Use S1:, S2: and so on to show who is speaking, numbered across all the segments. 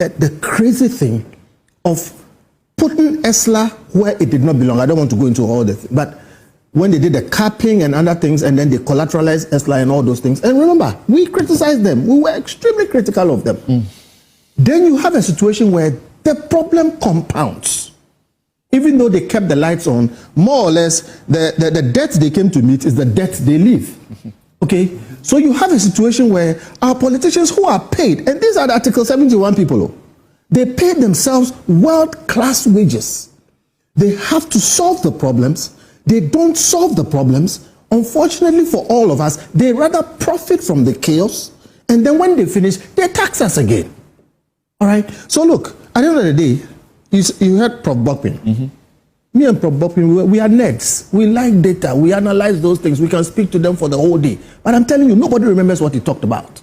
S1: the crazy thing of putting ESLA where it did not belong. I don't want to go into all this, but when they did the capping and other things, and then they collateralized ESLA and all those things. And remember, we criticized them. We were extremely critical of them. Then you have a situation where the problem compounds. Even though they kept the lights on, more or less, the debt they came to meet is the debt they leave. Okay? So you have a situation where our politicians who are paid, and these are the Article 71 people, they pay themselves world-class wages. They have to solve the problems. They don't solve the problems. Unfortunately for all of us, they rather profit from the chaos, and then when they finish, they tax us again. All right? So look, at the end of the day, you heard Prof. Bokpin. Me and Prof. Bokpin, we are nerds. We like data. We analyze those things. We can speak to them for the whole day. But I'm telling you, nobody remembers what he talked about.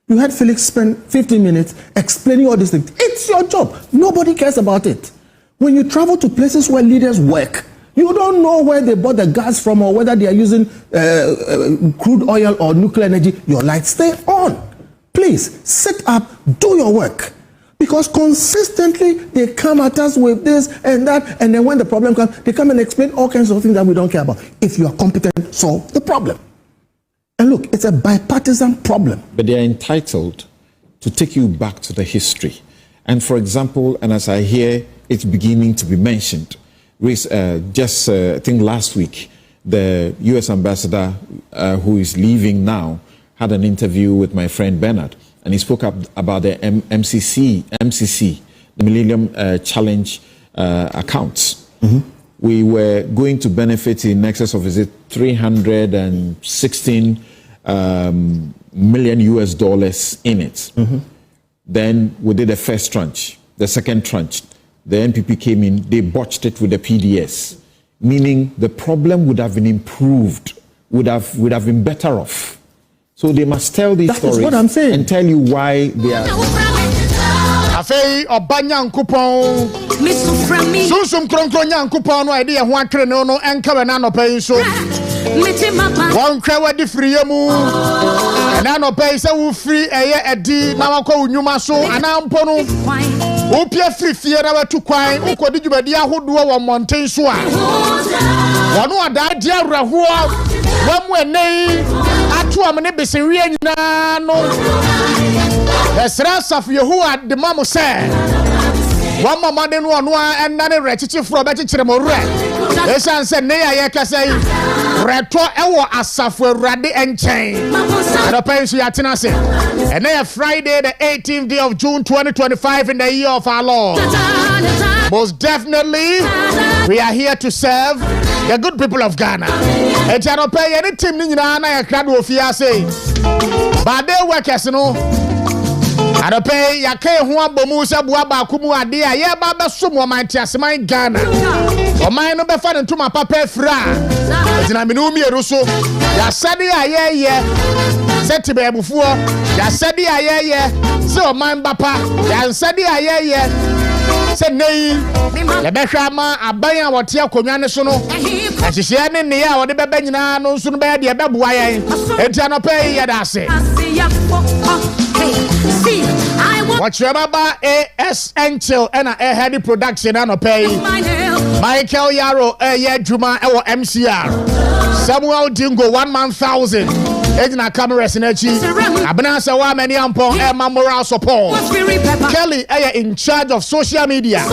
S1: You had Felix spend 15 minutes explaining all these things. It's your job. Nobody cares about it. When you travel to places where leaders work, you don't know where they bought the gas from or whether they are using crude oil or nuclear energy. Your lights stay on. Please, sit up, do your work. Because consistently they come at us with this and that, and then when the problem comes, they come and explain all kinds of things that we don't care about. If you are competent, solve the problem. And look, it's a bipartisan problem.
S2: But they are entitled to take you back to the history. And for example, and as I hear it's beginning to be mentioned, I think last week, the U.S. ambassador who is leaving now had an interview with my friend Bernard, and he spoke up about the MCC, the Millennium Challenge accounts. We were going to benefit in excess of, is it 316 million US dollars in it. Then we did the first tranche, the second tranche. The NPP came in, they botched it with the PDS, meaning the problem would have been improved, would have been better off. So they must tell these stories what I'm saying. And tell you why they are.
S3: Afei obanya nkupon susum kronkronya nkupon no idea ho akre no no enka na no pay so won kwa wadi free mu na no pay say wo free eye edi na wakọ unwuma so anampo no wo pia free fie na watu kwan ukodi djubadi ahodo wo mountain so a wono ada dia awraho wamu enei atu amne besenwie nyina no Esra saf Yehowa de mamu say one mama de no no and nane rechichi fro be chichire mo re esan se ne ya kasa yi reto ewo asafo awurade enchen and pension yatina se and na Friday the 18th day of June 2025 in the year of our Lord. Most definitely we are here to serve the good people of Ghana. And you don't pay any team in Ghana and crowd of say but they workers no I don't pay Yake Hua Bomusa Buaba Kumu Adia, yeah, Baba Sumo, my Tiasman Ghana. Or mine no be fun to my papa fra. It's in a minumi Russo. Yasadi, yeah, set to be before. Yasadi, yeah, so mine papa. Yasadi, yeah, said nay. The Beshama, Abaya, what Tia Comyana Sono. And she said, Nia, or the Babena, no soon bad, the Babuay. And Jano pay, Yadase. Watch your baba ASN Chill and a heavy production and a pay. Michael Yarrow, Juma, or MCR. Samuel Dingo, 1,000. Edna cameras in Echi. Abnasa Wamani Ampon, Emma Moral Support. Kelly, in charge of social media.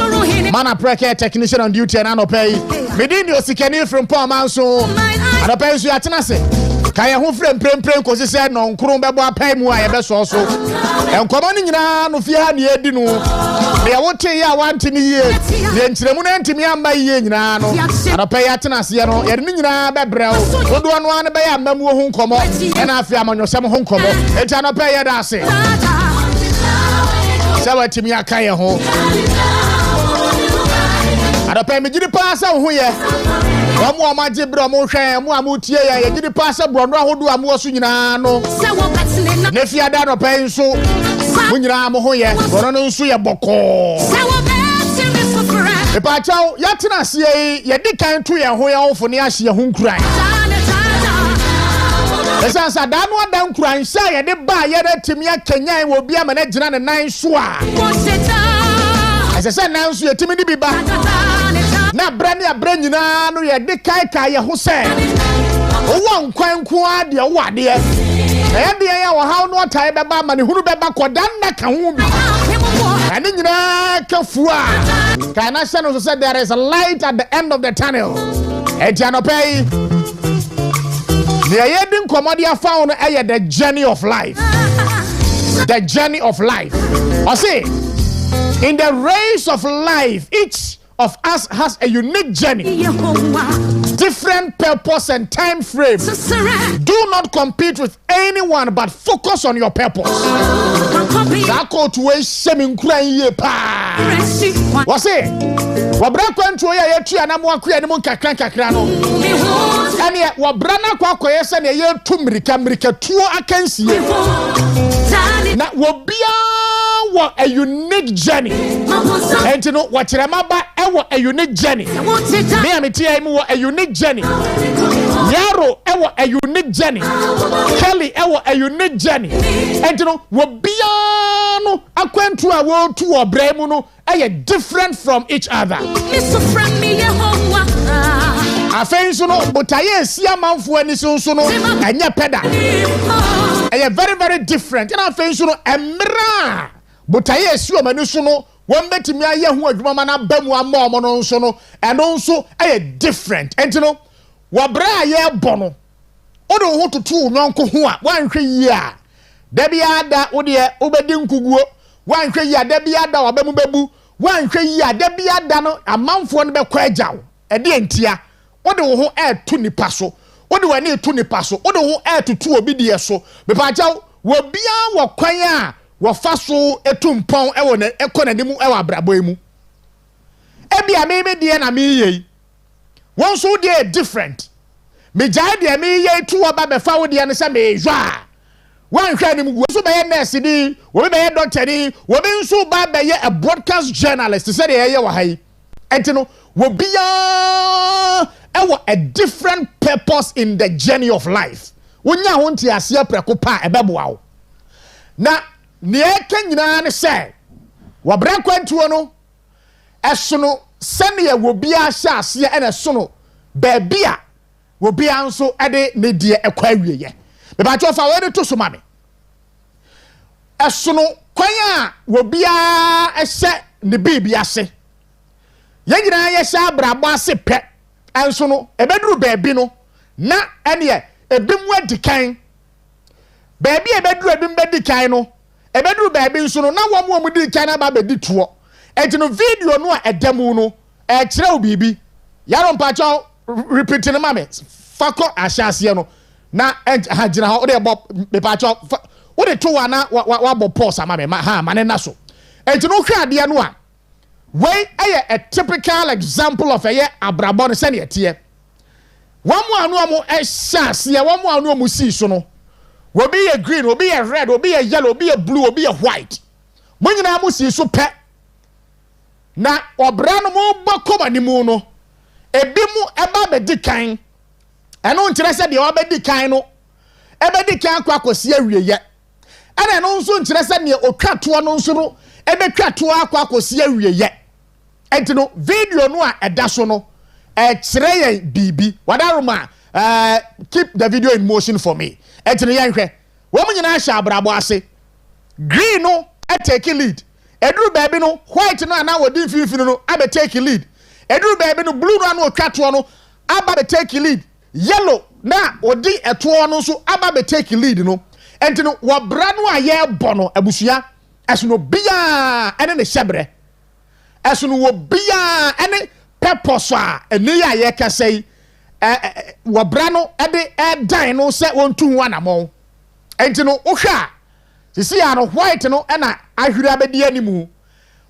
S3: Mana Preke, technician on duty and Anopay. Within Osikani Frimpong Manso. And a pay to Atanase. Kaya hu frem cause say no nkron bebo apai mu a ye be so so enkomo ni nyina no fia na edi no de wote ya wanti ni ye de ntiremu na ntimi amba ye nyina no adopa ya tena se no ye ni nyina be brew odo no an be ya mamu hu nkomo e na afia amanyosem hu nkomo enti adopa ye da se sawa timi aka ye ho adopa me gidi pa sa hu ye Omo amaje bro mo hwe mo amutie ya ye gidi pa se bro no ahodo amu osu nyina no ne fia da no pen so mo nyina mo ho ye bro no nso ye boko e pa chaw ya tena se ye di kan to ye ho ya ofo ne ahye ho nkuran Esan sa da no ada nkuransha ye de ba ye de timia Kenya wo bia ma na gina ne nan so a. Ese nan so ye timi ni bi ba. Na brani abra nyina no ye de kai ye ho se. Owo nkwanku ade wo ade. Na ye de ye wo haw no tai be ba ma ne hunu be ba kodan na ka ho bi. Ani nyina ka fu a. Kana se no so say there is a light at the end of the tunnel. Etiano pay. Found the journey of life. The journey of life. I see, in the race of life, each of us has a unique journey, different purpose and time frame. Do not compete with anyone, but focus on your purpose. What's it? Wabra kwantu ya yetu anamu akuya nimu kakran no. Ani wabrana kwa koyesa ne yetu mrika tuo akansiye. Na wobia wa a unique journey. Enti no wakyerema ba ewo a unique journey. Me ametia mu a unique journey. Yaro ewo a unique journey. Kelly ewo a unique journey. Enti no wobia no akwantu a wo tu obra mu no different from each other. Afenso no botaye sia manfo ani so no anya peda. Very very different. Na afenso no emra botaye sia mani so no won betimi aye ho adwuma ma na bamu amma omo no so no eno so different. Enti no wabra aye bono odo ho tutu nyonko ho a wanhwe yi a da bia da wo de obedi nkuguo wanhwe yi a da bia da wabamu bebu wanhwe yi a da bia da no amanfo no be kwa agyaw e de entia wode wo ho tu nipa so wode wani tu nipa so wode ho tutu obi de so bepa agyaw wo bia wo kwan a wo fa so etumpon e wo na ekonanimu e wa abrabo mu e bia me de na me yi won so de different me jai de me yi tu oba be fa wo de ne se me jwa wanhwe anim wo so be nurse di wo be doctor di wo be nso ba be a broadcast journalist say dey ye wa hai enti no wo bia a different purpose in the journey of life wonya ho nti ase apreko pa e beboa wo na ne eka nyina ne say wo bra kwantuo no esono sene wo bia sha ase e na sono ba bia wo bia nso ede ne die ekwa wieye beba chofa we to so mame esono kwan a wo bia ehye ne bibia se yegyina ye sha brabo ase pe enso no ebeduru baabi no na ene ebimu adikan baabi ebeduru ebim bedikan no ebeduru baabi nso no na wo mu dikan na ba bedi tuo enti no video no a edemu no e kire obibi yaro mpacho repeating no mame fako ahyase no na ha gina ho de bo mepacho wo de to wa na wa bo pause ama me ha mane na so enti no hwa ade no a wey a typical example of abrabon se ne tie wamu anu amu ehase ya wamu anu amu si so no wo be ye green wo be ye red wo be ye yellow wo be ye blue wo be ye white mo nyina amu si so pe na obra no mo bokoma ni mu no ebi mu eba be dikan eno nkire se de obedi kan no ebedi kan akwakosi awieye ana no nso nkire se ne otwato no nso no ebetwato akwakosi awieye enti no video no a eda so no kire ye bibi wadaroma keep the video in motion for me enti no yanhwe wo mu nyina ahya abrabo ase green no take lead eduru baby no white no ana wodi mfimfini no abe take lead eduru baby no blue no ana otwato no aba be take lead yellow na odi eto no so aba be take lead no enti no wabra no aye bono abusua esono bia ene ne hyebre esono wo bia ene purpose a ene ya ye kasei wabra no ede dan no se wontu ho anamon enti no ohwa sisi ya no white no ena ahwiri abedi animu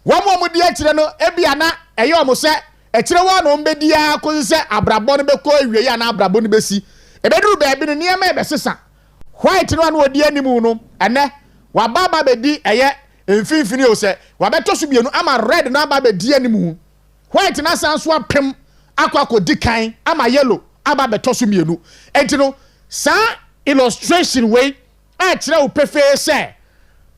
S3: wamo di akire no ebia na eye omo se ekire wa no mbedi ya ko se abrabo no beko awie ya na abrabo no besi ebeduru baabi no niam ebe sesa white no na odi animu no ene wababa bedi eye mfimfini o se wabeto so bienu ama red na aba bedi animu white na sanso apem akwa ko dikan ama yellow aba beto so bienu enti no sa illustration way a kyerɛ wo pefe sɛ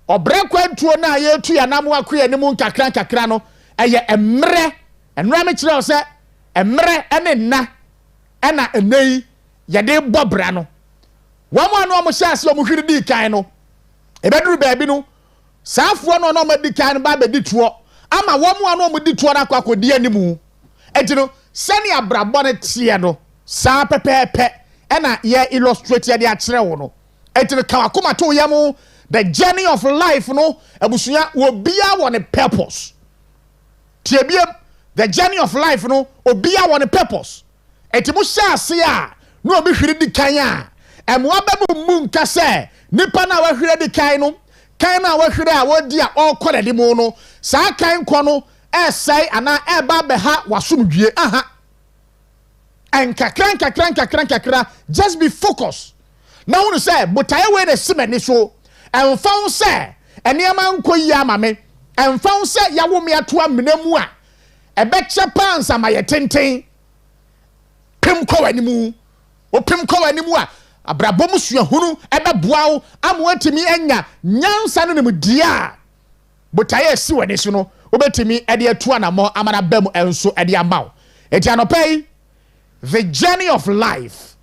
S3: ɔbrɛ kwantuo na yɛtu ya namu akoya ne mu nkakra no ɛyɛ emmerɛ ɛnura me kyerɛ wo sɛ emmerɛ ɛne nna ɛna enei yɛde bɔ bra no wɔn anu ɔmo hyɛ ase ɔmo hwiri di kan no ebeduru baabi no saafoɔ no ɔmo di kan no ba bedi toɔ ama wɔn anu ɔmo di toɔ na akɔ akɔdi animu eti no sɛni abrabɔ ne teɛ no saa pɛpɛɛpɛ ɛna yɛ illustrate yɛ de akyerɛ wo no eti no kawakoma to yɛ mo the journey of life no abusua obia wɔ ne purpose tiebiem the journey of life no obia wɔ ne purpose eti mo hyɛ ase a no obi hwiri di kan a ɛmoa bɛbu mu nka sɛ nipa na wahwiri di kan no kan na wahwiri a wodi a ɔkɔ ne de mu no saa kan kɔ no ɛsɛe ana ɛba bɛha wasomdwie aha nkakra just be focused na wonu sɛ botaye we na simani so ɛmfa sɛ ɛnneɛma nkɔ yi ama me ɛmfa sɛ yawo me ato amenamu a ɛbɛkyɛ pants ama yɛ tenten pem kɔ wani mu o pem kɔ wani mu a abrabom suahunu ɛbɛboa wo amwatimi anya nyansa no nem dia botaye si wani so no obetimi ɛde atu anamo amana bam enso ɛde amaw etianopɛi the journey of life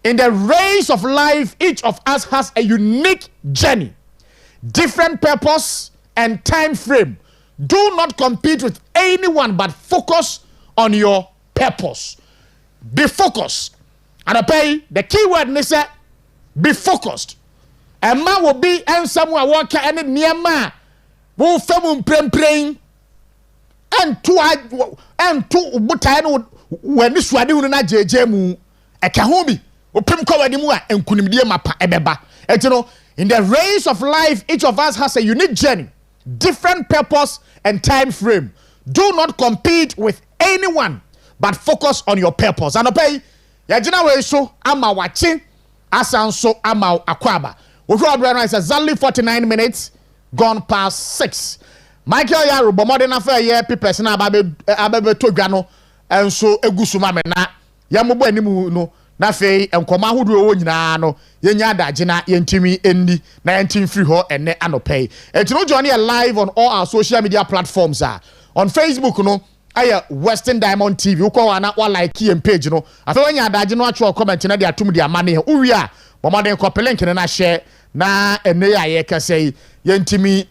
S3: in the race of life each of us has a unique journey different purpose and time frame do not compete with anyone but focus on your purpose be focused anopɛi the key word ne sɛ be focused ɛma will be ensamu a wɔka ɛne nneɛma wo famu mpremprem antu botae no wani suade hu na jeje mu eka ho bi opem kwa wani mu a enkunimdie mapa ebeba etino in the race of life each of us has a unique journey different purpose and time frame do not compete with anyone but focus on your purpose and obey yagina we so ama wache asanso ama akwaba wo hwe obra no is exactly 49 minutes gone past 6 Michael Yaro bomode na fa ye pipes na ababe todwa no enso egusuma me na yamobo animu no na fe enkoma hodo wo nyina no yenya adage na yentimi enni na yentim free ho ene anopay etino join here live on all our social media platforms on Facebook no aya Western Diamond TV uko wana wa like yem page no afa wenya adage no atwo comment na de atum de amane uwi a bomode copy link na share na ene ya ye kase yentimi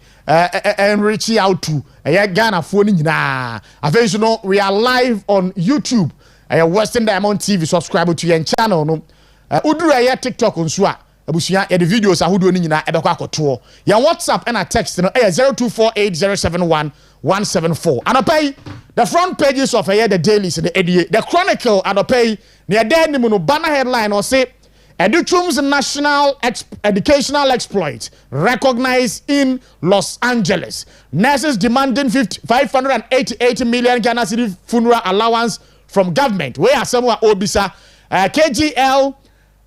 S3: reach out to Ghana phone nyina afei no we are live on YouTube Western Diamond TV subscribe to your channel no uduru TikTok nso a abusua the videos ahodo ni nyina ebekọ akoto ya WhatsApp and a text no 0248071174 anopai the front pages of the dailies the Chronicle anopai near there ni no banner headline or say Educhum's national educational exploit recognized in Los Angeles. Nurses demanding 588 million Ghana cedi funeral allowance from government. Where are some obisa KGL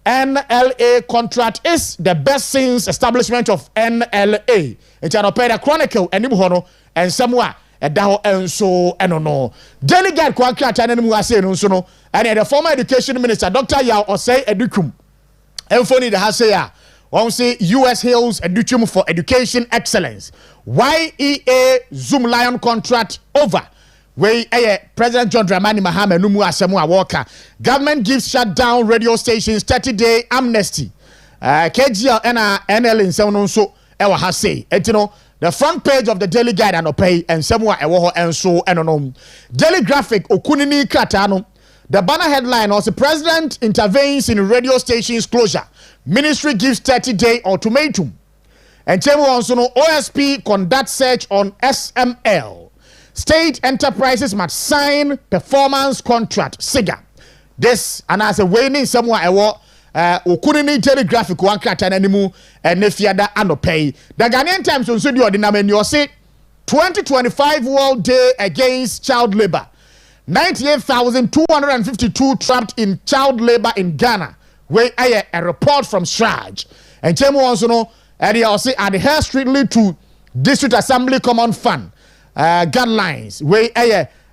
S3: NLA contract is the best since establishment of NLA. It's an opera Chronicle and Nibuhono and somewhere edaho enso enono. Daily Guide kwakra channel mu ase no so no. And the former education minister Dr. Yao Osei Educhum Emphony the Hasea, one say US hails Educhum for education excellence. YEA Zoom Lion contract over. Where President John Dramani Mahama Numu Asamoah Walker. Government gives shutdown radio stations 30-day amnesty. KGL NL in Semono so Ewa Hase. Etino the front page of the Daily Guide and Opay and Samoa Ewo and so enonom. Daily Graphic Okunini Kratano. The banner headline was the president intervenes in radio stations closure. Ministry gives 30-day ultimatum. And Chemo also know OSP conduct search on SML. State enterprises must sign performance contract. SIGA. This and as a waning somewhere Okunini telegraphic one cat and animal and nefiada and pay. The Ghanaian Times on studio ordinament you say 2025 World Day Against Child Labor. 98,252 trapped in child labor in Ghana. Where a report from Shraj. And Chemo also know adhere strictly to District Assembly Common Fund guidelines. Where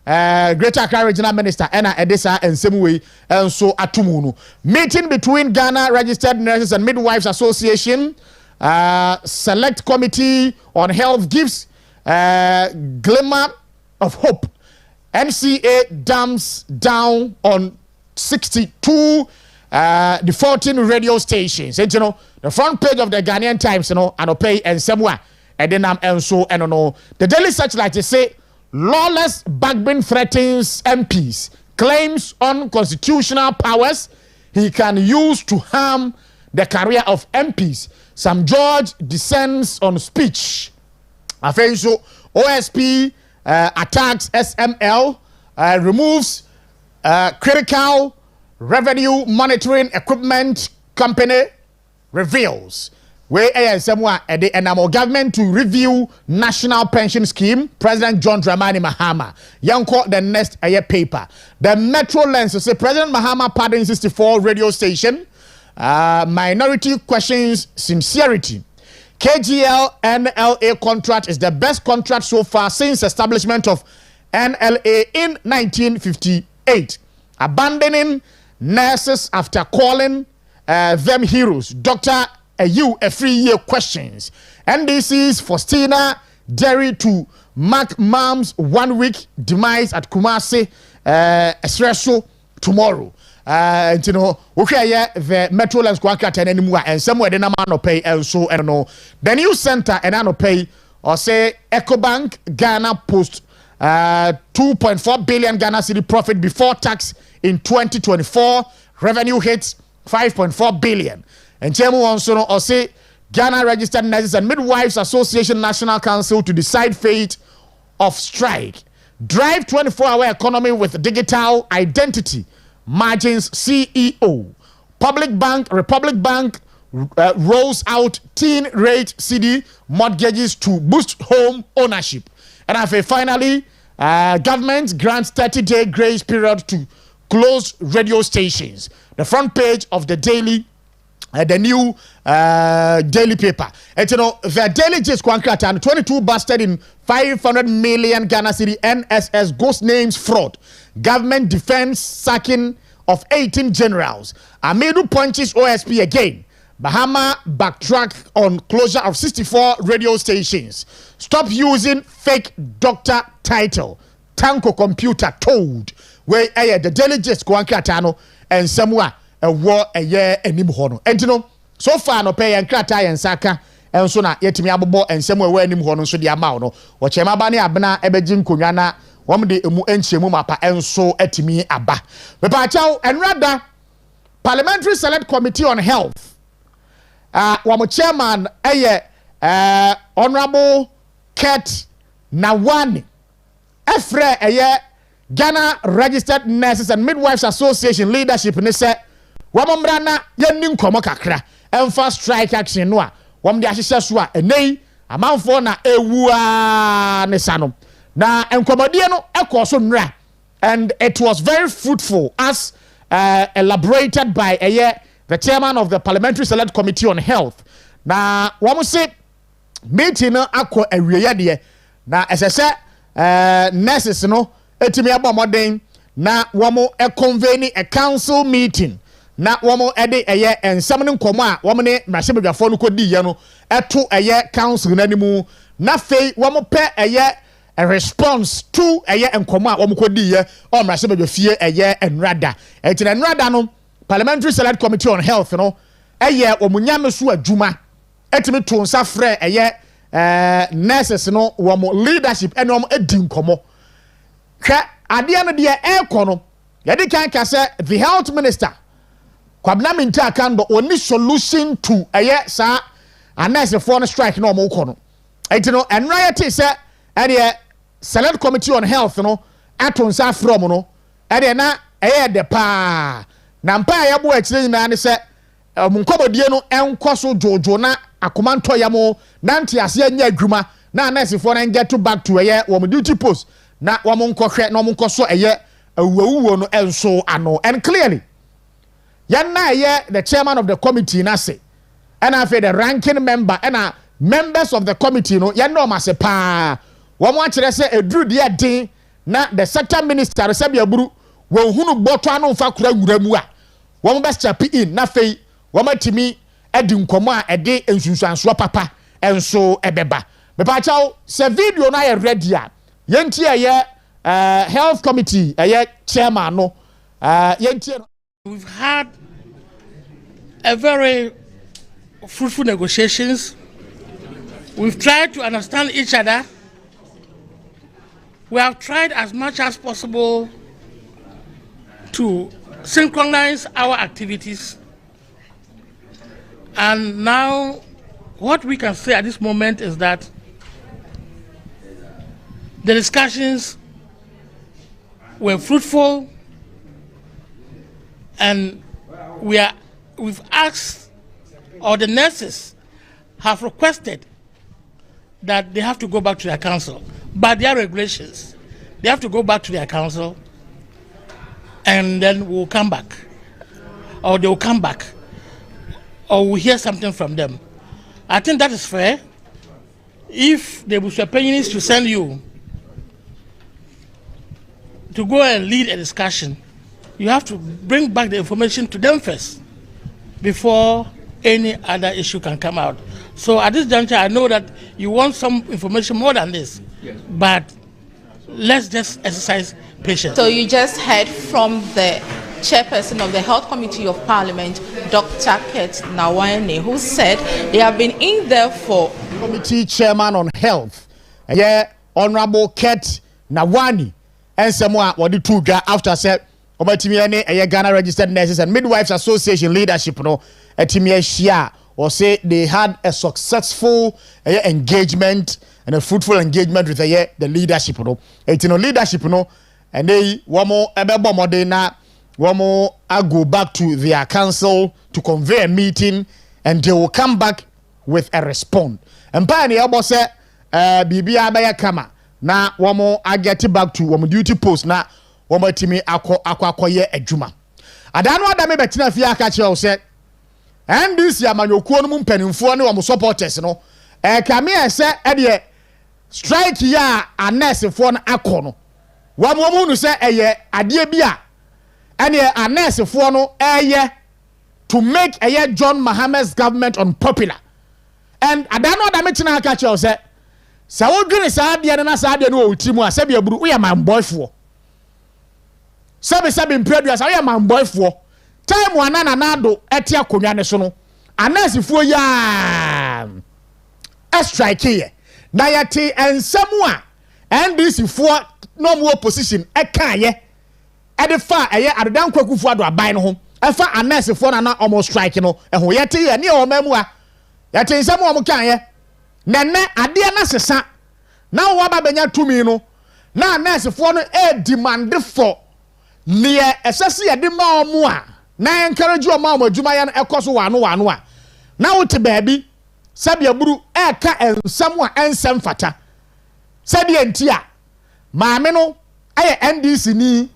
S3: Greater Accra Regional Minister Ena Edesa and Semwe and so Atumunu. Meeting between Ghana Registered Nurses and Midwives Association, Select Committee on Health gives glimmer of hope. NCA dams down on 62 defaulting radio stations. And you know, the front page of the Ghanaian Times, you know, and pay and somewhere. And then and so and no. The Daily Searchlight they say lawless Bagbin threatens MPs, claims unconstitutional powers he can use to harm the career of MPs. Sam George descends on speech. So OSP attacks SML, removes critical revenue monitoring equipment company, reveals where ASMWA and the Enamo government to review national pension scheme. President John Dramani Mahama yanko the next paper. The Metro Lens say President Mahama pardon 64 radio station. Minority questions sincerity. KGL NLA contract is the best contract so far since establishment of NLA in 1958. Abandoning nurses after calling them heroes. Dr. Ayu a 3-year questions. NDC's Faustina Derry to mark mom's 1 week demise at Kumasi Espresso tomorrow. You know, okay, the Metro Lens Quack anymore, and somewhere the man pay and so and no. The new center and I no pay or say EcoBank Ghana post 2.4 billion Ghana city profit before tax in 2024. Revenue hits 5.4 billion. And Chemu also or say Ghana Registered Nurses and Midwives Association National Council to decide fate of strike. Drive 24-hour economy with digital identity. Margins CEO. Republic Bank rolls out teen rate CD mortgages to boost home ownership. And finally, government grants 30-day grace period to close radio stations. The front page of the daily, the new daily paper. And you know, the daily just Kwankratan 22 busted in 500 million Ghana city NSS ghost names fraud. Government defense sacking of 18 generals. Amedu punches OSP again. Bahama backtrack on closure of 64 radio stations. Stop using fake doctor title. Tanko computer told. Where the daily just Kwankratan and somewhere a war a year and nimhono. And you know, so far no pay and krata and saka and so na yetimi abobo and somewhere where nimhono so the amount no. Wachema bani abna ebejin kunyana wamde emu enchemu mapa and so etimi aba. Pepa chao and rather Parliamentary Select Committee on Health. Wamo chairman Honorable Kurt Nawani. Efre Ghana Registered Nurses and Midwives Association leadership ne se wamomra na yanim komo kakra emfa strike action no a wam de ahyehye so a enei amanfo na ewua ne sano na enkomodie no ekoso nra, and it was very fruitful as elaborated by the chairman of the Parliamentary Select Committee on Health. Na wam say meeting no akọ awieye de na esese nurses no etimi abomoden na wamo convene a council meeting na wamo ede ensam ne nkomo a wamo ne mrahye no kodi ye no eto council nanimu na fei wamo pe a response to nkomo a wamo kodi ye o mrahye bedwafie enrada etina enrada no Parliamentary Select Committee on Health no omunyame so adwuma etimi to nsa frɛ nurses no wamo leadership ene wamo edi nkomo adia no de ekono yedi kan ka say the health minister Kwabena Minta Kando oni solution to sa anase for no strike no mo kono etino enright say Select Committee on Health no atonsa from no na de pa na mpa ya bo akire nyina ne say munkomodie no enkoso jojo na akomanto ya mo nante ase anya adwuma na anase for no get back to wo duty post na wamo nkɔhwɛ na wamo nkɔso awuwo no enso ano. And clearly yana the chairman of the committee na say and after the ranking member and members of the committee no yana o mase pa wamo akyerɛ sɛ eduru de den na the sector minister Sabia Buru wo hunu boto anu fa kura wura mu a wo best chap in na fei wo matimi edi nkomo a ede ensunsuanso papa enso ebeba me pa chaw se video na ye ready a yenti ye health committee ye chairman no yenti.
S4: We've had a very fruitful negotiations. We've tried to understand each other. We have tried as much as possible to synchronize our activities. And now, what we can say at this moment is that the discussions were fruitful, and we've asked, or the nurses have requested that they have to go back to their council. But there are regulations. They have to go back to their council, and then we'll come back. Or they'll come back. Or we'll hear something from them. I think that is fair. If the Bushapenians to send you to go and lead a discussion, you have to bring back the information to them first before any other issue can come out. So at this juncture, I know that you want some information more than this, yes. But let's just exercise patience.
S5: So you just heard from the chairperson of the Health Committee of Parliament, Dr. Kurt Nawane, who said they have been in there for...
S3: Committee Chairman on Health, Honorable Kurt Nawane, and someone what the two guys after said, Ghana Registered Nurses and Midwives Association leadership, or say they had a successful engagement and a fruitful engagement with the leadership, leadership, and they go back to their council to convey a meeting, and they will come back with a response. And pioneer boss say, Bibia Baya Kama, na I get it back to duty post na. Woman timi akwakoye adwuma adano adame betina fia aka che o se NDC amanyokuo no mpanimfo ne wo supporters no kame ese de strike ya anesefo no akọ no wo nu se eye ade bia ene anesefo no to make John Mahama's government unpopular. And adano adame tina aka che o se wo dwene sa ade na sa ade no o timu a se bia buru wo ya man boyfo Sabi impreduas aye man boyfo time wanana nado eti akonwa ne so no anasifo ya strike here na yati ensemu a NDC fo no mo opposition eka ye de fa adodan kwakufu ado aban no ho efa anasifo na almost strike no ho yati ye ne o mamu a yati ensemu o mo kan ye nenne ade na sesa na wo ba benya tumi no na anasifo no demand for near esase yade ma omo a na encourage omo adwuma ya ekoso wano a na wote baabi sabia buru eka ensam a ensam fata sabia ntia maame no aye NDC ni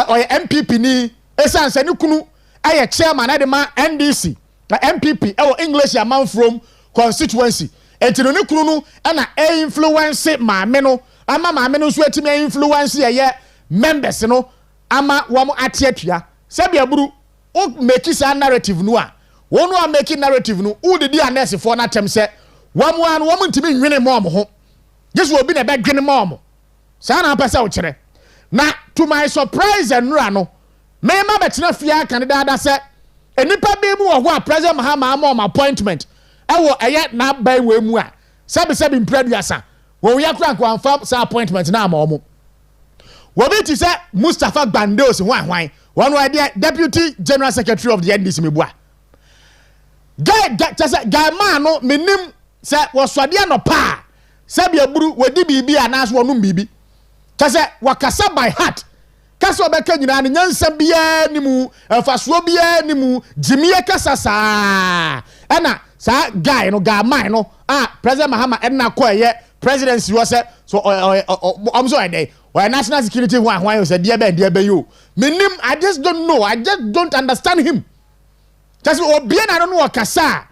S3: oye MPP ni esanse ni kunu aye chairman ade ma NDC na MPP ewo English a man from constituency etino ni kunu no na influence maame no ama maame no so etimi influence ye members no ama wamo atiatua sabia buru o make sa narrative no a wonu a make narrative no u de anese for na tem se wamo an wamo ntimi nwene mom ho jesu obi na be dwene mom sa na pesa o kire na to my surprise and no me ma betena fia candidate se enipa be mu wo a president Mahama mom appointment ewo na bai we mu a sabi impreduasa wo ya kra ko anfa sa appointment na mom Wobiti say Mustafa Bandos hwan one idea Deputy General Secretary of the NDC mebua. Guy man no menim say waswade no pa. Say bia buru wadi bibi anas wonu bibi. Kase wakasa by heart. Kase obeka nyina ne nyansa bia nimu, faso bia nimu, jimie kasa sa. Ena sa guy man no President Mahama enna koye presidency was so I'm sorry day. Why national security why you said dear be you. Minim I just don't know. I just don't understand him. Just obien I don't know kasa.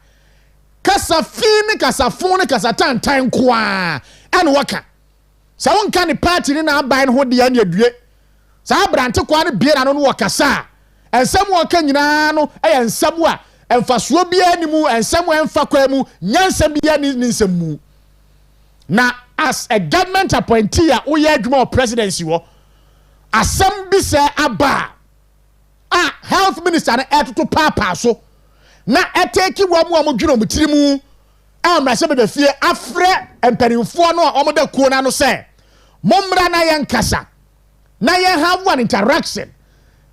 S3: Kasa fini kasa phone kasa tan kwa and waka. sa won kan party ni na aban ho de an yadue sa brante kwa ne bie na no wakasa ensem wo kan nyina no ensem a emfaso bia ni mu ensem emfa kwa mu nyansem bia ni nsem mu na as a government appointee a wo ye adwuma presidency wo asem bi se aba health minister na etoto papa so na eteki wo mu amodwino mutirimu amrase be fie afre emperimfo no omoda kuo na no se momra na yen kasa na yen have one interaction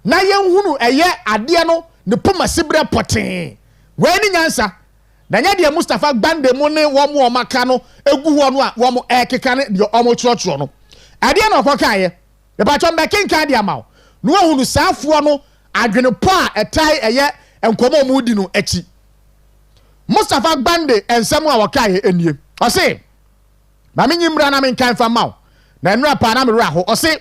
S3: na yen hunu eye ade no ne poma sibre poten we ni nyansa na nya de Mustafa Gbande mo ne wo mo maka no egu ho no a wo mo ekeka ne de omo chrochro no ade na okoka ye be ba chon be kenka de amaw no hunu saafo no adwene po a etai eye enkomo mu di no echi Mustafa Gbande ensem a woka ye enie o se ma menyimra na menkan fa maw na nra pa na me ho o se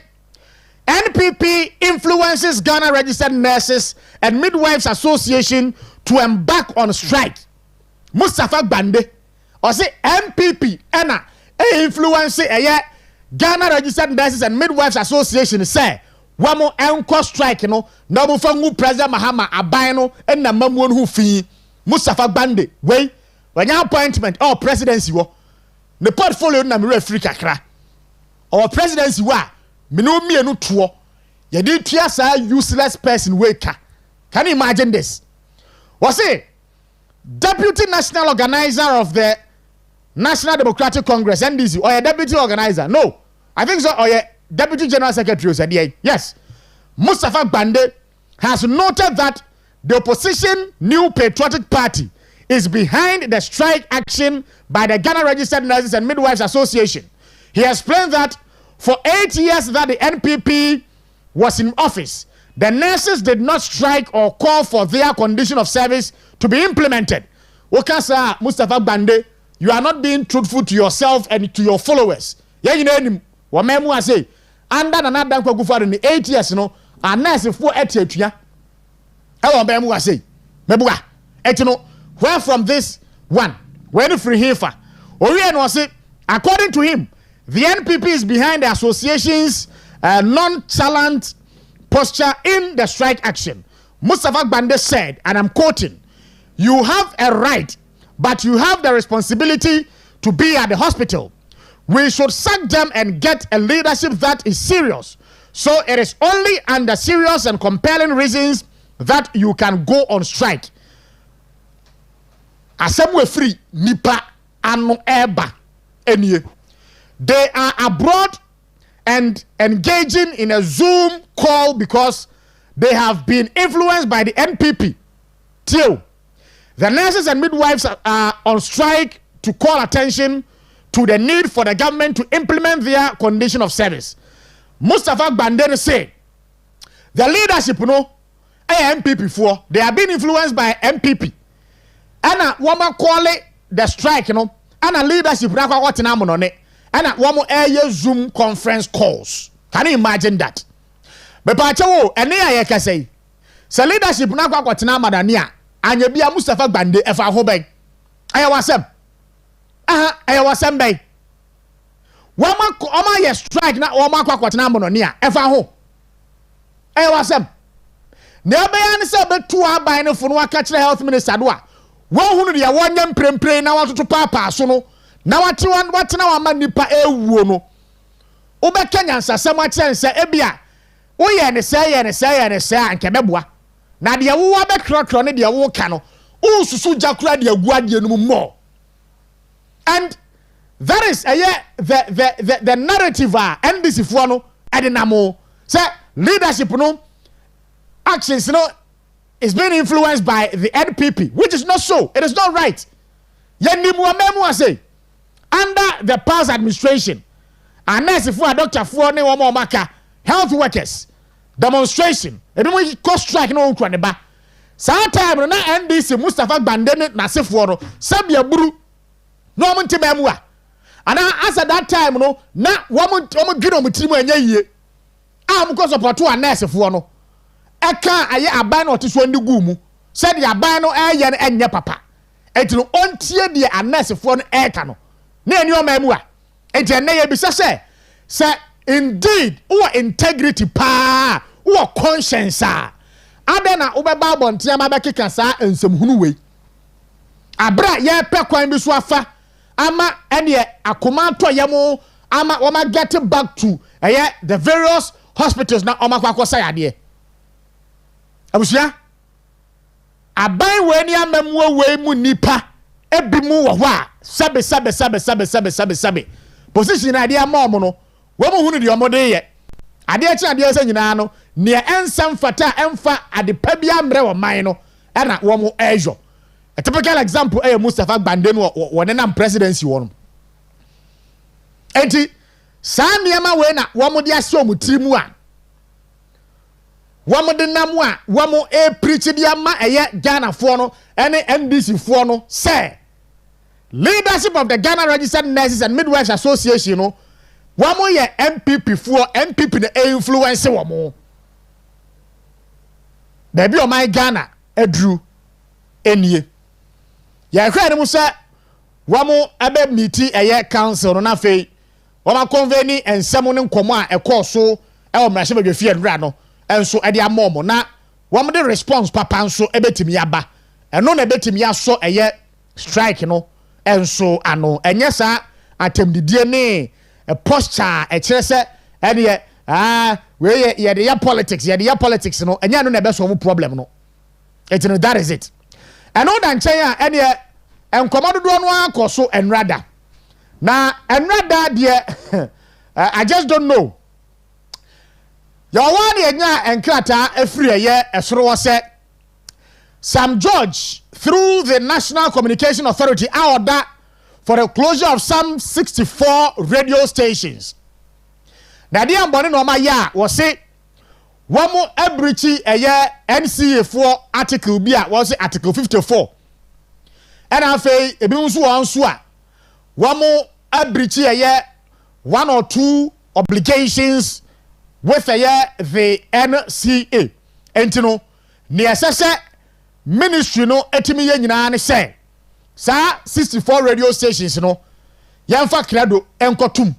S3: NPP influences Ghana Registered Nurses and Midwives Association to embark on strike. Mustafa Gbande or say NPP ena influence Ghana Registered Nurses and Midwives Association say wamo enko strike no na mo fa ngu President Mahama aban no na mamuo no fi Mustafa Gbande wey wanya appointment or presidency wo ne portfolio na me referee kakra or presidency wa me no mienu to ye dey tua sa useless person weka. Can you imagine this? Was it Deputy National Organizer of the National Democratic Congress, NDC, or a Deputy Organizer? No. I think so, or a Deputy General Secretary said, yes. Mustafa Gbande has noted that the opposition New Patriotic Party is behind the strike action by the Ghana Registered Nurses and Midwives Association. He explained that for 8 years that the NPP was in office, the nurses did not strike or call for their condition of service to be implemented. Okasa Mustafa Gbande, you are not being truthful to yourself and to your followers. Yeah, you know, what memu say, under another Kwakufa in the 8 years, no, a nurse for etia. Hello, memu say, mebuga, etino, where from this one, where the free heifer, Orion was it, according to him, the NPP is behind the association's nonchalant posture in the strike action. Mustafa Gbande said, and I'm quoting, "You have a right, but you have the responsibility to be at the hospital. We should sack them and get a leadership that is serious. So it is only under serious and compelling reasons that you can go on strike." Asemwe free nipa anu eba enye. They are abroad and engaging in a Zoom call because they have been influenced by the NPP. Till the nurses and midwives are on strike to call attention to the need for the government to implement their condition of service. Mustafa Gbande said, the leadership, NPP for they have been influenced by NPP. And a woman call it the strike, and a leadership on it. And at one more Zoom conference calls. Can you imagine that? But Pacho, and I can say, so leadership na kwa tina madania, and you be a Mustafa Gbande if I hobe. I was them. I was them bay. Wama ye strike na wama kwa tina mononia if I ho. I was them. Never answer but 2 hours by no phone catch the health minister. One who ya one yam pre na want to papa so no. Na what na wa manipa ewuo no obeka nyansa sem a kire nse ebia wo ye ne say anke meboa na de wo be krokro ne de wo ka no ususu jakura de agua de no mo. And that is the narrative NDC fo no edinamo say leadership no actions no is being influenced by the NPP, which is not so. It is not right. Yenimu amemu say under the past administration, and nurse for doctor for ne woman maka health workers demonstration. And we cost strike no nkwaneba. Sometime na NDC Mustafa Gbande na sefo sabia buru no mo ntebemu a. And as at that time no na woman dwino mutirimu anya yie. Am ko support a nurse for no. Eka aye aban no otiso ndi gumu. Said the aban no eye no enye papa. Etino ontie de a nurse for no eka no. Na eni o mamu a enti ene ye bisa se say indeed who integrity pa who conscience adena ubeba bontia ma bekeka saa ensem hunu we abra ye pe kwan bi so afa ama ene akoma to yemo ama woma get back to the various hospitals na oma kwakọ sayade abusia aban we ni amamwo we mu nipa ebi mu wo a sabe position ade amom no wo mu hunu de omode ye ade a chi ade asa nyina no ne ensam fata emfa ade pa bia mre wo man no na wo mu ejo. A typical example Mustafa Bande no wone na presidency won enti saa niema we na wo mu de aso mu tirimu a wo mu de nam a wo mu preach de ama Ghana fo no ene NDC fo no say leadership of the Ghana Registered Nurses and Midwives Association no wo mu ye MPP fo MPP na influence wo mu baby o my Ghana edru enie ya hwere mu se wo mu ebe meeting council no na fei wo ma convene ensem ne nkomo a ekoso e wo mrahye badwafie nra no enso e de amom na wo mu de response papa nso ebetimi aba eno na ebetimi aso strike no enso ano enye sa atemdidie ne posture e kire se ene we ye de politics no enye no na ebe so problem no etino that is it eno da nchen a ene enkomodo do no akoso enrada na enrada de I just don't know your one enya enkrata afri esoro se Sam George through the National Communication Authority order for the closure of some 64 radio stations. Na dia mbone no ma ya wo se wo mu abrichi NCA for article bi a wo se article 54 and afei ebi nso won so a wo mu abrichi 1 or 2 obligations with the NCA entino ne asese ministry no etimi ye nyina ne say sa 64 radio stations no yemfa credo enkotum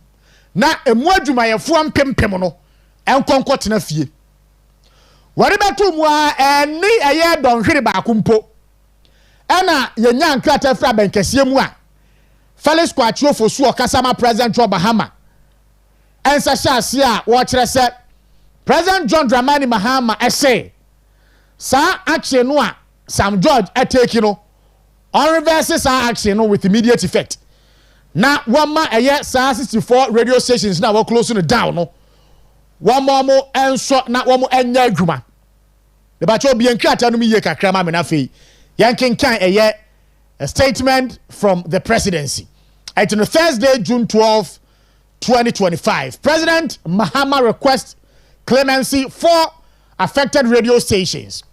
S3: na emu adwumayefo ampempem no enkonkotena fie wari betu mu a eni donhwere ba akumpo ena yenya nkrata fra benkesie mu a Felix Kwachio Fosu okasama President Bahama ensa shase a wo kire se President John Dramani Mahama essay sa action no a Sam George atake no on reverse sa action no with immediate effect na wama sa 64 radio stations na wo close no down no wama mo enso na wamo enya adwuma de ba cho bien krata no mi ye kakra ma me na fei yankenkan a statement from the presidency. On Thursday, June 12, 2025, President Mahama requests clemency for affected radio stations.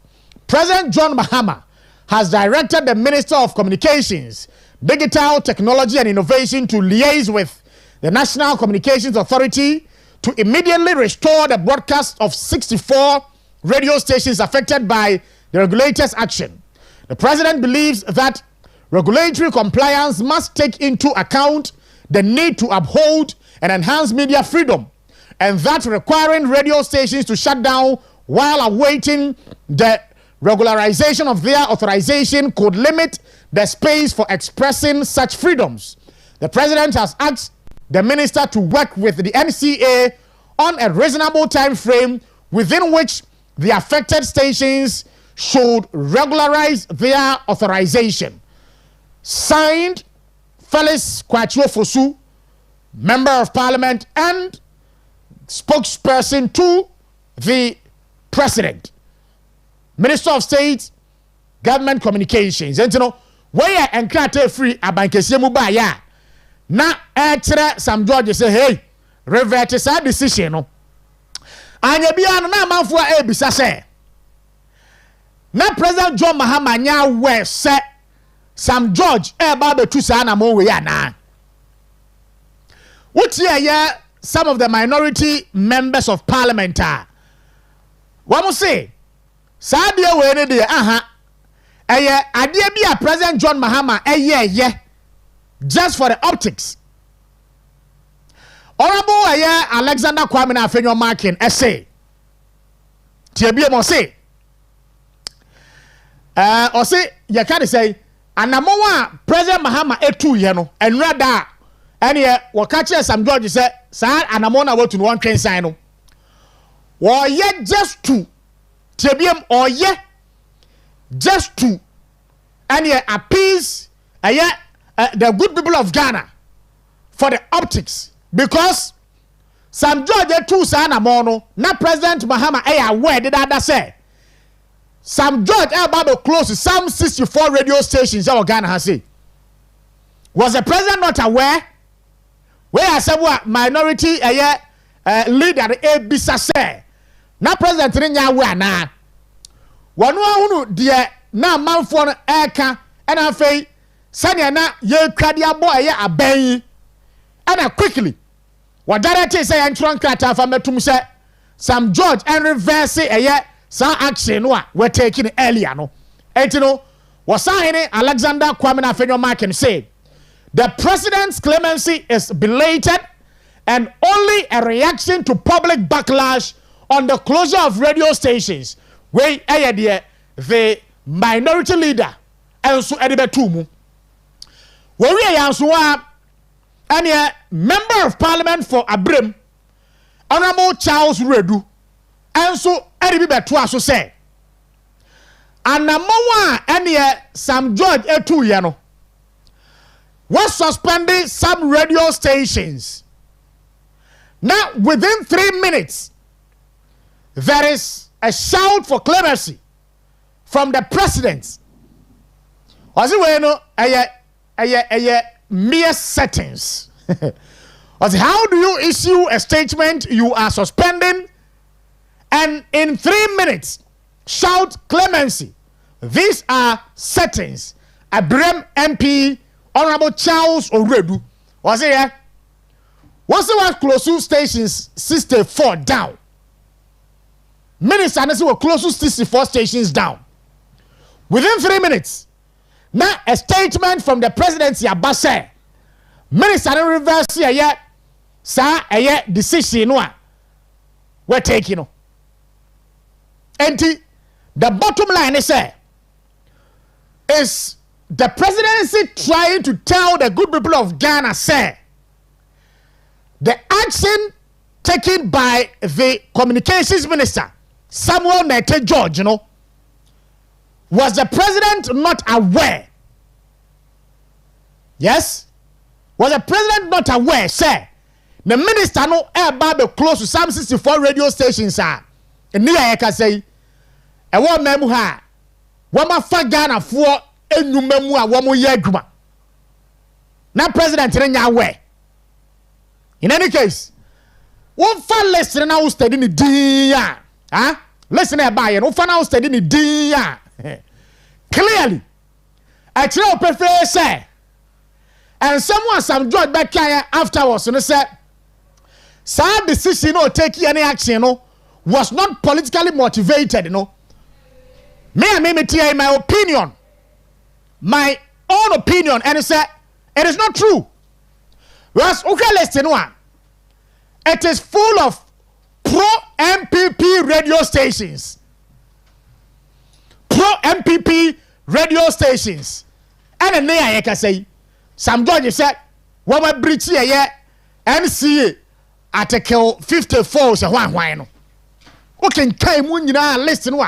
S3: President John Mahama has directed the Minister of Communications, Digital Technology and Innovation to liaise with the National Communications Authority to immediately restore the broadcast of 64 radio stations affected by the regulator's action. The president believes that regulatory compliance must take into account the need to uphold and enhance media freedom, and that requiring radio stations to shut down while awaiting the regularization of their authorization could limit the space for expressing such freedoms. The president has asked the minister to work with the NCA on a reasonable time frame within which the affected stations should regularize their authorization. Signed, Felix Kwachio Fosu, Member of Parliament and spokesperson to the President, Minister of State, Government Communications. And you know, where and crate free abankese mu ba ya na etre Sam George say, hey, revert this decision no. Anya bia no na manfo a ebisa say na President John Mahama nya we say Sam George ba betu sa na mo we ya na. What here some of the minority members of parliament are. What mo say? Sa dia we ne de ade bia President John Mahama just for the optics. Honorable Alexander Kwame Afenyo Markin essay. Tiebie mo say. Ose you can say anamowa President Mahama etu ye no enra da ene ye wo ka kire Sam George say sa anamona watu no one train sign no. Wo ye just to tiebie o ye just to ene appease the good people of Ghana for the optics because Sam George etu sa anamono na President Mahama aware did that say Sam George about close to some 64 radio stations that Ghana has say. Was the president not aware? Where I said what minority leader Bisa say. Na president ninya aware na. Wanu ahunu de na manfo no eka and afei sanya na ye krade abo aben and quickly. What director say entron krata fa metum say Sam George and reverse some action we're taking earlier no. Etino was signing Alexander Kwame Afenyo Markin said the president's clemency is belated and only a reaction to public backlash on the closure of radio stations where the minority leader also edibetumu where we are and a member of parliament for Abrim Honorable Charles Redu and so Eribi Betua so say Anamawa and Sam George etu yano was suspending some radio stations. Now within 3 minutes there is a shout for clemency from the president. Was it bueno a mere settings? How do you issue a statement you are suspending and in 3 minutes shout clemency? These are settings. Abrem MP Honorable Charles Oredu was it was the one close to stations 64 down. Minutes and were close to 64 stations down. Within 3 minutes, now a statement from the presidency abase. Minutes and reverse yet, sir, a decision we're taking. And the bottom line is the presidency trying to tell the good people of Ghana, say, the action taken by the communications minister, Samuel Nete George, was the president not aware? Yes? Was the president not aware, say, the minister no about the close to some 64 radio stations are. And near I can say, a one memu ha, wama fagana for enu memu a wamu yeguma. Now president renya aware. In any case, one fan listener now studying the dia. Huh? Listen here, buy one fan now studying the dia. Clearly, I tell prefer say, and someone some George back here afterwards and said, some decision or take any action was not politically motivated, Me tell my opinion, my own opinion, and he said, it is not true. Whereas, okay, listen, it is full of pro-MPP radio stations. Pro-MPP radio stations. And then I can say, Sam George said, what my breach here, NCA, Article 54, so one. Okay, came when you know, listen,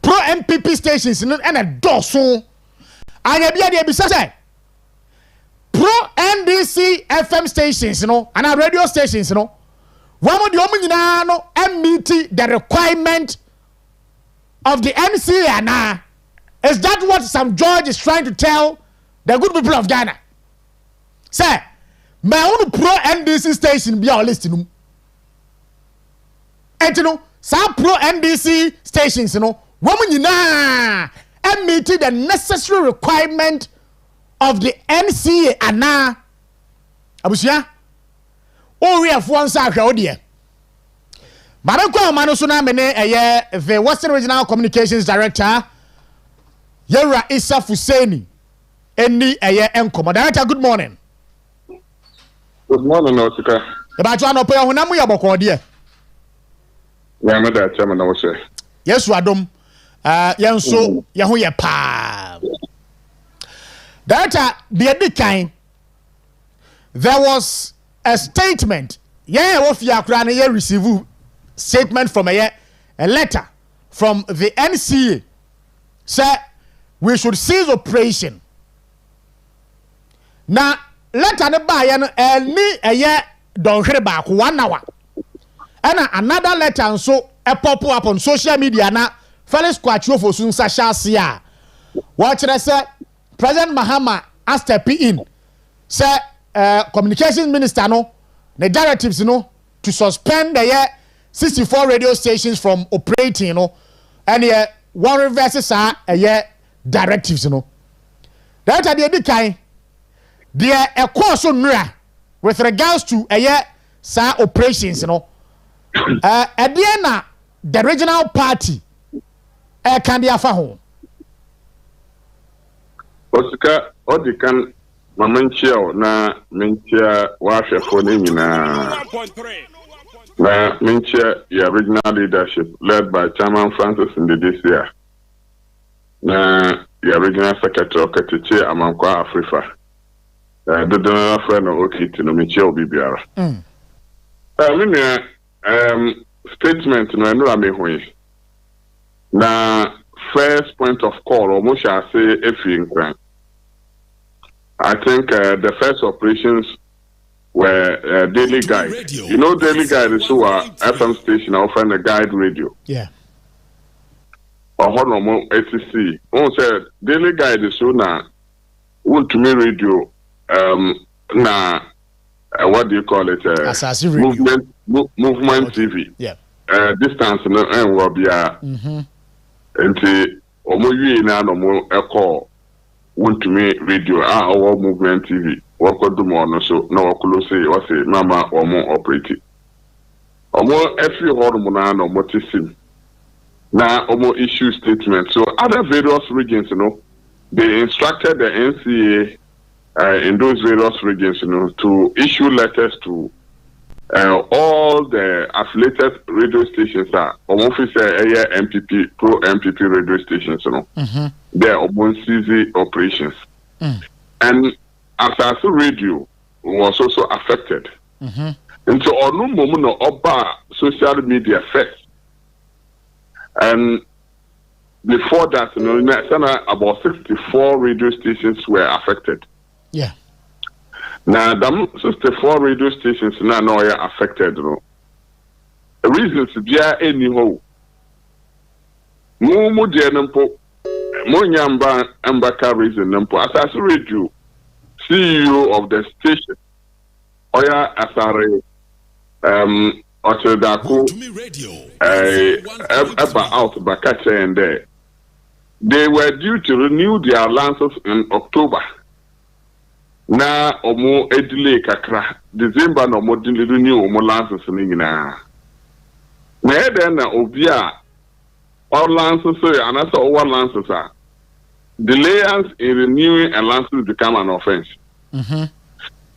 S3: pro-MPP stations and a dosso. I have the say pro-NDC FM stations, and our radio stations, one of the meet the requirement of the NCA. Is that what Sam George is trying to tell the good people of Ghana? Say, my own pro-NDC station be our listing. And some pro-NDC stations, woman and meet the necessary requirement of the NCA ana abusia o we have one side here Marako Manusuna mene the Western Regional Communications Director Yera Issa Fuseni eni enkomo director. Good morning.
S6: Good morning, Osika.
S3: About you no pay honam ya boko de.
S6: Yeah, me da chairman na say.
S3: Yes, Adom. Yan so ye ho ye pa. That the kind there was a statement. Yeah, what you are receive statement from a letter from the NCA. Say we should cease operation. Now, letter ne buy ni a don't hear back 1 hour. And another letter and so a pop up on social media na fellow squatcho for soon Sasha Sia. Watch it, say President Mahama has step in. Say communications minister no the directives to suspend the 64 radio stations from operating and one reverses are directives that are the kind there a course on with regards to operations at the end the regional party can be a home.
S6: Osika Odikan Mamenchia na Menchia Washafo na Menchia your regional leadership led by Chairman Francis in the DCA. Na your regional secretary Okatiche Amankwa Afrifa. The general friend of Okiti no Menchia Obibiara. Statement no eno amehoyi. Na first point of call almost I say if I think the first operations were Daily Guide. Radio. You know, Daily Guide is who are FM station offering a guide radio.
S3: Yeah.
S6: Or Honomo ACC. One said Daily Guide is who now want to me radio. What do you call it? Movement TV.
S3: Yeah.
S6: Distance no and will be Enti omo yue na no mo eko want to me radio our movement TV wako do mo no so na wako say o say mama omo operate omo every hall mo na no mo tisim na omo issue statement. So other various regions they instructed the NCA in those various regions to issue letters to all the affiliated radio stations are MPP pro MPP radio stations, They're on CZ operations, and Asase Radio was also affected. And so on no moment about social media first, and before that, about 64 radio stations were affected.
S3: Yeah.
S6: Now, the 64 radio stations now are affected. The reasons they are anyhow. Mo jenampo, mo nyamba ambaka reason nampo. Asase Radio, CEO of the station, Oya Asare, Otedako, Eba out Bakache and there. They were due to renew their allowances in October. Na omo edile kakra December na omo din renew omo lances ni nyina na eden na obi a all lances and also all lances are delays in renewing a license become an offense.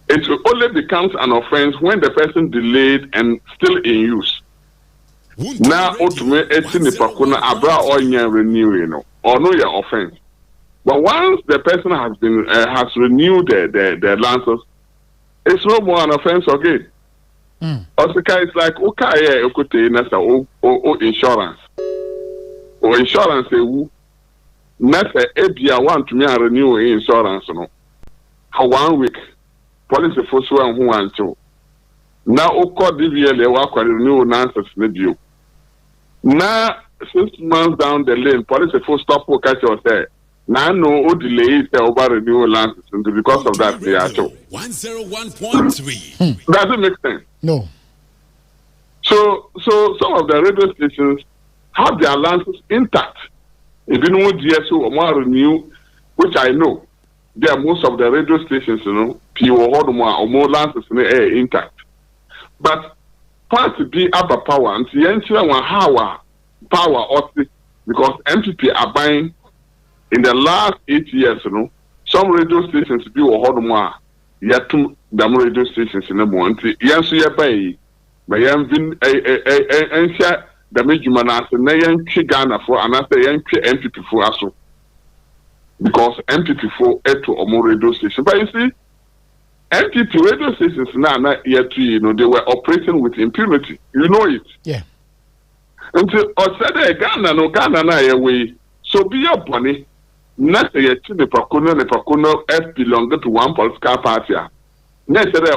S6: It only becomes an offense when the person delayed and still in use. Now ultimately etini abra onya renew or no your offense. But once the person has been has renewed the license, it's no more an offense again. Osika is like okay, insurance. Or insurance not a want to me renew insurance for 1 week. Police force one who want to. Now DVL work renew nonsense with now 6 months down the lane, police force stop catch us there. Now no delay over renewal license because of that they are show.
S7: 101.3.
S6: Doesn't make sense.
S3: No.
S6: So some of the radio stations have their licenses intact. If you know GSO or more renew, which I know, there are most of the radio stations, pure or more licenses intact. But part be upper power and the entire one how power because MPP are buying. In the last 8 years, some radio stations be more yet to dam radio stations in the morning. Yes, you pay. But you have been a share the major as a young Ghana for another young MPP for us. Because MPP for to or more radio stations. But you see, MPP radio stations now not yet they were operating with impunity. You know it.
S3: Yeah.
S6: Until said Ghana no Ghana na away. So be your bunny. Not a the Pakuno F belonged to one political party. Next day,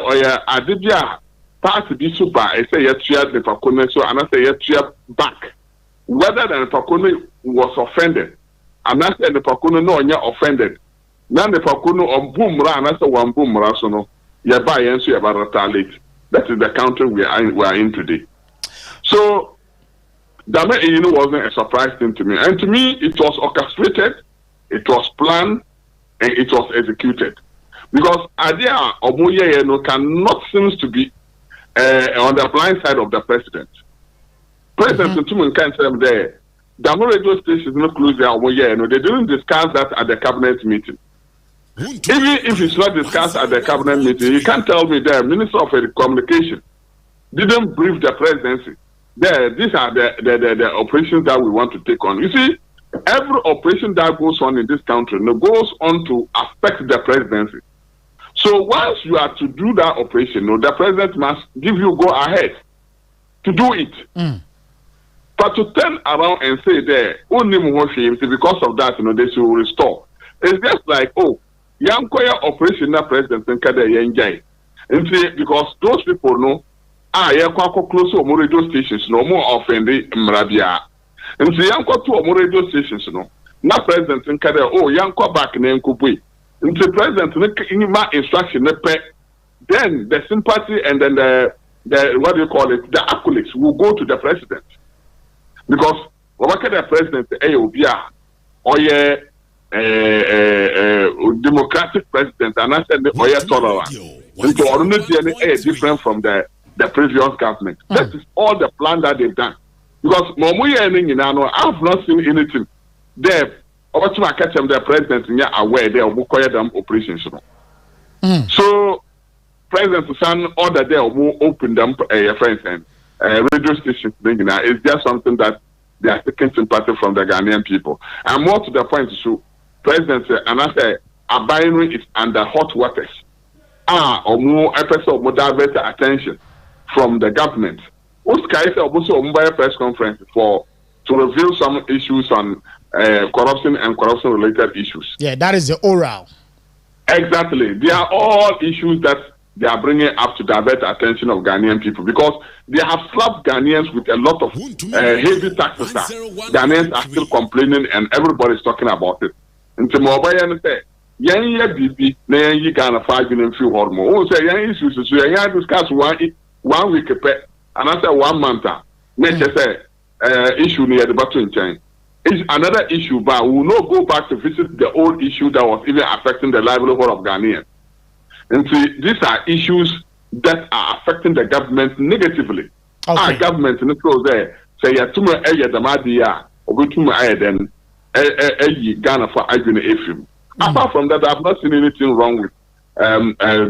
S6: I did ya party be super. I say yet the Pakuno so and I say yet back. Whether the Pakuno was offended, and I said the Pakuno no you're offended. Now the Pakuno on boom and I said one boom rasono. You buy and so about retaliate. That is the country we are in today. So that wasn't a surprise thing to me. And to me, it was orchestrated. It was planned and it was executed. Because Adia Omoye cannot seem to be on the blind side of the president. President Tumun can't tell them there. The radio station is not close there Omoye. They didn't discuss that at the cabinet meeting. Even if it's not discussed at the cabinet meeting, you can't tell me the Minister of Communication didn't brief the presidency. These are the operations that we want to take on. You see, every operation that goes on in this country goes on to affect the presidency. So once you are to do that operation, the president must give you go ahead to do it. But to turn around and say there, only because of that, they should restore. It's just like, young operation that president and Kada because those people know, you're close to more radio stations, no more offended Mrabia. And the young to more radio stations, not president and Kada, young back in Kubui. And the president in my instruction, then the sympathy and then the what do you call it, the accolades will go to the president. Because what can the president say, democratic president, and I said the tolerant. And to ordinary different from the previous government. That is all the plan that they've done. Because I've not seen anything there. The president aware they will them operations. So President San ordered they will open them friends and radio stations. It's just something that they are taking sympathy from the Ghanaian people. And more to the point, so President and I say a binary is under hot waters. Or more episode more divert attention from the government. Osikani also a press conference to reveal some issues on corruption and corruption-related issues.
S3: Yeah, that is the oral.
S6: Exactly. They are all issues that they are bringing up to divert attention of Ghanaian people because they have slapped Ghanaians with a lot of heavy taxes. Ghanaians are still complaining and everybody is talking about it. And to Mobile say, BB, you Ghana 5 million few hormone. Say, issues, so you discuss 1 week, and after 1 month, next say, issue near the battle in China. It's another issue, but we will not go back to visit the old issue that was even affecting the livelihood of Ghanaians. And so these are issues that are affecting the government negatively. Our government in the close there say Yatuma Damadia or Gutuma then Ghana for Aguna Ephraim. Apart from that, I've not seen anything wrong with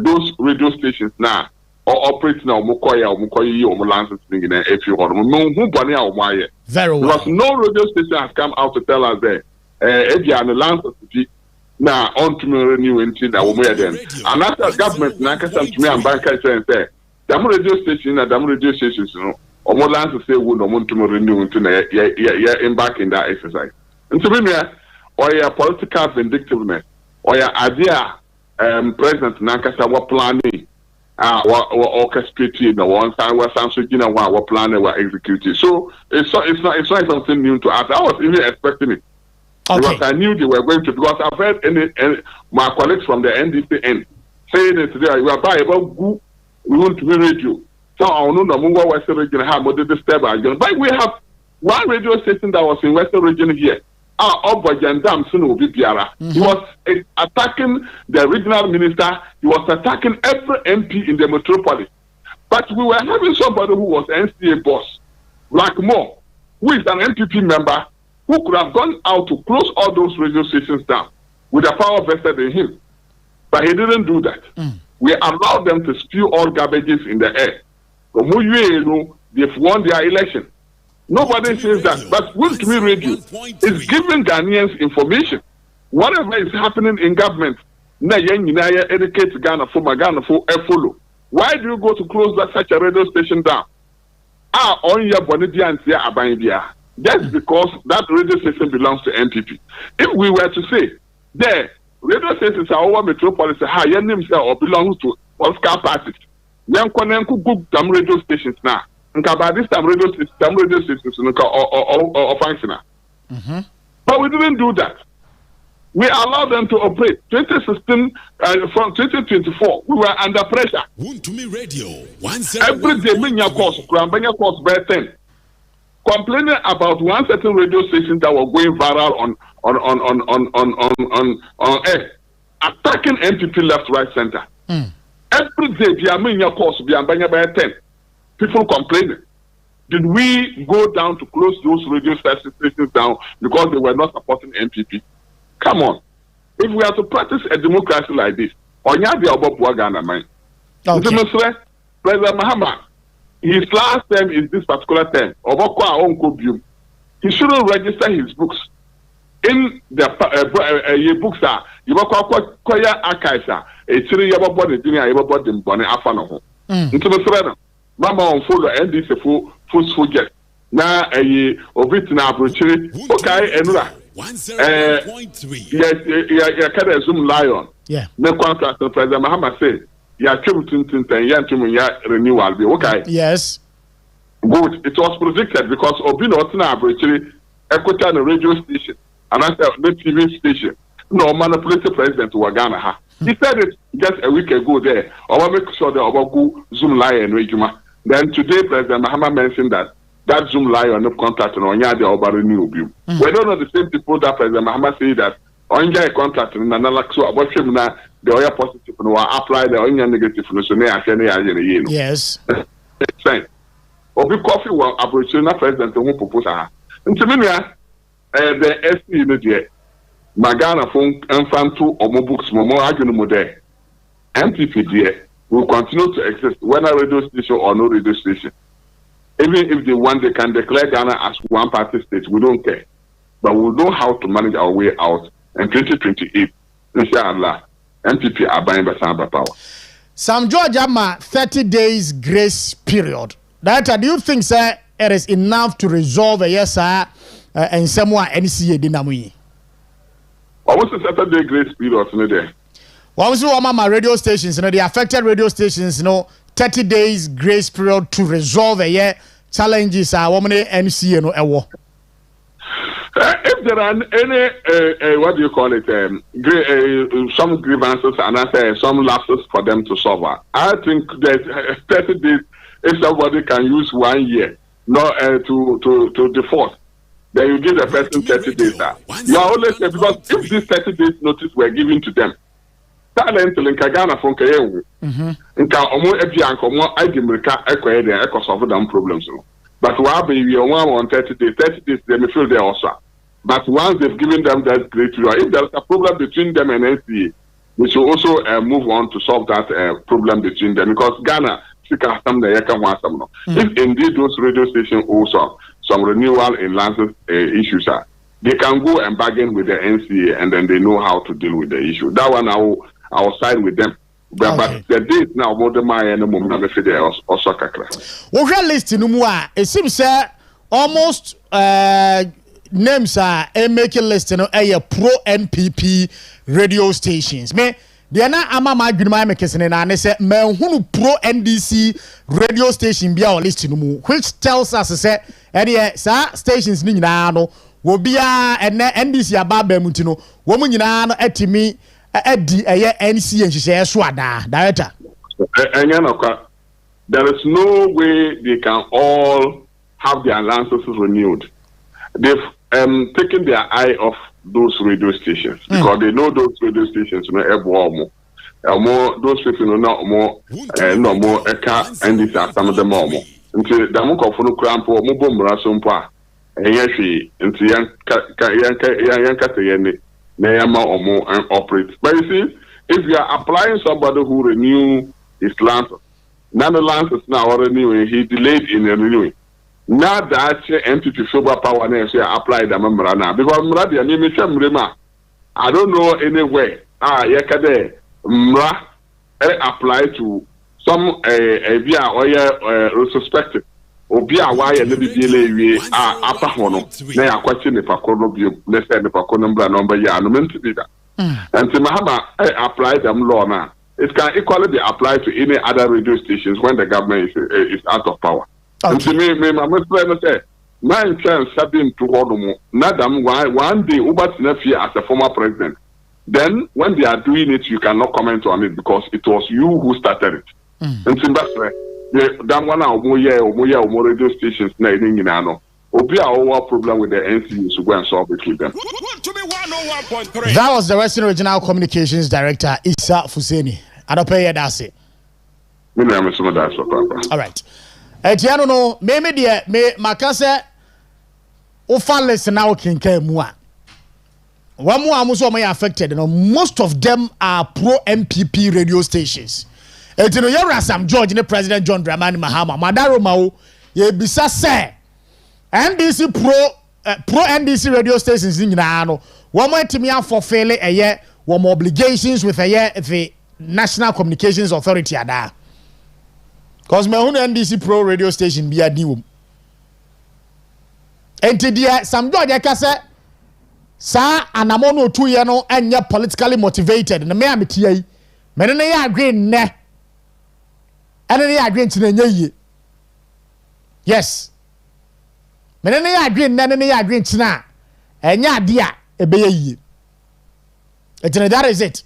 S6: those radio stations now or operating now Mukoya or Mukoyi or Mulances in a few or Mubania.
S3: Very well.
S6: Because no radio station has come out to tell us there. And the Lances now on to me renew into that we then. And after government now can come to me and bank and say, Dam radio station and Dam radio stations, or more Lances say would want to renew into embark in that exercise. And to me, or your political vindictiveness, or your idea, President Nankasa were planning, or orchestrating the one side where Samsung were planning, were executing. So it's not something new to us. I was even expecting it. Because I knew they were going to, because I've heard my colleagues from the NDCN saying it today, you are by about good, we want to be radio. So I don't know the Western region have more disturb again. But we have one radio station that was in Western region here. He was attacking the regional minister. He was attacking every MP in the metropolis. But we were having somebody who was NCA boss, like Moore, who is an MPP member, who could have gone out to close all those radio stations down with the power vested in him. But he didn't do that. we allow them to spew all garbages in the air. They've won their election. Nobody says that. But Will to Me Radio is giving Ghanaians information. Whatever is happening in government, educate Ghana for follow. Why do you go to close such a radio station down? On your Bonidia and Tia Abandia. That's because that radio station belongs to NPP. If we were to say, there, radio stations are over metropolis, your names or belongs to Oscar parties. Then could some radio stations now. By this time, radio stations or functional. But we didn't do that. We allowed them to operate. 2016 from 2024, we were under pressure. Every day, Minya course, by 10. Complaining about one certain radio station that were going viral on air, attacking NPP left, right, center. Every day, Minya course, by 10. People complaining. Did we go down to close those radio stations down because they were not supporting NPP? Come on. If we are to practice a democracy like this, President Mahama, his last term is this particular term. He shouldn't register his books. In the books are archives Mama on follow and this full jet. Now a obitina abrochiri. Okay, enura. 1.3. Yeah, kind of Zoom lion.
S3: Yeah.
S6: No contract. President Mahama said, "Yeah, renewal be okay."
S3: Yes.
S6: Good. It was predicted because Obino Otina abrochiri equity on a radio station and I said the TV station. No manipulated president to Wagana. He said it just a week ago there. Or make sure that Obagu Zoom lion regime. Then today, President Mahama mentioned that Zoom lion no contract on Onya the Oba renew. We don't know the same people that President Mahama say that Onya a contract and another so about him now the Oya positive no apply the Onya negative no so ne
S3: yes.
S6: Fine. Obi coffee will approach na president who propose her. Intimia the SC in the Magana phone infantu or more books more argument more there. MPP there will continue to exist whether radio station or no radio station. Even if they want, they can declare Ghana as one party state. We don't care. But we know how to manage our way out. In 2028, inshallah, MPP are buying by some power.
S3: Sam George Amma, 30 days grace period. That do you think, sir, it is enough to resolve a yes, sir, and someone NCA Dinamui?
S6: What was the 30-day grace period today?
S3: Once you my radio stations, the affected radio stations, 30 days grace period to resolve a year challenges are woman NCA no ewo.
S6: If there are any what do you call it, some grievances and I say some lapses for them to solve, I think that 30 days, if somebody can use 1 year, not to default, then you give the person 30 days. You are always saying because if these 30 days notice were given to them, talent in Ghana from Kayewu, in Kaomo Ebian, Komo, Idimirka, Echo solve them problems. But while we on 30 days, they may feel they also. But once they've given them that great period, if there's a problem between them and NCA, we should also move on to solve that problem between them because Ghana, if indeed those radio stations also some renewal in license issues are, they can go and bargain with the NCA and then they know how to deal with the issue. That one I will side with them. But the date now more than my enemy also Accra.
S3: Okay, list in Umwa. It seems almost names are making list a pro NPP radio stations. Me they na ama ma adwuma make sene na ne say manhunu pro NDC radio station bia o list no mu, which tells us say sa stations ni nyina no wo bia ene NDC ababa mu ti no wo mu nyina no atimi edi NC nhihye so ada director.
S6: There is no way they can all have their licenses renewed. They've taken their eye off those radio stations because they know those radio stations more those people no more eka and these are some of them more until the monk of no cramp or mobile rasumpa and yashi until yanka nayama or more and operate. But you see, if you are applying somebody who renew his license, none of the license now or renewing, he delayed in renewing. Now that entity sober power and say apply the member now because I don't know anywhere. Yakade mra apply to some via or suspected. Obia why a little delay upper hono. They are questioning if I could let's say if I could number ya no meant to be that. And to Mahama apply them law now. It can equally be applied to any other radio stations when the government is out of power. Okay. And to me, my friend say, my chance having to hold Nadam one day Uber's nephew as a former president. Then when they are doing it, you cannot comment on it because it was you who started it. And to that one or more radio stations na in Inano. Obi our problem with the NCU to go and solve it with them.
S3: That was the Western Regional Communications Director Issa Fuseni. I don't pay that's it.
S6: All
S3: right. Etiano no me makase ofa listen now kinka mu a. One more amuso may affected. You know, most of them are pro MPP radio stations. Etino yera Sam George ne President John Dramani Mahama Madaro Mao ye bisa say NDC pro NDC radio stations nyina no wo mo atimi afofele eye wo mo obligations with the National Communications Authority ada cause me hunu NDC pro radio station bia di wo enti dia Sam George akase sa anamono otu ye no enye politically motivated na me ametia yi me ne ya agree ne ene ne ya agree nti na enye yi yes menene ya agree nene ya agree ntina enya ade a ebeye yie etene that is it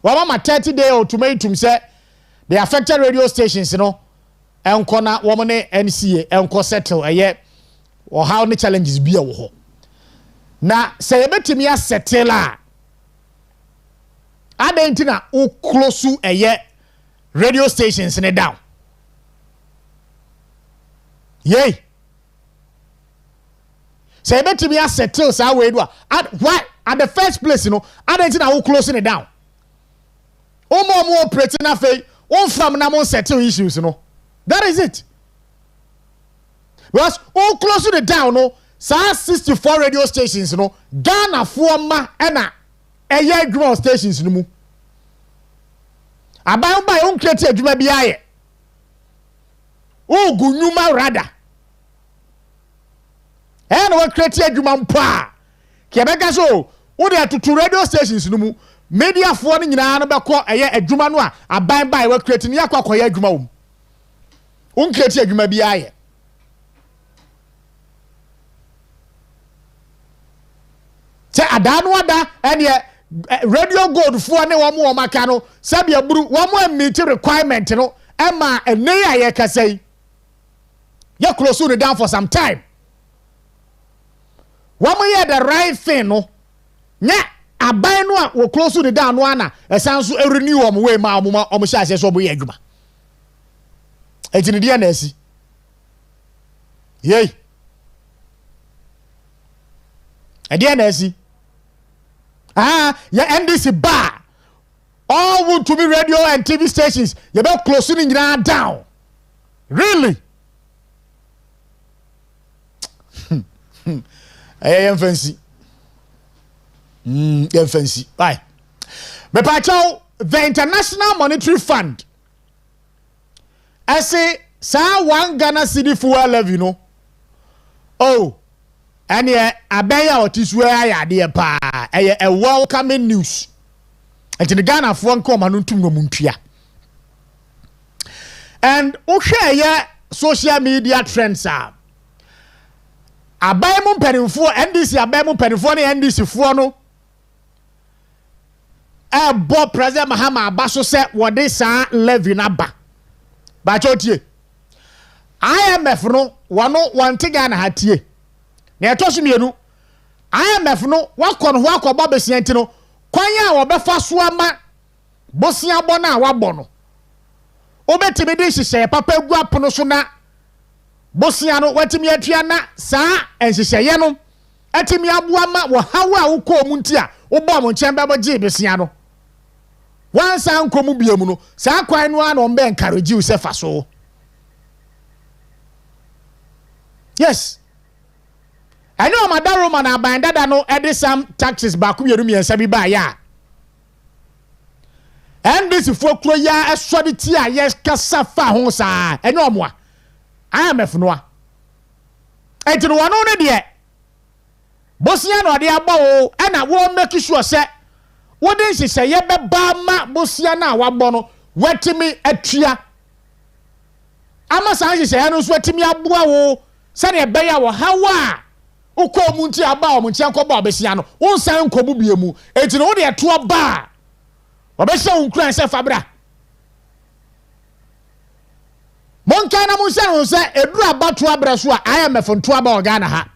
S3: wa ma 30-day ultimatum say the affected radio stations no enko na wo ne NCA enko settle eye or how the challenges be a wo ho na say ebetimi a settle a adentina o close eye radio stations ne down. Yay. Say bet to be a settle sa we do. Why at the first place, you know, I don't think I will closing it down. More operating affair, one from na settle issues, you know. That is it. Because all closing it down, no, sa 64 radio stations, you know, Ghana forma ena eye ground stations no mu. Abayo ba on create adwuma bia ye. O gunyuma rada. And what create adwuma mpa. Kebeka so, wo dey to radio stations no mu. Media for no nyina no beko eye adwuma no a aban ba we create ne yakwa koye adwuma wo. On create adwuma bia ye. Say adanu ada ene radio gold for ne wo mo maka no sabia buru wo mo meet requirement no ema ene ya ye kasai you close it down for some time. One more the right thing, no. Nya abai no we close it down no ana esan so renew am we ma am sha se so bo ye adwuma. Enti ne dia na asi. Yey. Edia na asi. Ya NDC bar. All would to be radio and TV stations. You better closing it down. Really? I am fancy. Fancy. Bye. But the International Monetary Fund. I say, sa one Ghana city fuel levy, you know. Oh, and yeah, I bear out is where I dear pa. A welcoming news. And to the Ghana phone come and to Muntia. And okay, yeah, social media trends are. Abai mu penifo NDC abai mu penifo ne NDC fo no Bob President Mahama abaso se wode sa levy na ba ba chotie IMF no wano wante Ghana hatie na etoso mienu IMF no wakọ no akọba besianti no kwan a wo befa so ama bosia bo na wabọ no obetimi de hihye papa gu apono so na bosia no watimi atua na saa enhyehyeye no atimi aboa ma wo hawo a wokọ mu ntia Oba mo nkyɛn bɛbɔ gye besia no. Wansa nkomu biemu no. Saa kwan no ana ɔmbɛ encourage you sɛ fa so. Yes. I know Madam Roman abandada no edi some taxes back yeru miensa bi ba ya. And this fokro ya esodi ti a yes kasa fa ho saa. Enyo mo a. IMF no a. Enti no wano ne de. Bosia no de aba o na wo make sure say wo den hyehyɛ ye be ba ma bosia na wabɔ no wetimi atua. Ama san hyehyɛ no so wetimi aboa wo sɛ ne be ya wo hawa. Uko munti aba o munti ankoba obesia no wonsan nkobu biemu enti no wo de to aba obesia unkran se fabra monka na munsa no se eduru aba to abra so a IMF nto aba o Ghana ha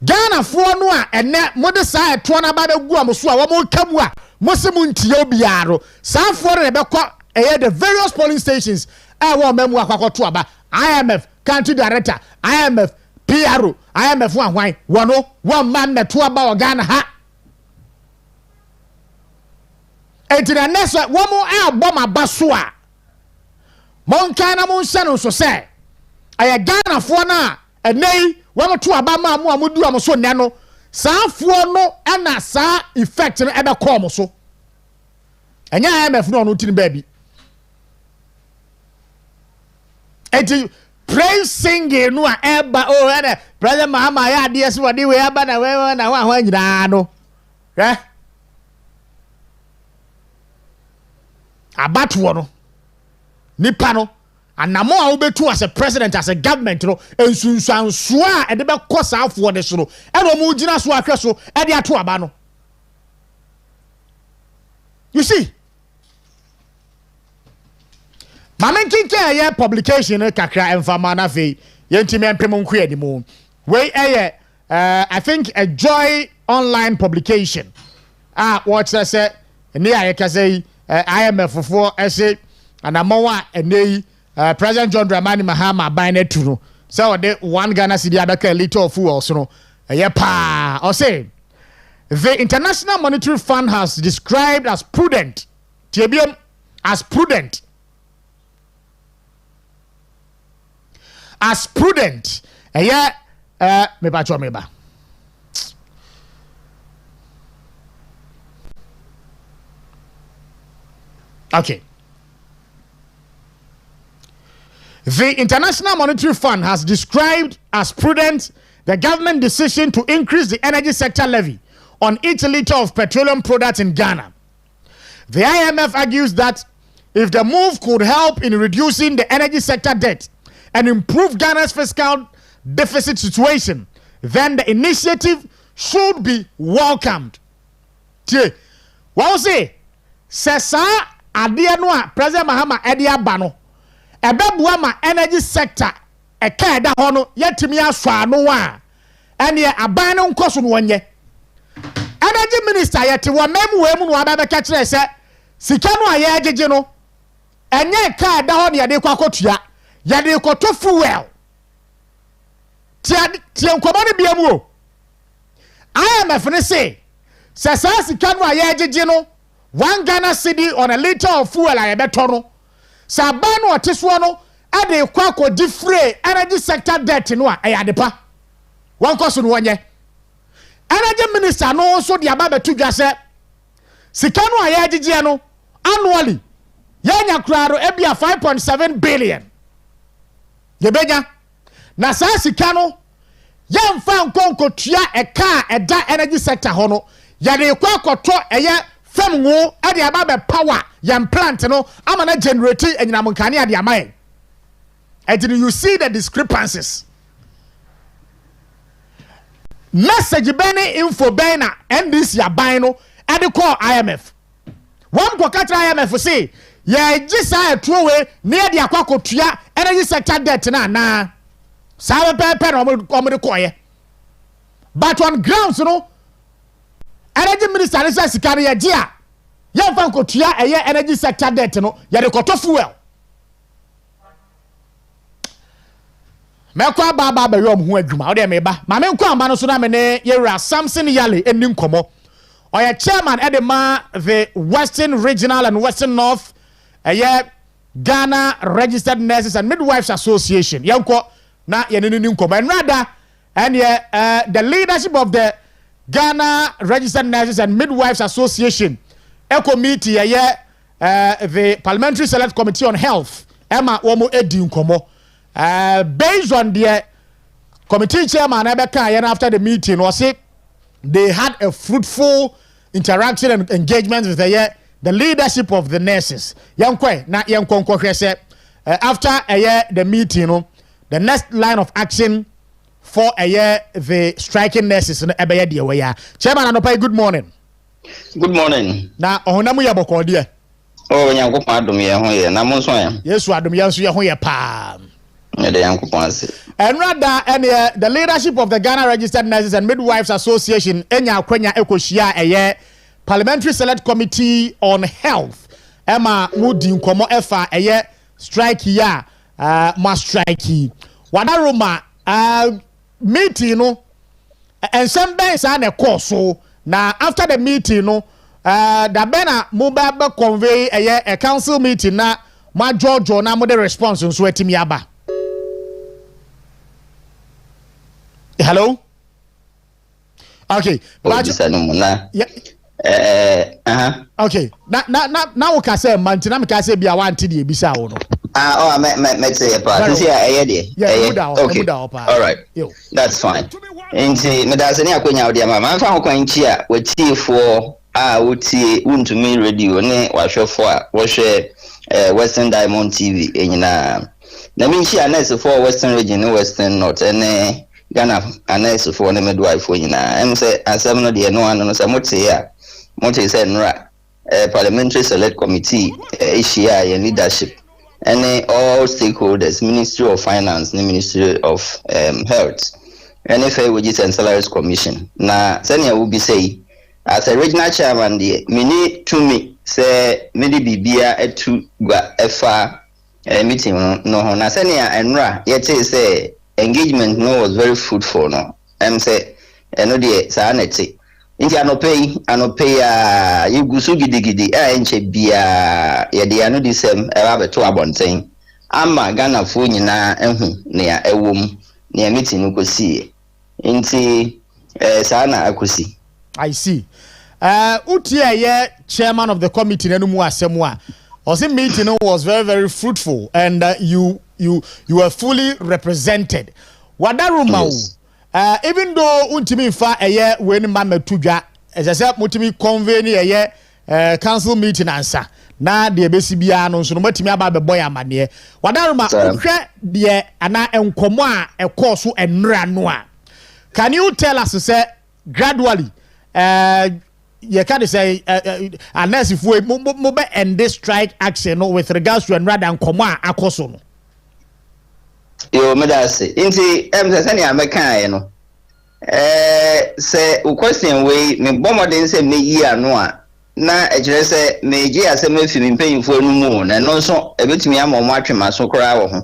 S3: Ghana fo no a ene mode sa eto na aba begu amoso a wo mo kamu a mo se munti obiaro sa fo ne bekɔ the various polling stations wo memu akwakoto aba IMF country director IMF PRO IMF wan wono one man meto aba o Ghana ha entina nesa wo mo abɔ maba so a monka na mo nhyɛ no so sɛ aya Ghana fo na enei wo mo to aba ma mo amudu am so ne no saafo no na saa effect no ebe call mo so enya IMF no tin baabi enti praise singing no eba oh na President Mahama ya ade so wade we aba na we na wa ho nyina no abatwo no nipa no anamo a obetu as a president as a government no ensunsuanso a ede be kosa afo de so no e no mu gina so ahwe so e de ato aba no you see Mamenkinke ye publication kakra emfama na fe yentimi empem nko edimu we I think a Joy online publication what say ne aye ka say IMF for say anamawa enei President John Dramani Mahama ban na tu no so de one Ghana cedi abeka liter of fuel so no pa or say the International Monetary Fund has described as prudent as prudent meba okay. The International Monetary Fund has described as prudent the government decision to increase the energy sector levy on each liter of petroleum products in Ghana. The IMF argues that if the move could help in reducing the energy sector debt and improve Ghana's fiscal deficit situation, then the initiative should be welcomed. What say? Sesa adia no a President Mahama edi abano. Ebebua ma energy sector eka eda ho no yetimi aswa no a ene aban no nkoso no wonye. Energy minister yete wo memu we mu no ababeka kire se sika no aye agege no enye ka eda ho ne yede kwakotua yede koto fuel tie nkomo ne bia mu o IMF ne say se sa sika no aye agege no 1 Ghana cedi on a liter of fuel aye beto no sabano oteso no ade kwako different energy sector debt no aye adepa wan koso no wonye energy minister no so de ababetu dwa se sika no aye agege no annually yenya kraro ebia 5.7 billion yebenya na saa sika no yemfa nkonkotua eka eda energy sector ho no yade kwakoto eye femwo ade ababe power yam plant no amana generate enyinam nkane ade amaye and you see the discrepancies message bene info bena NDC aban no ade call IMF one ko katra IMF say ye gisa etrowe ne ade akwakotua energy sector debt na sabe pepe no mo de koye but on grounds no energy minister is sikari ya dia ye fan kotua eye energy sector debt no ye de koto fuel mekwa baba be yom ho adwuma o de meba ma me nkwa amba no so na me ne yewura Samson Yale eni nkomo oye chairman edema the Western Regional and Western North Ghana Registered Nurses and Midwives Association yanko na yenini nkomo and rather and the leadership of the Ghana Registered Nurses and Midwives Association a committee the Parliamentary Select Committee on Health Emma Womo Edi nkomo based on the committee chairman Ebeka after the meeting was it they had a fruitful interaction and engagement with the leadership of the nurses. Yankwe na yankonkwe say after the meeting, the next line of action for the striking nurses in Ebeye de way. Chairman Anopai, good morning.
S7: Good morning.
S3: Na ohonamu ya boko dia.
S7: Oh, Yankopon adom ye ho ye na mo so ya.
S3: Yesu adom ye so ye ho ye pa.
S7: Ne de Yankopon ase.
S3: And rather the leadership of the Ghana Registered Nurses and Midwives Association enya akwanya ekohia Parliamentary Select Committee on Health Emma Mudi nkomo efa strike ya ma strike wadaroma meeting no and some days are na course na after the meeting no da bena mobile convey a council meeting na ma George na mo the response nso etimi aba. Hello. Okay.
S7: Yeah.
S3: Okay. Now we can say mantina me can say bia wanti de ebisa wo no.
S7: Me say pa. This here dey. Okay. All right. That's fine. Nti me da se ne akonya wo de ma. Man fa ho kwanchi a watifo wotie untumi radio ne wahwefo a wo hwe Western Diamond TV enyina. Na me nchi anese for Western region ne Western North ene Ghana anese for ne midwife nyina. Em say asem no de no anu no say mote say nra Parliamentary Select Committee Asia leadership and all stakeholders, Ministry of Finance, the Ministry of Health, NFA Wages and Salaries Commission. Na senior will be say as a regional chairman the mini to me say medi bibia etu gwa efa meeting no na senior enra yet say engagement no was very fruitful no say no dey sa neti inti anopay yugusu gidigidi enche bia ye de anu disem eba beto abonten ama Ghana fo nyina ehu ne ya ewom ne meeting no kosi inti sana akosi.
S3: I see. Utie chairman of the committee nenumu asemu a ose meeting was very very fruitful and you were fully represented. Wadaruma
S7: Yes.
S3: Even though untimi fa when mama tudwa as I said mutimi convene council meeting answer na de besi bia no so no matimi aba be boy amane wadaruma hwe de ana enkomo a ekoso enra no a can you tell us say gradually you can say unless if we mo be end this strike action no with regards to enra dan enkomo a akoso no.
S7: Yo medase inti say ne ameka no say o question we me bomodin say me yi anu a na ejire say me gi asem afi me mpanyimfo anu mu na no so ebetumi amom atwema so kora wo ho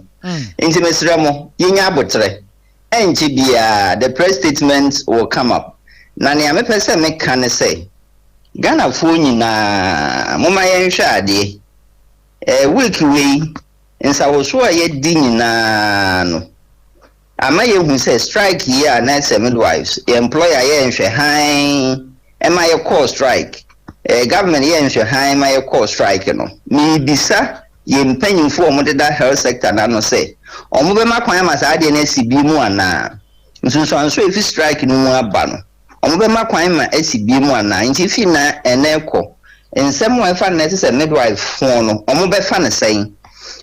S7: inti mesre mo yinya abotre enchi bia the press statement will come up na ne amepe say me kan say Ghana fo nyina moma yen hwa ade week we nsa wo so ye di nyina no ama ye hu say strike here na say midwives employer ye nhwe han ema ye call strike government ye nhwe han ma ye call strike no mi bisa ye mpanyimfo omo de health sector na no say omo be makwan ma sa ade na sibi mu ana nso if strike no mu aba no omo be makwan ma asibi mu ana nti fi na eneko ensem wa fa na say midwife fo no omo be fa na say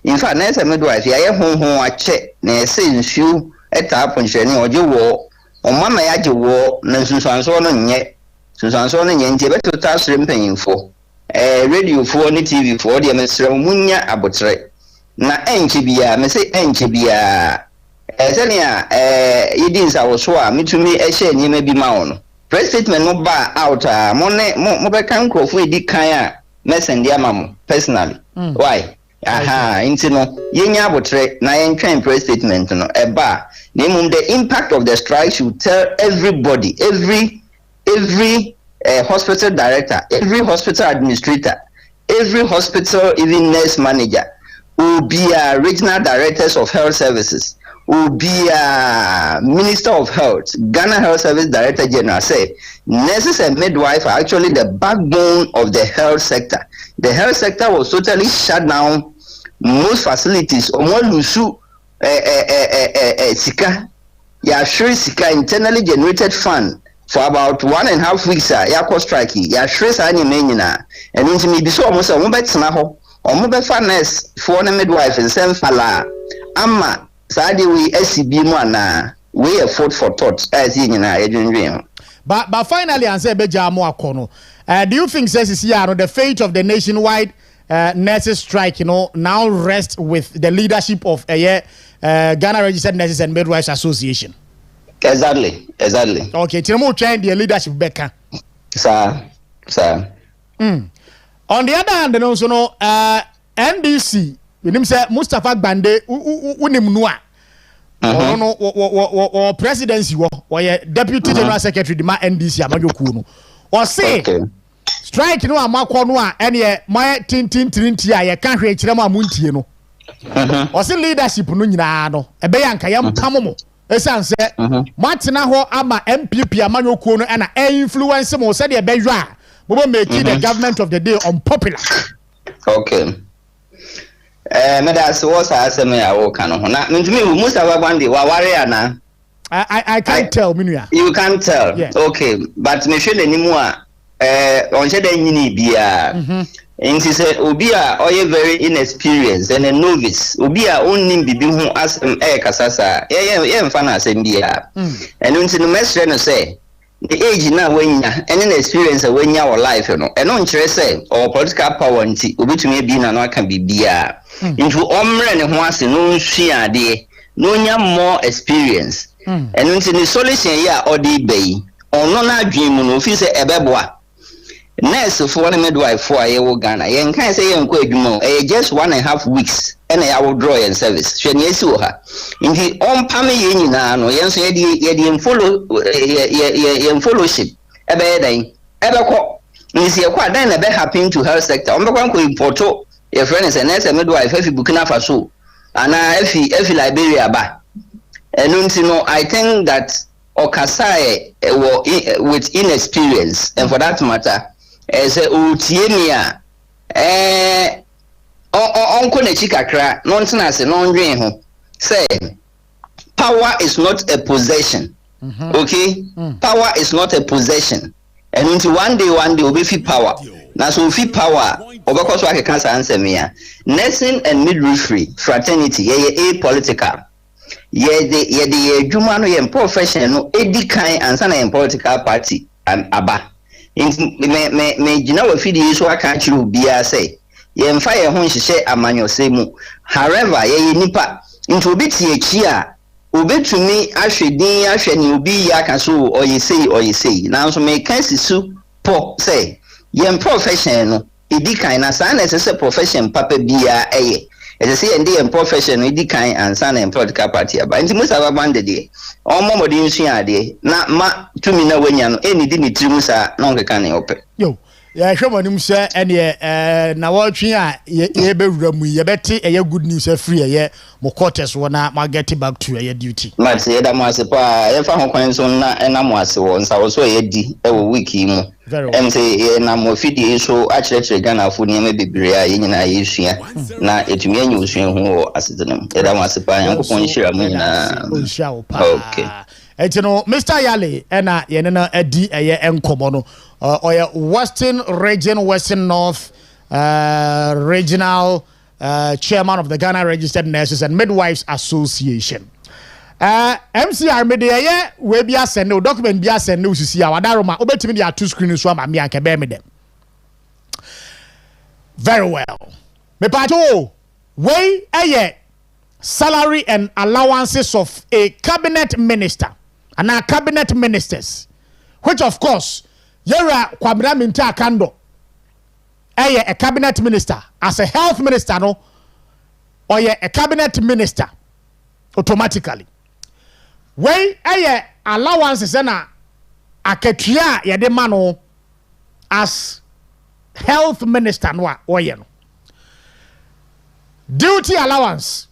S7: in fact na say midwife ya ye honhon ache na say nsu eta poncheni oje wo omama ya je wo na nsusanso no nye nsusanso no nye nti be total shrimpanyimfo radio fo ni tv fo de mesra munya abotre na enche bia me say enche bia senia yidi nsa wo so a mitumi ehye nyema bi ma wo no press statement no ba out mo be kan krofo edi kan a messendi ama mo personally why aha nti no yenya abotre na yentwen press statement no eba na the impact of the strike should tell everybody, every hospital director, every hospital administrator, every hospital even nurse manager, will be regional directors of health services, will be Minister of Health, Ghana Health Service Director General, say nurses and midwives are actually the backbone of the health sector. The health sector was totally shut down. Most facilities, sika, sure sika internally generated fund for about 1.5 weeks. Yako strike, sure sa any menina, and into me be so almost a mobile snaho, or mobile finance for a midwife and send fala. Amma. Sadi we SCB mana we afford for thoughts as in dream.
S3: But finally, answer Bejamo Akono. Do you think says the fate of the nationwide nurses strike, now rests with the leadership of Ghana Registered Nurses and Midwives Association?
S7: Exactly.
S3: Okay, Timo trying the leadership Becca.
S7: Sir.
S3: On the other hand, also NDC. We say Mustafa Bande unimnua or presidency or deputy general secretary the NDC amajoku no or say strike no amakọ no a ene my tintintinti a ye kan hwe kire ma muntie no or say leadership no nyina no ebe ya nka yam pamomo esan se matena ho ama MPP amajoku no na influence mo say de ebe hwa a bo make the government of the day unpopular.
S7: Okay. Medas was aseme ya wo kan ho na ntumi Mustafa Bande wa ware ana.
S3: I can't tell minua.
S7: You can't tell. Yeah. Okay, but me hwe nanimu a on hwe dan nyini bia. Nti se obi a oye very inexperienced and a novice. Obi a onnim bibi ho asem kasasa. Ye mfa na asem bia. Eno nti no mesre no say the age na wenya any experience wenya our life no eno nkyere say or political power nti obetumi bi na no aka bibia into omre ne ho ase no nhua ade no nya more experience eno nti ni solution ya odi bei ono na adwen mu no fi say ebeboa nurse for one midwife for ayewo Ghana yen kan say yen ko adwuma just 1.5 weeks ena ya withdraw yen service hwe ne esi wo ha nti on ye nyina no yen so ye fellowship ebe dan ebe ko nsi ye kwa dan na be happen to health sector on be kwa ko importo your friends and nurse midwife efi Burkina Faso ana efi Liberia ba enu nti no I think that Okasai with inexperience and for that matter as utienia onko na chikakra no ntena se no ndwen ho say power is not a possession. Okay, power is not a possession and until one day obi fi power na so fi power obekọ so akeka sa answer ya nursing and midwifery fraternity ye political ye the adwuma no ye profession no edikan ansa na political party aba me gina wa fidi so aka kire obia say ye mfa ye ho nhihye amanyose mu however ye nipa nti obi tie chi a obetumi ahwedin ahwe ni obi ya ka so oyesei na so me kan sisu po say ye profession no edikan na sa na se profession papa bia eye ese say ende ye profession no edikan ansa na political party aba nti Mustafa Bande de omomodi nsua de na ma tumi na wanya no eni di ni trimu sa na onke kan ope
S3: yo ya hwemanim se ene na watwe a ye bewura mu ye beti eye good news free eye mo quarters wona ma get back to eye duty
S7: ma se da mo ase pa ye fa ho kwan so na mo ase wo nsa wo so ye di e wo week mu em se ye na mo fidi so a chire Ghana fo ni me bebre a ye nyina ye sua na etumi anya osua ho wo asetenam ye da mo ase pa yankopon hira mu nyina okay
S3: etino Mr. Yale ena ye na adi eye enkomo no or Western Region, Western North Regional Chairman of the Ghana Registered Nurses and Midwives Association. MCR media we be send no document be send no sisi awadaroma obetimi dia two screen so ama me anka be me dem. Very well. Me pato we salary and allowances of a cabinet minister and our cabinet ministers, which of course Yera Kwabena Minta Kando a cabinet minister as a health minister no or a cabinet minister automatically. Wey allowances na aketua yede mano as health minister no oye no. Duty allowance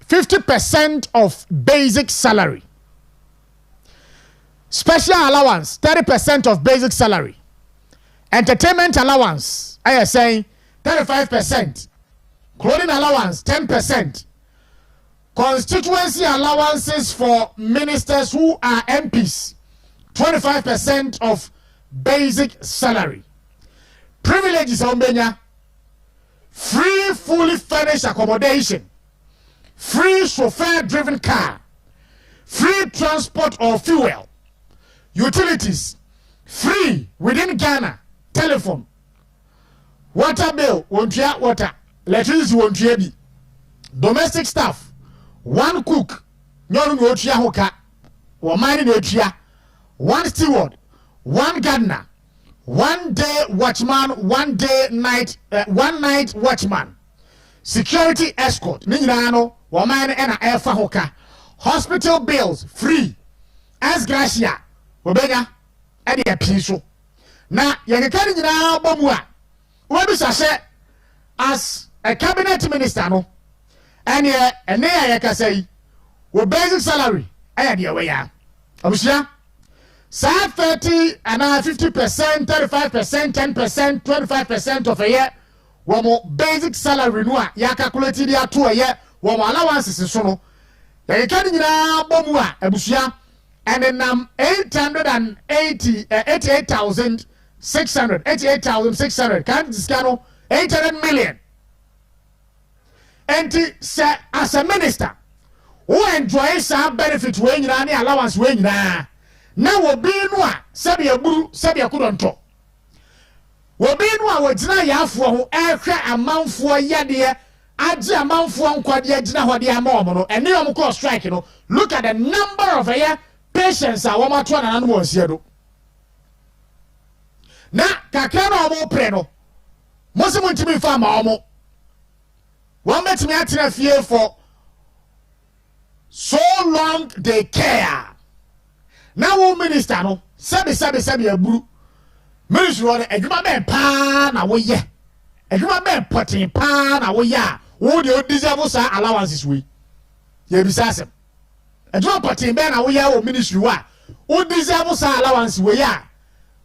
S3: 50% of basic salary. Special allowance 30% of basic salary. Entertainment allowance I say 35%. Clothing allowance 10%. Constituency allowances for ministers who are MPs 25% of basic salary. Privileges ombenya free fully furnished accommodation, free chauffeur driven car, free transport or fuel, utilities free within Ghana, telephone, water bill wontua water, electricity wontua bi, domestic staff, one cook nyonu no otua hoka, wo mine no otua, one steward, one gardener, one day watchman, one night watchman, security escort ni nyina no wo mine na efa hoka, hospital bills free, as gracia obenya e de apiso na yekeka ni nyina bomu a wo bi sase as a cabinet minister no ene ya yekasa yi wo basic salary aya de we ya abusia sa 30 and 50%, 35%, 10%, 25% of a year wo mo basic salary no a ya calculate dia to a year wo mo allowances so no yekeka ni nyina bomu a abusia and then 88,600 can't discount 800 million. And say as a minister who enjoys some benefit when you any allowance when you now will be no sabia buru sabia kudonto will be no we dina ya for ehwe amanfo yade age amanfo nkwade gina hode amom no ene yom call strike no. Look at the number of patients are one to another once here. Na kakra na omo pre no mo se mo ntimi fa ma omo one met me atena fie for so long they care. Now wo minister no sabi aburu ministry no adwuma ben pa na wo ye adwuma ben potin pa na wo ya wo de deserve sa allowances we ye bisasem adwuma potin ben na wo ya wo ministry wa wo deserve sa allowance we ya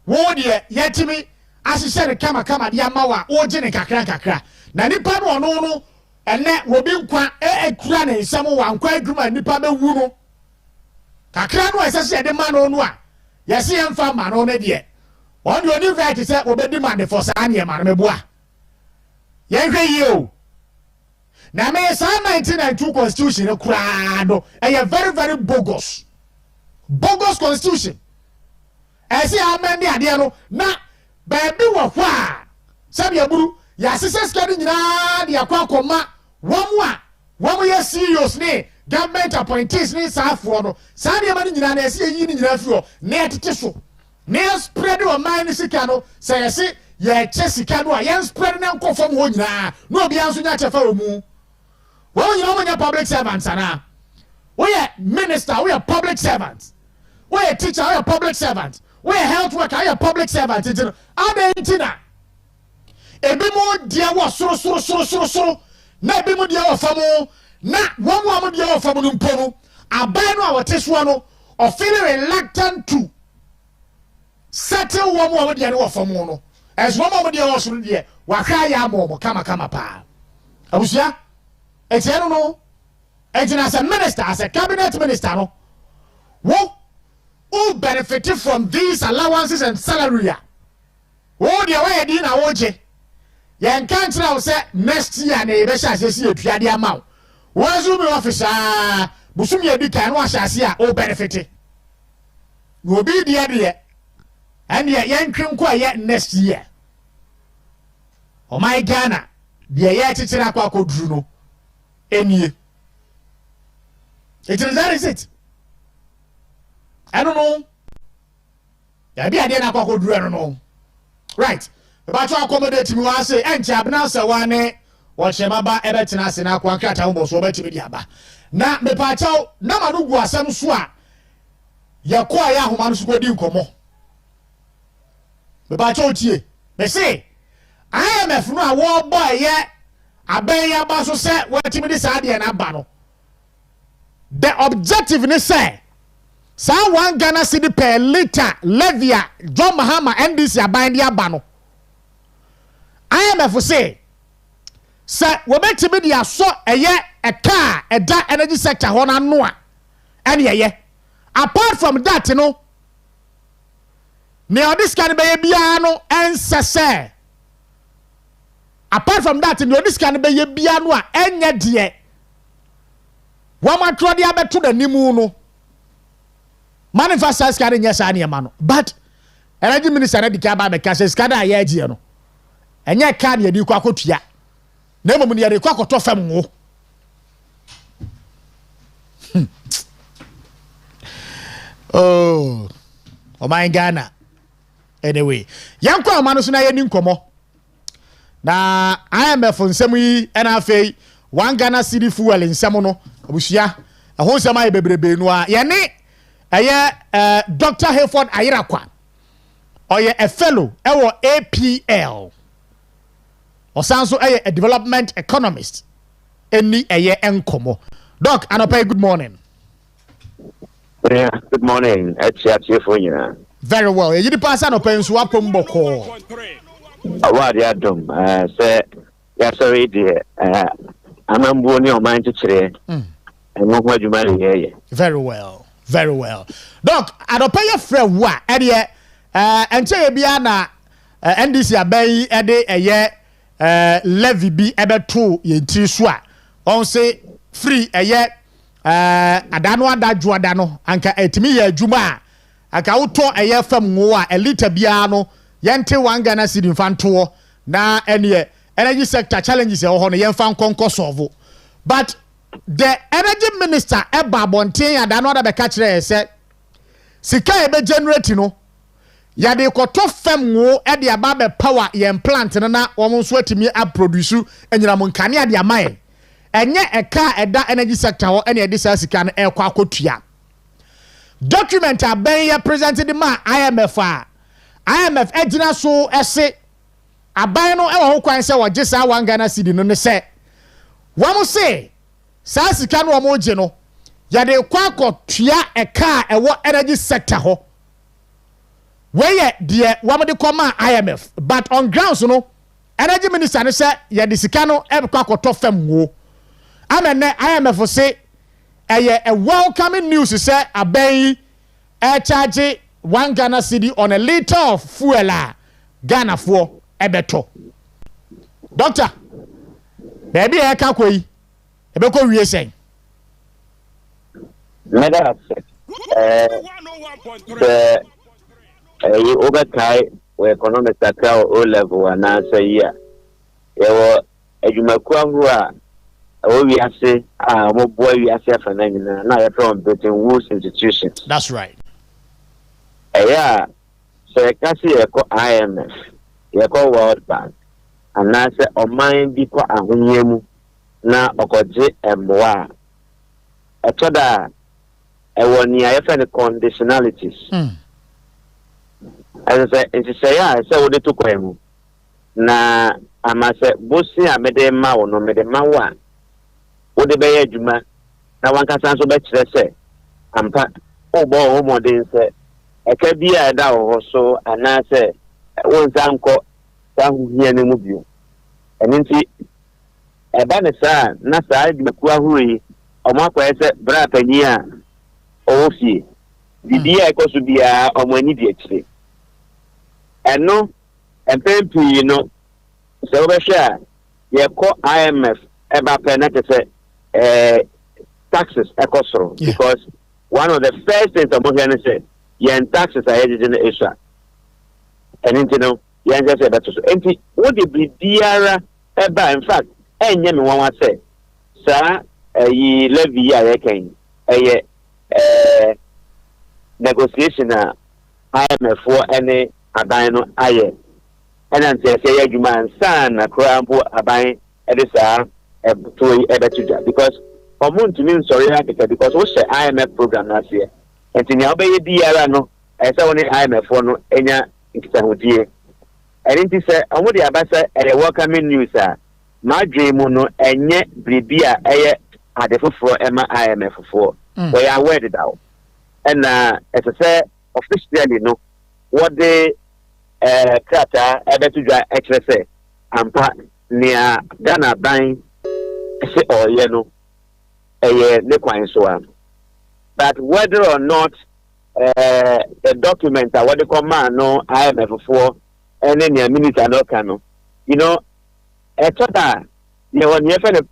S3: wo de yetimi asise ne kama de amawa wo gine kakra na nipa no no ene wo bi nkwa ekura ne nsam wa nkwa adwuma nipa be wu no kakra no esese de ma no a yesi emfa ma no ne de on the only right say obedi man for sa ne ma no mebua ye hwe yi o na me sa 1992 constitution kura no very very bogus constitution esi amende ade no na baabi wo hwa sabi aburu ya sise skadi nyina de akwa One year serious ne government appointees ne safo no sane ma nyina na ese yi ni nyina fio ne tete so ne spread o man sika no say ese ye che sika no a ye spread na nkofom ho nyina no obi anso nya chefa omu wo nyina mo nya public servants ana we are minister, we are public servants, we are teacher, we are public servants, we are health worker, we are public servants. Adentina ebi mo dia wo so na ebi mo dia wo famo na wo mo dia wo famo no mpono aban no a wote so no or feeling reluctant to settle wo mo dia no wo famo no as wo mo dia wo so dia wa hwa ya mo kama pa abusia etiano no etina as a minister, as a cabinet minister no who benefited from these allowances and salary wo dia wa yedi na woje yen can't now say next year na ebe sha se etua de ama wo zo me office busum ye di kan wa sha se a o benefit no bi dia de and yen twem ko ye next year oh my Ghana de ye chichira kwa koduru no enie that is it. I don't know. Ya bi ade na kwa koduru no. Right. About to accommodate me one say enche abna se wane wɔhyɛmaba ɛbɛtena ase na akɔ akrata ho bɔ so wɔbɛtumi de aba na mepaakyɛw na ma no gu asɛm so a yɛkɔɔ yɛ ahoma no so kɔdi nkɔmmɔ mepaakyɛw tie me se IMF no a wɔbɔ ɛyɛ abɛn yɛ aba so sɛ wɔatumi de saa deɛ no aba no the objective ne sɛ saa 1 Ghana cedi per litre levia John Mahama NDC aban de aba no IMF say sɛ wɔbɛtumi de asɔ ɛyɛ ɛka ɛda energy sector hɔ na no a ɛne ɛyɛ apart from that no ne ɔde sika no bɛyɛ biara no ɛnsɛ sɛ apart from that ne ɔde sika no bɛyɛ biara no a ɛnyɛ deɛ wɔmatwerɛ de abɛto n'animu no manifest sika no nyɛ saa nneɛma no but energy minister no de ka ba bɛka sɛ sika no a yɛagyeɛ no ɛnyɛ ka ne yɛde kɔ akɔtua na mmom ne yɛde kɔ akɔtɔ fam ngo oh my Ghana anyway yankɔ ɔma no so na yɛni nkɔmmɔ na IMF nsɛm yi ɛna afei 1 Ghana cedi fuel nsɛm no abusua ɛho nsɛm ayɛ bebrebe no a yɛne ɛyɛ Dr. Hayford Ayerakwa ɔyɛ a fellow ɛwɔ APL ɔsan so ɛyɛ a development economist ɛni ɛyɛ nkɔmmɔ doc anɔpɛ good morning.
S8: Yeah, good morning.
S3: Very well. You did pass on open so apom boko.
S8: Award ya dum say ya sorry dear amambu ni o man chire. Emo ho adwuma ye.
S3: Very well. Very well. Doc, adopa ye frɛ wo a ɛde enche bia na NDC abai ɛde ɛyɛ levy bi ɛbɛto ye ntiri so a on say free ɛyɛ adano adadwo adano anka etimi ye adwuma a aka wotɔ ɛyɛ fam ngo a elita bia no yɛnte 1 Ghana cedi mfanto na ɛne energy sector challenges ɛwɔ hɔ no yɛmfa nkonko solve but the energy minister eba bonten adano ada bɛka kyerɛ sɛ sika ebe generate no yade kɔtɔ fam ngo ɛde aba bɛ power yɛn plant no na wɔn nso atimi a produce enyinam nkane ade amae enye eka eda energy sector ho ene edi sika no ekwa akotua document aben ya presented ma IMF IMF ejina so ese aban no e wo kwan se wo gisa 1 Ghana cedi no ne se wo mo se sa sika no wo mo gye no ya de kwa akotua eka ewo energy sector ho weye de wo mo de koma IMF but on grounds no energy minister ne se ya de sika no e kwa akoto fam wo amene IMF say a welcoming news say abai charge 1 Ghana cedi on a liter of fuel Ghana for ebeto. Doctor, baby e ka koyi ebeko wie sen.
S8: Meda you overtime we economic Accra O level and answer here. Ewo adwumaku ahuru a we ase mo boy we ase afananya na ya from between woods institutions.
S3: That's right.
S8: Yeah, so kasi eko IMF, eko World Bank, and na se oman bi ko ahonyemu na okoje emwa. Etoda ewo ni ayefa ni conditionalities. As I say ya se wo de to kwemu. Na amase bosi amede ma wo no mede ma wa. Wo de be adwuma na wanka san so be kire se ampa obo ho modern se eka bia da ho so anase won sanko sahu hia ne mu bio eninti eba ne sa na sa admaku ahuri omo akwa se bra pani a ofie bibia ekoso bia omo ani bi akire eno empempi no se obehwa ye ko IMF eba pe na te taxes ekosoro because one of the first things about here say yen taxes are in the issue and into no yen just say better so enti what the biara eba in fact enye me wan say sir yi levy ya ken negotiation IMF for any aban no aye and then say adwuma nsan na krampo aban it is to because to mean sorry because we say IMF program last year and in your no as I want IMF for no enya nkitahodie and it say omudi abasa e welcoming news my dream no enye bribia eye adefoforo ema IMF for we are aware that and as I say officially no what they krata ebe to dra say ampa near Ghana buying say or no ne kwan so but whether or not the document what they command no IMF for and then your minister no can you know a total you want the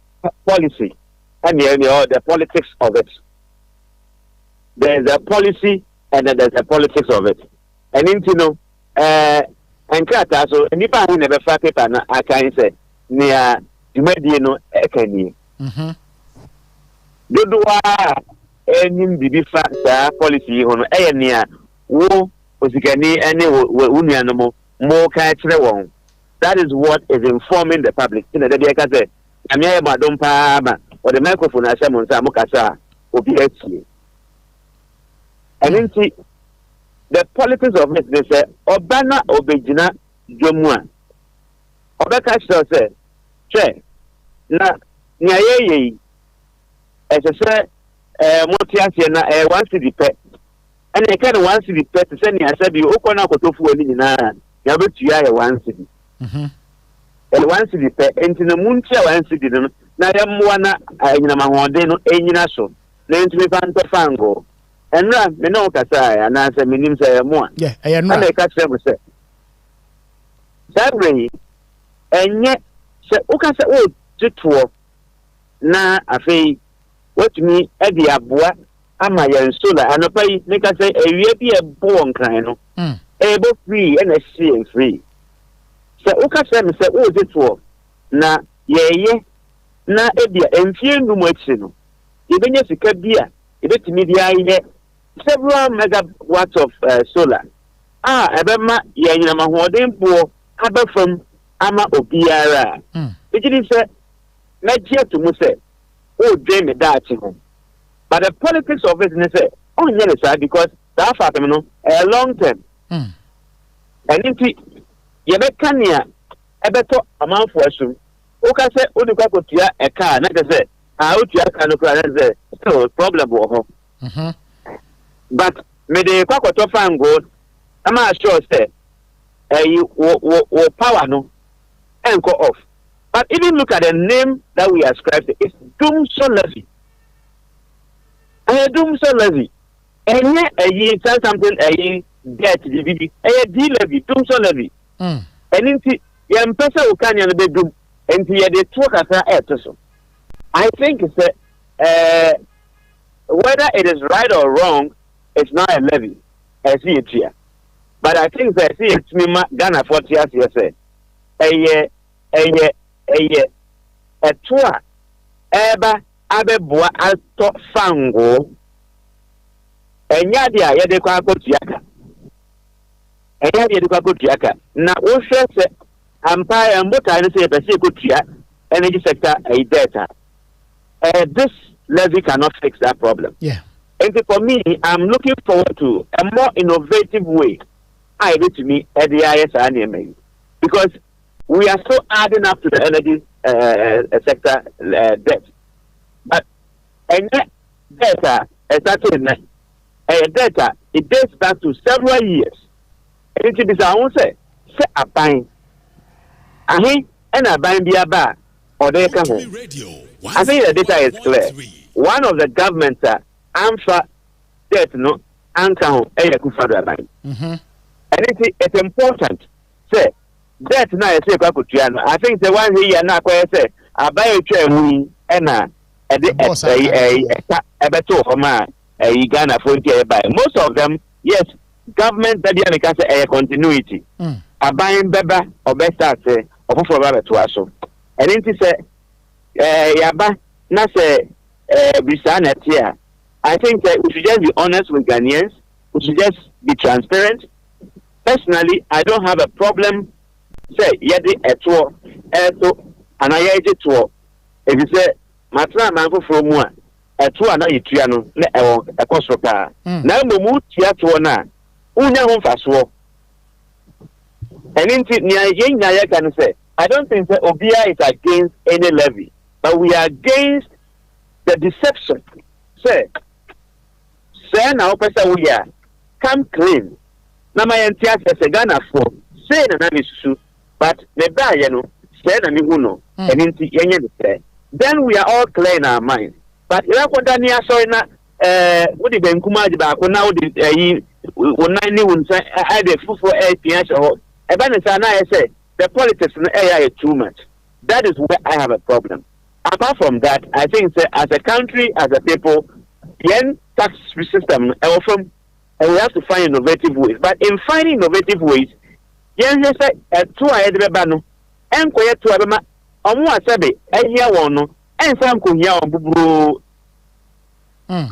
S8: policy and the politics of it. There's a policy and then there's a politics of it. And you know and krata so nipa hin never fa paper na aka say near dwumadie no ekani dodowa enim bibi fa sa policy ho no near wo Osikani ene wo nuanom mo ka kire won. That is what is informing the public. You know that they can say amia ma don pa ma or the microphone asem nsa mo kasa obi atie. And then see the politics of it, they say obana obejina jomua obeka say che na nyayeye as I say motiase na 1 cedi pe and e can 1 cedi pe to say ni asabi okona kotofu ani nyina ya betua ya 1 cedi 1 cedi pe enti na muntia 1 cedi no na ya mmoa na nyina mahode no enyina so na enti pa ntofango enra me no kasa na say minim say mo
S3: yeah enra
S8: na ka say mo say sabre enye say o ka say o tituo na afei what me e di aboa ama ya nsola anopai me ka say ewie bi e bo nkran no e bo free and a free say o ka say me say o tituo na yeye na e bia emfie ndumo achi no e benya sika bia e betimi dia ye several megawatts of solar ebema ye nyina mahoden po abafam ama obiara ejidi se meje to mu se o dream that ho but the politics of it is say on yele side because that fact no a long term and inti ye be kania ebeto amanfo asum o ka se o dikwa kotua e car na ka se o tua car no kra na se so problem wo ho but me de kwakoto fango am I sure say power no enko off but even look at the name that we ascribed it's Dumso levy Dumso levy and something debt DVD D levy Dumso levy and inti ya mpesa ukanya no be dum enti ye de talk asa so I think it's whether it is right or wrong it's not a levy I see it here but I think that see it's me Ghana 40 years say a tour eba abeboa ato fango enya dia ye de kwa kotuaka enya dia de kwa kotuaka na wo hwe se ampa ya mbota ne se pese kotua energy sector data this levy cannot fix that problem.
S3: Yeah.
S8: And for me, I'm looking forward to a more innovative way. I to me at the IS because we are still adding up to the energy sector debt. But and data, data, it dates back to several years. And it is our own say a buying. And a buying be a bar or they come home. I think the data is clear. One of the governments AMFA debt no anka kufa bank. And it's important. Say debt na say kwakutua no. I think the one here na kwa say abaye twa mu na ebeto homa Ghana for buy. Most of them yes government that dey make say continuity. Abayin beba obesta say ofofo ba beto aso. And it say yaba na say bisanet here. I think that we should just be honest with Ghanaians. We should just be transparent. Personally, I don't have a problem. Say, yet the and I age it to if you say Matra Manfo from one, a 2 and a triano, a cosropa. Now, Mumu Tiatuana, Unya home fast war. And in Naya can say, I don't think that Obia is against any levy, but we are against the deception. Say now, person we are come clean. Now my entire Ghana for say na bisu, but the buy say na mihuno and into yenye. Then we are all clear in our mind. But if I could Dania sorry na what the Benkumaji back now the one I the for APS or I say the politics in the area is too much. That is where I have a problem. Apart from that, I think as a country, as a people, the tax system and we have to find innovative ways. But in finding innovative ways, yes, say 2 ahead bano, and quiet to abema, omu asabe, here one, and some could hear on bubro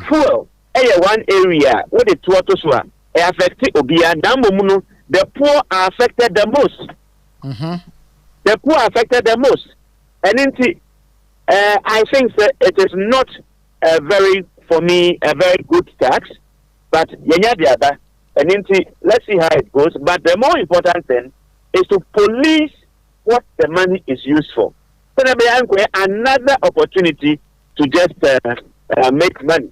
S8: fuel. One area where the 2 autoswa affected Obia, Damuno, the poor are affected the most. The poor are affected the most. And I think that it is not a very, for me, a very good tax, but and let's see how it goes. But the more important thing is to police what the money is used for. So there be another opportunity to just make money.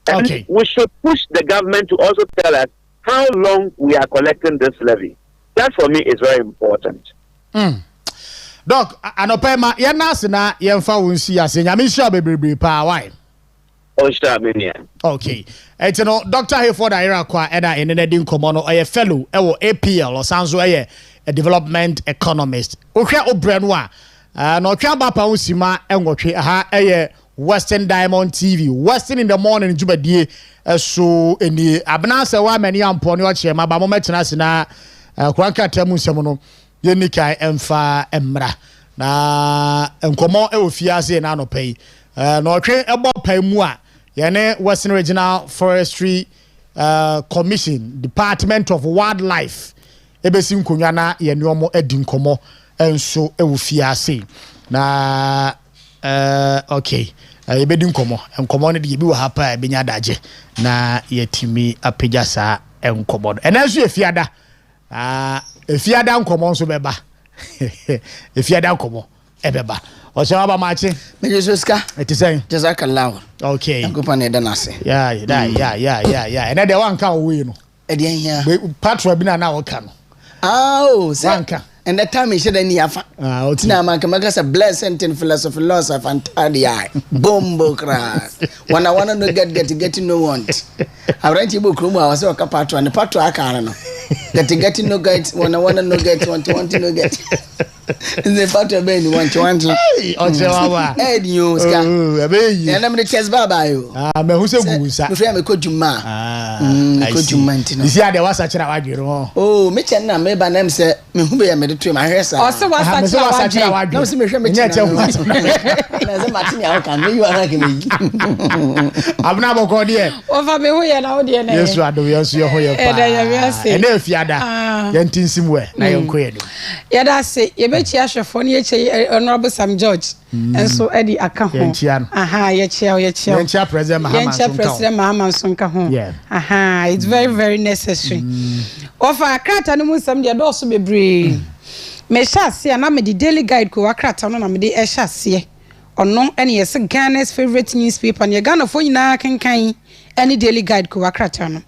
S8: And we should push the government to also tell us how long we are collecting this levy. That for me is very important.
S3: Doc, anopema yanasina yemfa wunsi ase nyamisha bebrebe pa why? Okay. And you know, Dr. Hayford Irakwa ena enene din komono a fellow ewo APL or sanzo a development economist. Okwa obrenwa no twa ba pa usima enwotwe ha Western Diamond TV, Western in the morning jubadie so eni abnasa wa mani ampo ne o chema ba mo metena sina kwanka tamu nsemo no yenikai emfa emra na enkomo eofiase na no pay no twe ebo pamu a yene Western Regional Forestry Commission Department of Wildlife ebesi nkonwa na yene omo edi nkomo enso eofiase na okay ebedi nkomo ne de bi wa hapa ebenya daje na yetimi apejasa enkomo enanso efiada efiada nkomo nso beba efiada nkomo ebeba o se ba machi
S9: mejesuska
S3: etisen
S9: jazakallahu
S3: okay
S9: nkopa ne danase
S3: yeah ene de wanka owe no
S9: e de hia
S3: patro bi na woka no
S9: wanka and that time he said any afa tina manka say blessed in philosophy and tadia bombo crass wanna no get no want I write you book room I was ka patro and patro aka no get no get wanna no get want no get the patro be ni want
S3: o je wa
S9: news ka e na me test baba yo
S3: me hu se gusa
S9: me free me ko juma me ko juma ntino
S3: isi ade wasa kira wadwero
S9: me chen na me ba na me se me hu be ya me to my hair
S3: o se wasa kira wadwero
S9: no se me hwe me chen na se matini a ka me you ana ke me
S3: abna boko de
S5: o fa me hu ye na o de na
S3: yesu ado yesu ye ho ye pa e na fiada yentinsim we na yenko ye do
S5: ya da se ye be chia hwefo ne ye che honorable Sam George enso edi aka ho ye chia
S3: president
S5: Mahama Sonka ho it's very very necessary ofa akrata no musam de do so bebre me hyase na me di daily guide ko akrata no na me di hyase ono ene yes Ghana's favorite newspaper ne Ghana fo nyina kenkan any daily guide ko akrata no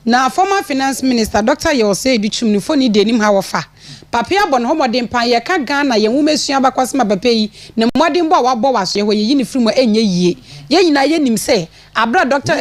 S5: na former finance minister Dr. Yose Educhum ni fo ni denim ha wofa papia bon homodin pan ye ka Ghana ye nwumesua bakwasema papai ne modin bo wabo waso ye yi ni frimu enye yie ye nyina ye nim se abra Dr.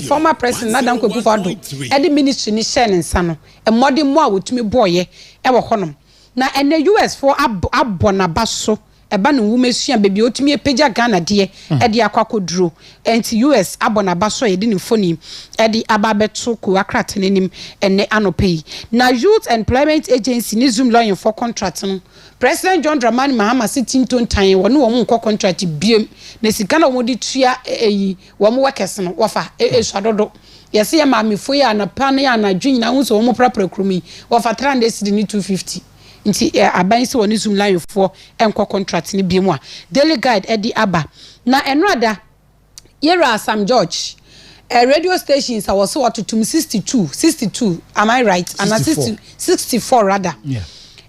S5: former president Adam Kwekufado edi ministry ni share nsa no e modin mo a wotumi boye e wo honom na ene US for abona baso eba no nwumesua bebi otumi epeja Ghana de e de akwakoduro enti US abona baso ye de ni foni e de ababeto ko akrate nenim ene anopai na Youth Employment Agency ni Zoom lawyer for contract no President John Dramani Mahama sitting ton time wonu wo nko contract biem na sika na wo de tua wo mo workers no wofa swadodo yesi ya mamifo ya na pan ya na dwin na unso wo mo prapra krumi wofa 300 cedi ni 250 nti aban se woni zoom line for enko contract ni bi mu a daily guide edi aba na enrada yera Sam George radio stations I was so to 62 am I right? And 64 rather.
S3: Yeah.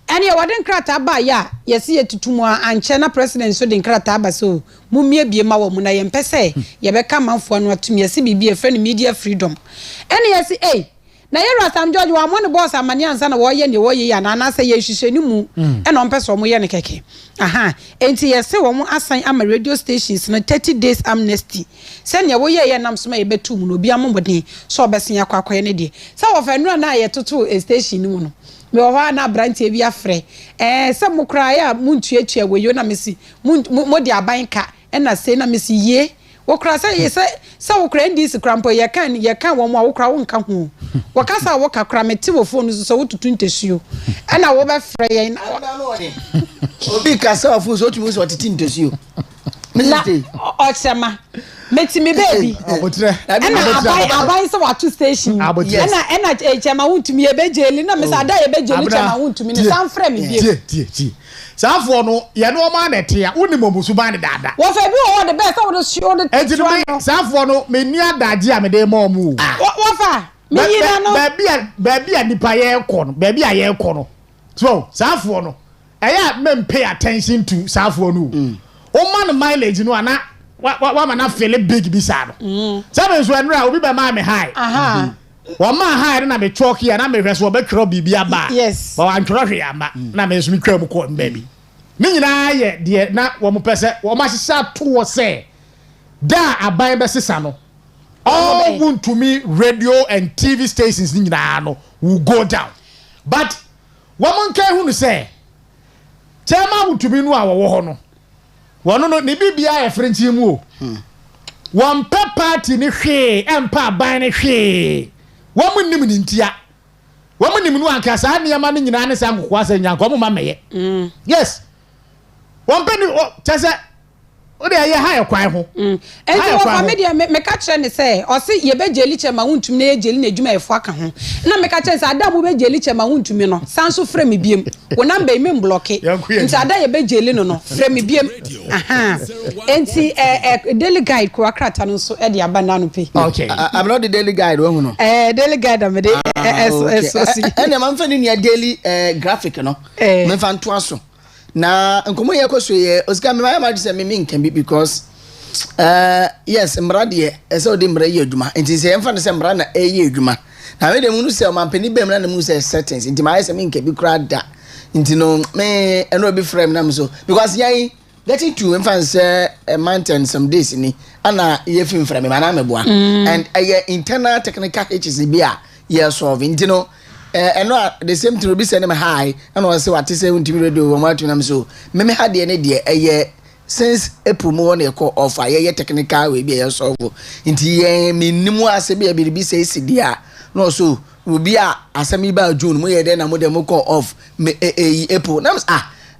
S5: And you wouldn't crack aba ya yesi yetutumu anche president so den crack aba so mumie bie ma wo mu na ye mpese ye beka manfo no atumi yesi bibi e friend media freedom. And yesi na yera Sam George wa mo ne boss amani ansa na wo ye ne wo ye ya na say ye hwehwe ni mu e no mpese mo ye ne keke. Aha enti yesi wo mo asan ama radio stations no 30 days amnesty. Senya wo ye nam so ma ye betu mu no bia momodin so obesen yakwakoye ne de. Sa wo fa nura na ye toto station ni mu no. Me wa na brantie bi afre se mo kra ya muntuatua we yo na mesi mo di abanka e na se na mesi ye wo kra se wo kra ndis krampo ye kan wo mo wo kra wo nka ho wo kasa wo ka kra meti wo phone so wo tutu ntesuo e na wo be frɛ ye na
S9: obi kasa of so tumu so titi ntesuo
S5: mesi ochema meti me baby abai so watu station ena chema wuntumi ebejeli na mesa ada ebejeli chema wuntumi ne san frɛ me bie
S3: tie safo no ye no ma na te a woni momusu ban dada
S5: wo fa bi wo the best wo the show the
S3: safo no me ni adaje a me de ma omu
S5: wo fa me yina no
S3: ba a nipa ye kɔ no ba a ye kɔ no so safo no eya me pay attention to safo no o man mileage no ana wa mana feel big bi sa no sabe so enra obi ba ma me high wa ma high na me chalk here na me hweso obetwro bibia ba
S5: yes
S3: ba wan twro hwe amba na me so me twam ko baby me nyina ye de na wo mo pese wo ma hisa to wo se da aban be sesa no all to me radio and TV stations ni nyina no will go down but wo mo nkai hu no se chema to me no a wo ho no wono no ni bibia e frenchi mu o one party ni hwe empa ban ni hwe wo munnim ni ntia wo munnim no anka sa ne yama ni nyina ne sa nkokwa sa nyanko mo mameye yes one penny chese o de aye ha ekwan ho
S5: enti wo family me ka kire ne se o se ye be jeli chema huntum na ye jeli na adwuma efo aka ho na me ka kire se ada mo be jeli chema huntum no sanso frɛ me biem wo number me block nti ada ye be jeli no frɛ me biem aha enti daily guide ko akrata no so e de abanda no pe
S3: okay
S9: I'm not the daily guide wo hu no
S5: daily guide am de so
S9: ene man fa ni daily graphic no me fa nto aso na nkomo ye koso ye Osikani me ma say me nkan bi because yes mra de ese odi mra ye adwuma enti se emfa ne se mra na eye adwuma na me de mu no se o mampani bem na mu se settings enti ma ye se me nkan bi kra da enti no me eno bi frame na me so because yai getting to emfa se a mountain some days ni ana ye film frame ma na me boa and internal technical issues bi a ye solve enti no the same thing be send me high and was say what say untimi radio wo matu na so me ha de ne de since April mo na call off aye technical we be solve nti ye minimum ase be be say sidi a no so obi a asemi ba June mo ye de na mo de mo call off me April na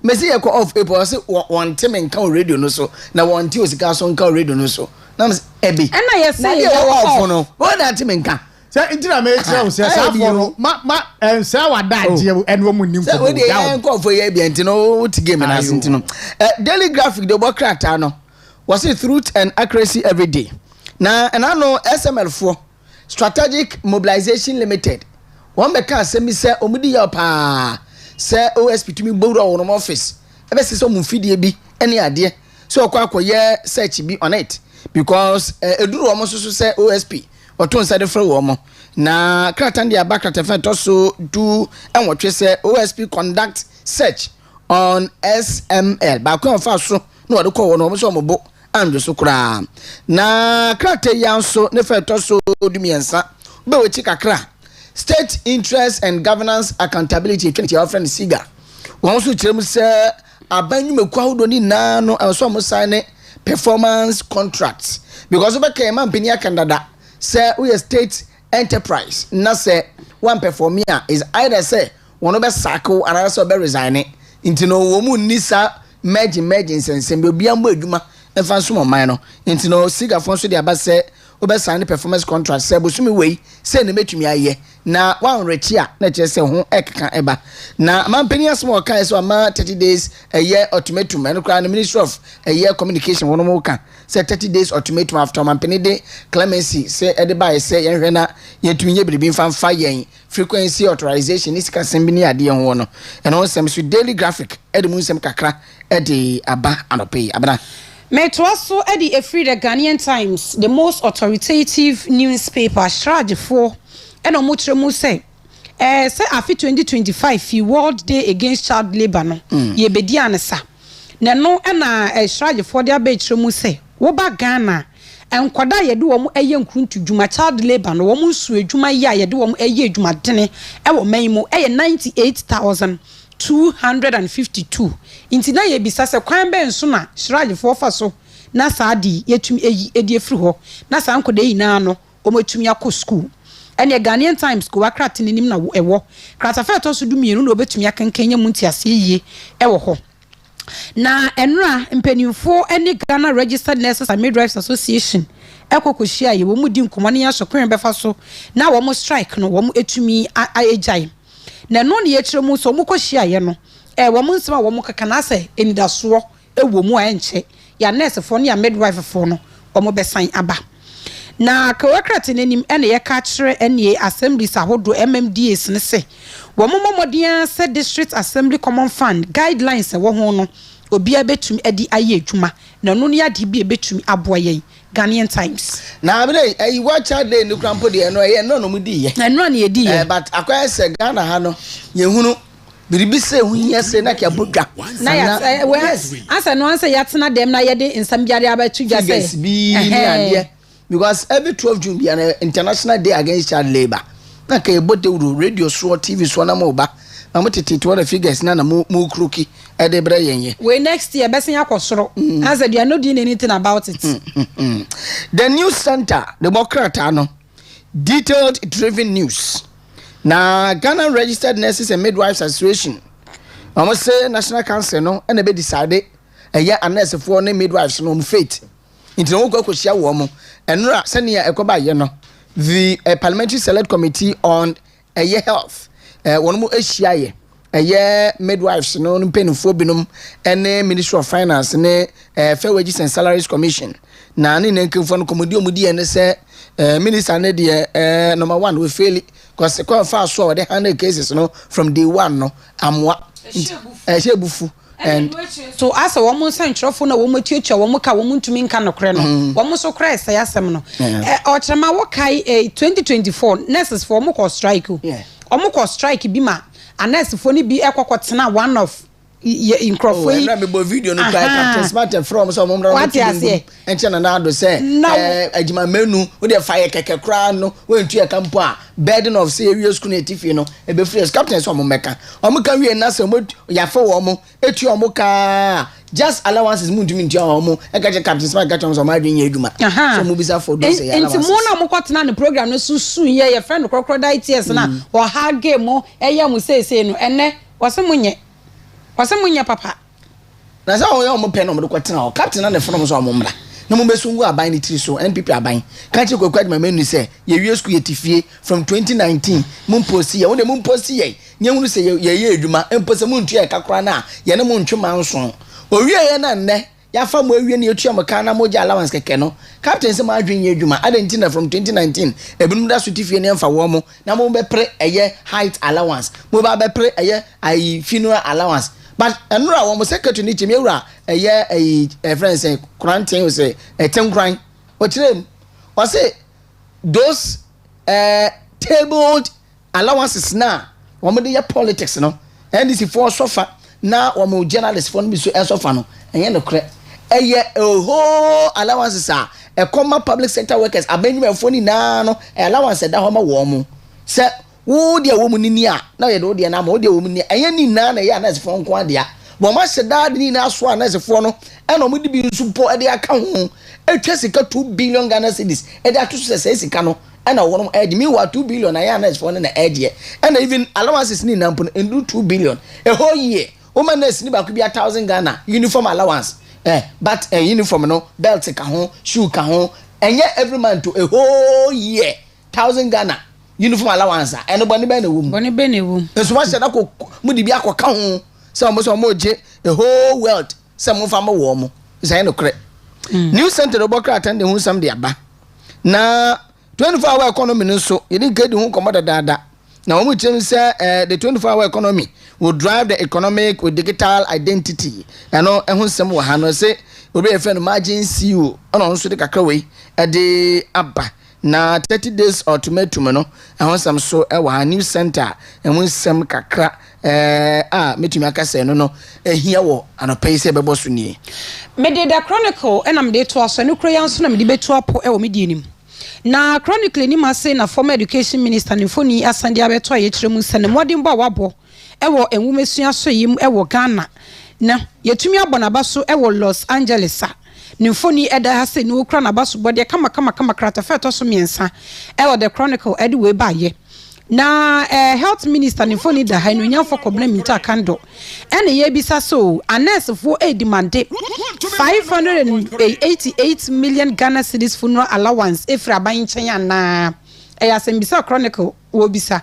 S9: me say call off April say one time nka radio no so na one ti Osika so nka radio no so na me ebi
S5: na ye say
S9: off no what that time nka
S3: say intina me tell say safo no ma say wada je eno mu nim
S9: ko we dey go for ye bi ntino ti game na ntino daily graphic the work character no was it truth and accuracy every day na no SML for strategic mobilization limited one be can say me say omudi ya pa say OSP to me gboro won office e be say so mu fidie bi ene ade so akoye search bi on it because eduru omo so say OSP oton sade frɛ wo mo na kratan dia bakrata fa to so do enwotwe sɛ OSP conduct search on SML ba ko fa so na wode kɔ wo no so mo bo andwo so kura na krata ya so ne fa to so dumiensa be we kakra state interest and governance accountability 20 our friend Siga won so kyerem sɛ abanyumaku ahodo ni na no so mo sign performance contracts because we can man penia kandada say we a state enterprise na say one perform here is either say one be sackle and also be resign into no wo mu nisa merge nsensem be bia mbo adwuma e fa so mo man no into no Siga fon so de aba say obe sign the performance contract say bosumi wei say ne metumi aye na wan rechi a na che say ho ekeka eba na mampani asmo kan so ama 30 days a year ultimatum and the Ministry of a year communication wono mo kan say 30 days ultimatum after mampani de clemency say edeba say yenhwe na yetumi nye biribi mfa yen frequency authorization is kasem bi ne ade ho no and on some daily graphic edemu nsem kakra ede aba anope abana
S5: Metwaso edi efri the Ghanaian Times, the most authoritative newspaper, Shrajifo, and Omutremu say, say afi 2025 World Day Against Child Labor no, ye bedi anesa. Nano ena Shrajifo dia betremu say, woba Ghana, and kwada yedu womu eye nkruntu djuma child labor no womu su edjuma ya yedu womu eye edjuma dene, ewo menimo eye 98,252 inti na ye bisa se kwan be nso na Shraj for fa so na saadi yetumi eyi edi efri ho na sa nkode yi na no ometumi akọ school ene Ghanaian Times ko Accra tininim na ewo kratafa to so du mienu na obetumi akenkenya munti ase yiye ewo ho na enra mpanimfo ene Ghana Registered Nurses and Midwives Association ekokohia ye wo mu di nkomane ya sokwen befa so na wo mu strike no wo mu etumi aejai na no ne yekire mu so mu kohia ye no wo mu nsema wo mu kaka na se enidaso ewo mu enche ya nurse fo ne ya midwife fo no wo mu besan aba na kawakrat nenim ene ye ka kire ene assemblies ahodo MMDAs ne se wo mu momodia se district assembly common fund guidelines wo ho no obi abetumi edi aye adwuma na no ne ade bi ebetumi aboye Ghanaian Times
S9: na abere ayi watch out day no krampo de no ye no mu di ye
S5: na no na ye di ye
S9: but akwa se Ghana ha no ye hunu biribi se hu ye se na ka bodwa
S5: na ya asa no ansa yatena dem na ye de nsam biare abatu dwa se
S9: bi ande because every 12 June be an international day against child labor na ka ebote radio so TV so na mo ba na mo tete to the figures na mo kroki e de bre yenye
S5: we next year besen yakosoro as they are not doing anything about it.
S9: The news center Democrat ano detailed driven news na Ghana Registered Nurses and Midwives Association almost say National Council no and be decide a nurse for ne midwives no faith into no go kwhia wo mo enra senia ekoba ye no the Parliamentary Select Committee on health one mo ehia ye midwives no mpenifo binum ene Ministry of Finance ne Fair Wages and Salaries Commission na ne nkemfo no komodi omudi ene se minister ne de number 1 we fail because come fast so the 100 cases no from day 1 no amwa shebufu and
S5: so as a woman centrofo na wo matuatua wo ka wo ntumi nka nokre no wo so kra esa yasem no o trema wo kai 2024 nurses for mo ko strike o mo ko strike bi ma a nurse for ni bi ekokotena one of in Crawford.
S9: Na me bo video no by Captain Smart from so mo mra.
S5: What you say?
S9: Enche na do say adjuma menu we dey fire keke kra no we ntu e kampo a burden of serious creative no e be free captain so mo meka. Omo kan we na se mo ya fa wo mo etu omo ka just allowances mu ntumi ntia omo e ka Captain Smart ka chon so ma dwen adwuma. So mo bisa for do say allowances.
S5: Enti mo na mo kwotena ne program no susu ye friend crocodile tears na o ha game mo e ya mo say no ene wose munye Wasemunya papa.
S9: Na sa oyo mo pe no mo kwetena o captain na ne from so mo mra. Na mo besu ngu aban ni tiri so NPP aban. Ka che kwakwa ma menu say ye wie school ye tifie from 2019 mo post ye wo de mo post ye. Nye hunu say ye edwuma empose mo ntua kakra na ye ne mo ntwema nso. O wie ye na nne ya fa mo awie na etua mo kan na mo ja allowance keke no. Captain say ma adwen ye edwuma adentina from 2019 ebinum da so tifie ne mfa wo mo na mo be pre eye height allowance. Mo ba be pre eye ai funeral allowance. But enra wo mo secretary ni chimi ewura friend say quarantine say tenkran o tirem o say those tabled allowances na wo mo dey politics no NDC for sofa na wo mo journalist for no so sofa no enye no kre whole allowances are common public sector workers abenyu fo ni na no allowance da ho ma wo mo say wo dia wo munini a na ye do dia na ma wo dia wo munini enye ni na na ye anase fo nko adia bo ma sheda ni na so anase fo no e no mudi bi nsupo e dia ka ho etwa sika 2 billion Ghana cedis e dia to se sika no e na wo no e di mi wa 2 billion na ye anase fo no na e die e na even allowances ni na mpo no 2 billion e whole year o ma na sini ba ku bi 1000 Ghana uniform allowance but uniform no belt ka ho shoe ka ho and yet every man to a whole year 1,000 Ghana uniform allowance and boni bene wum so what said ako mudi bi akoka ho say almost a whole world some of am wo mo say no kre new center obokra attend hu sam de aba na 24-hour economy nso you didn't get the hu komoda dada na we tell say the 24-hour economy will drive the economic with digital identity and no hu sam wo ha no say obi e friend margin CEO ono nso de kakra we e de aba na 30 days ultimatum no ehon sam so e wa new center ehun sam kakra metumi akase no ehia wo anopai se bebo so nie
S5: me de the chronicle and am de to aso no kroyan so na me de betu apo e wo me di nim na chronicle ni ma say na former education minister ni foni asande abeto aye kiremu sene modin bo wabo e wo enwumesua so yim e wo Ghana na yetumi abona baso e wo Los Angeles Nifoni eda hase ni ukra na basu body kama krata feto so miensa e the chronicle edi we ba ye na health minister nifoni da ha no nya for problem inta kando ene ye bisa so anes for a demand 588 million Ghana cedis funeral allowance efra ban chen na asembisa chronicle wo bisa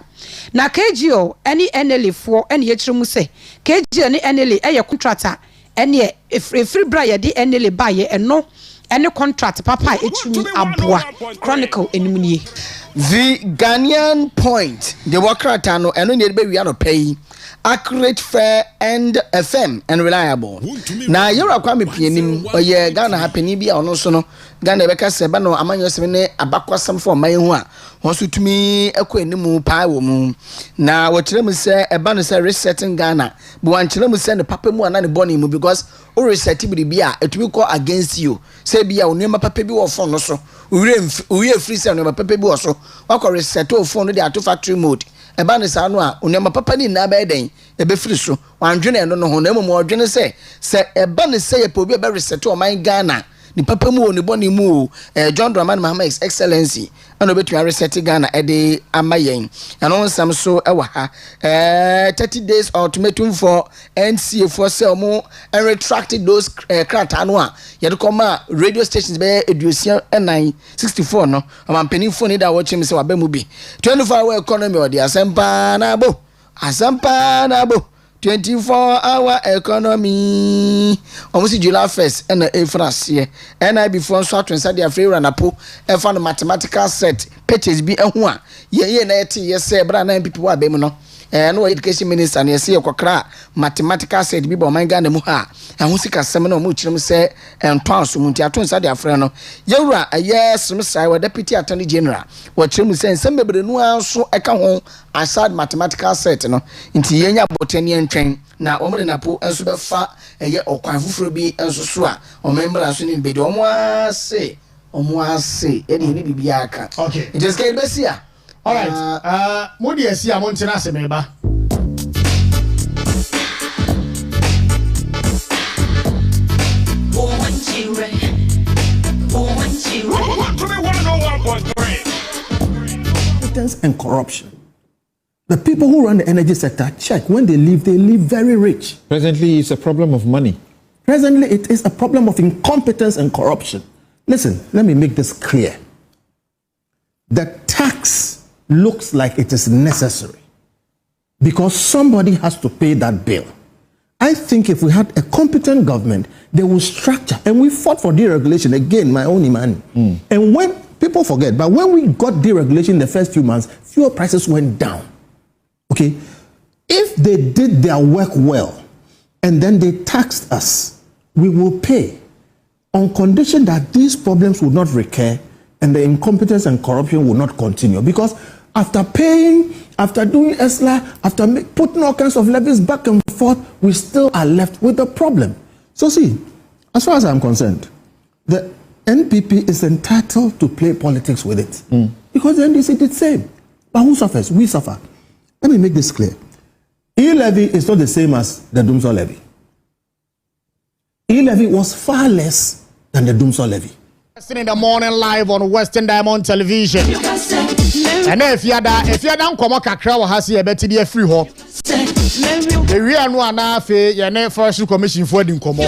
S5: na KGO any NLA for any yetremu se KGO any NLA contractor ene free bra ye de enele ba ye eno ene contract papa etumi aboa chronicle enumnie
S9: the Ghanaian point the worker no eno ne be wi ano pay accurate, fair and FM and reliable na yura kwa me pianim oye Ghana hapeni bia ono so no Ghana be ka se ba no amanyo se ne abakwasam for man hu a won so tumi ekọ enimu pa wo mu na wo kire mu se eba no se resetting Ghana but wan kire mu se ne papa mu ana ne boni mu because o reset bi bia etumi call against you say bia onema papa bi wo phone no so uye free se onema papa bi wo so wakọ reset o phone no dey auto factory mode eba ne sa no a onema papa ni na ba den e be free so wan dwene no ho na mo dwene se eba ne se ye po bi e be reset o man Ghana ni papa mu oni boni mu John Dramani Mahama His Excellency ano betu reset Ghana e de amayen ano nsam so e wa ha 30 days ultimatum for NCA for sell mo and retracted those krata no a ye de koma radio stations be edusia 964 no amampeni phone da wo chim se wa ba mu bi 24-hour economy or the asempa na bo 24-hour economy almost July 1st and France here and I before so atwensa dia free ranapo e fa no mathematical set pages bi ehu a ye na eti yes say bra na people wa be mu no no education minister na say kokra mathematical set bi bo man Ghana mu ha ehu sika sem na mu kirem say enton so mu nti atwensa dia free no yewura yes sai wa deputy attorney general wa kirem say sem bebre nu anso eka ho aside mathematical set no nti yenya botani entwen na omre napo enso be fa eye okwan fufuro bi enso so a omembra so ni be de omo ase e de ni bibia aka
S3: okay
S9: it is get besia
S3: all right modi esi amontina semeba
S1: and corruption. The people who run the energy sector, check, when they leave very rich.
S2: Presently, it's a problem of money.
S1: Presently, it is a problem of incompetence and corruption. Listen, let me make this clear. The tax looks like it is necessary because somebody has to pay that bill. I think if we had a competent government, they will structure, and we fought for deregulation, again, my own man. And when, people forget, but when we got deregulation in the first few months, fuel prices went down. Okay, if they did their work well and then they taxed us, we will pay on condition that these problems will not recur and the incompetence and corruption will not continue. Because after paying, after doing ESLA, after putting all kinds of levies back and forth, we still are left with a problem. So see, as far as I'm concerned, the NPP is entitled to play politics with it. Because the NDC did the same. But who suffers? We suffer. Let me make this clear. E-levy is not the same as the Dumsor levy. E-levy was far less than the Dumsor levy.
S3: In the morning live on Western Diamond Television. And if you're down come Accra or has a better be free hop. The real one afe your name first commission for the come.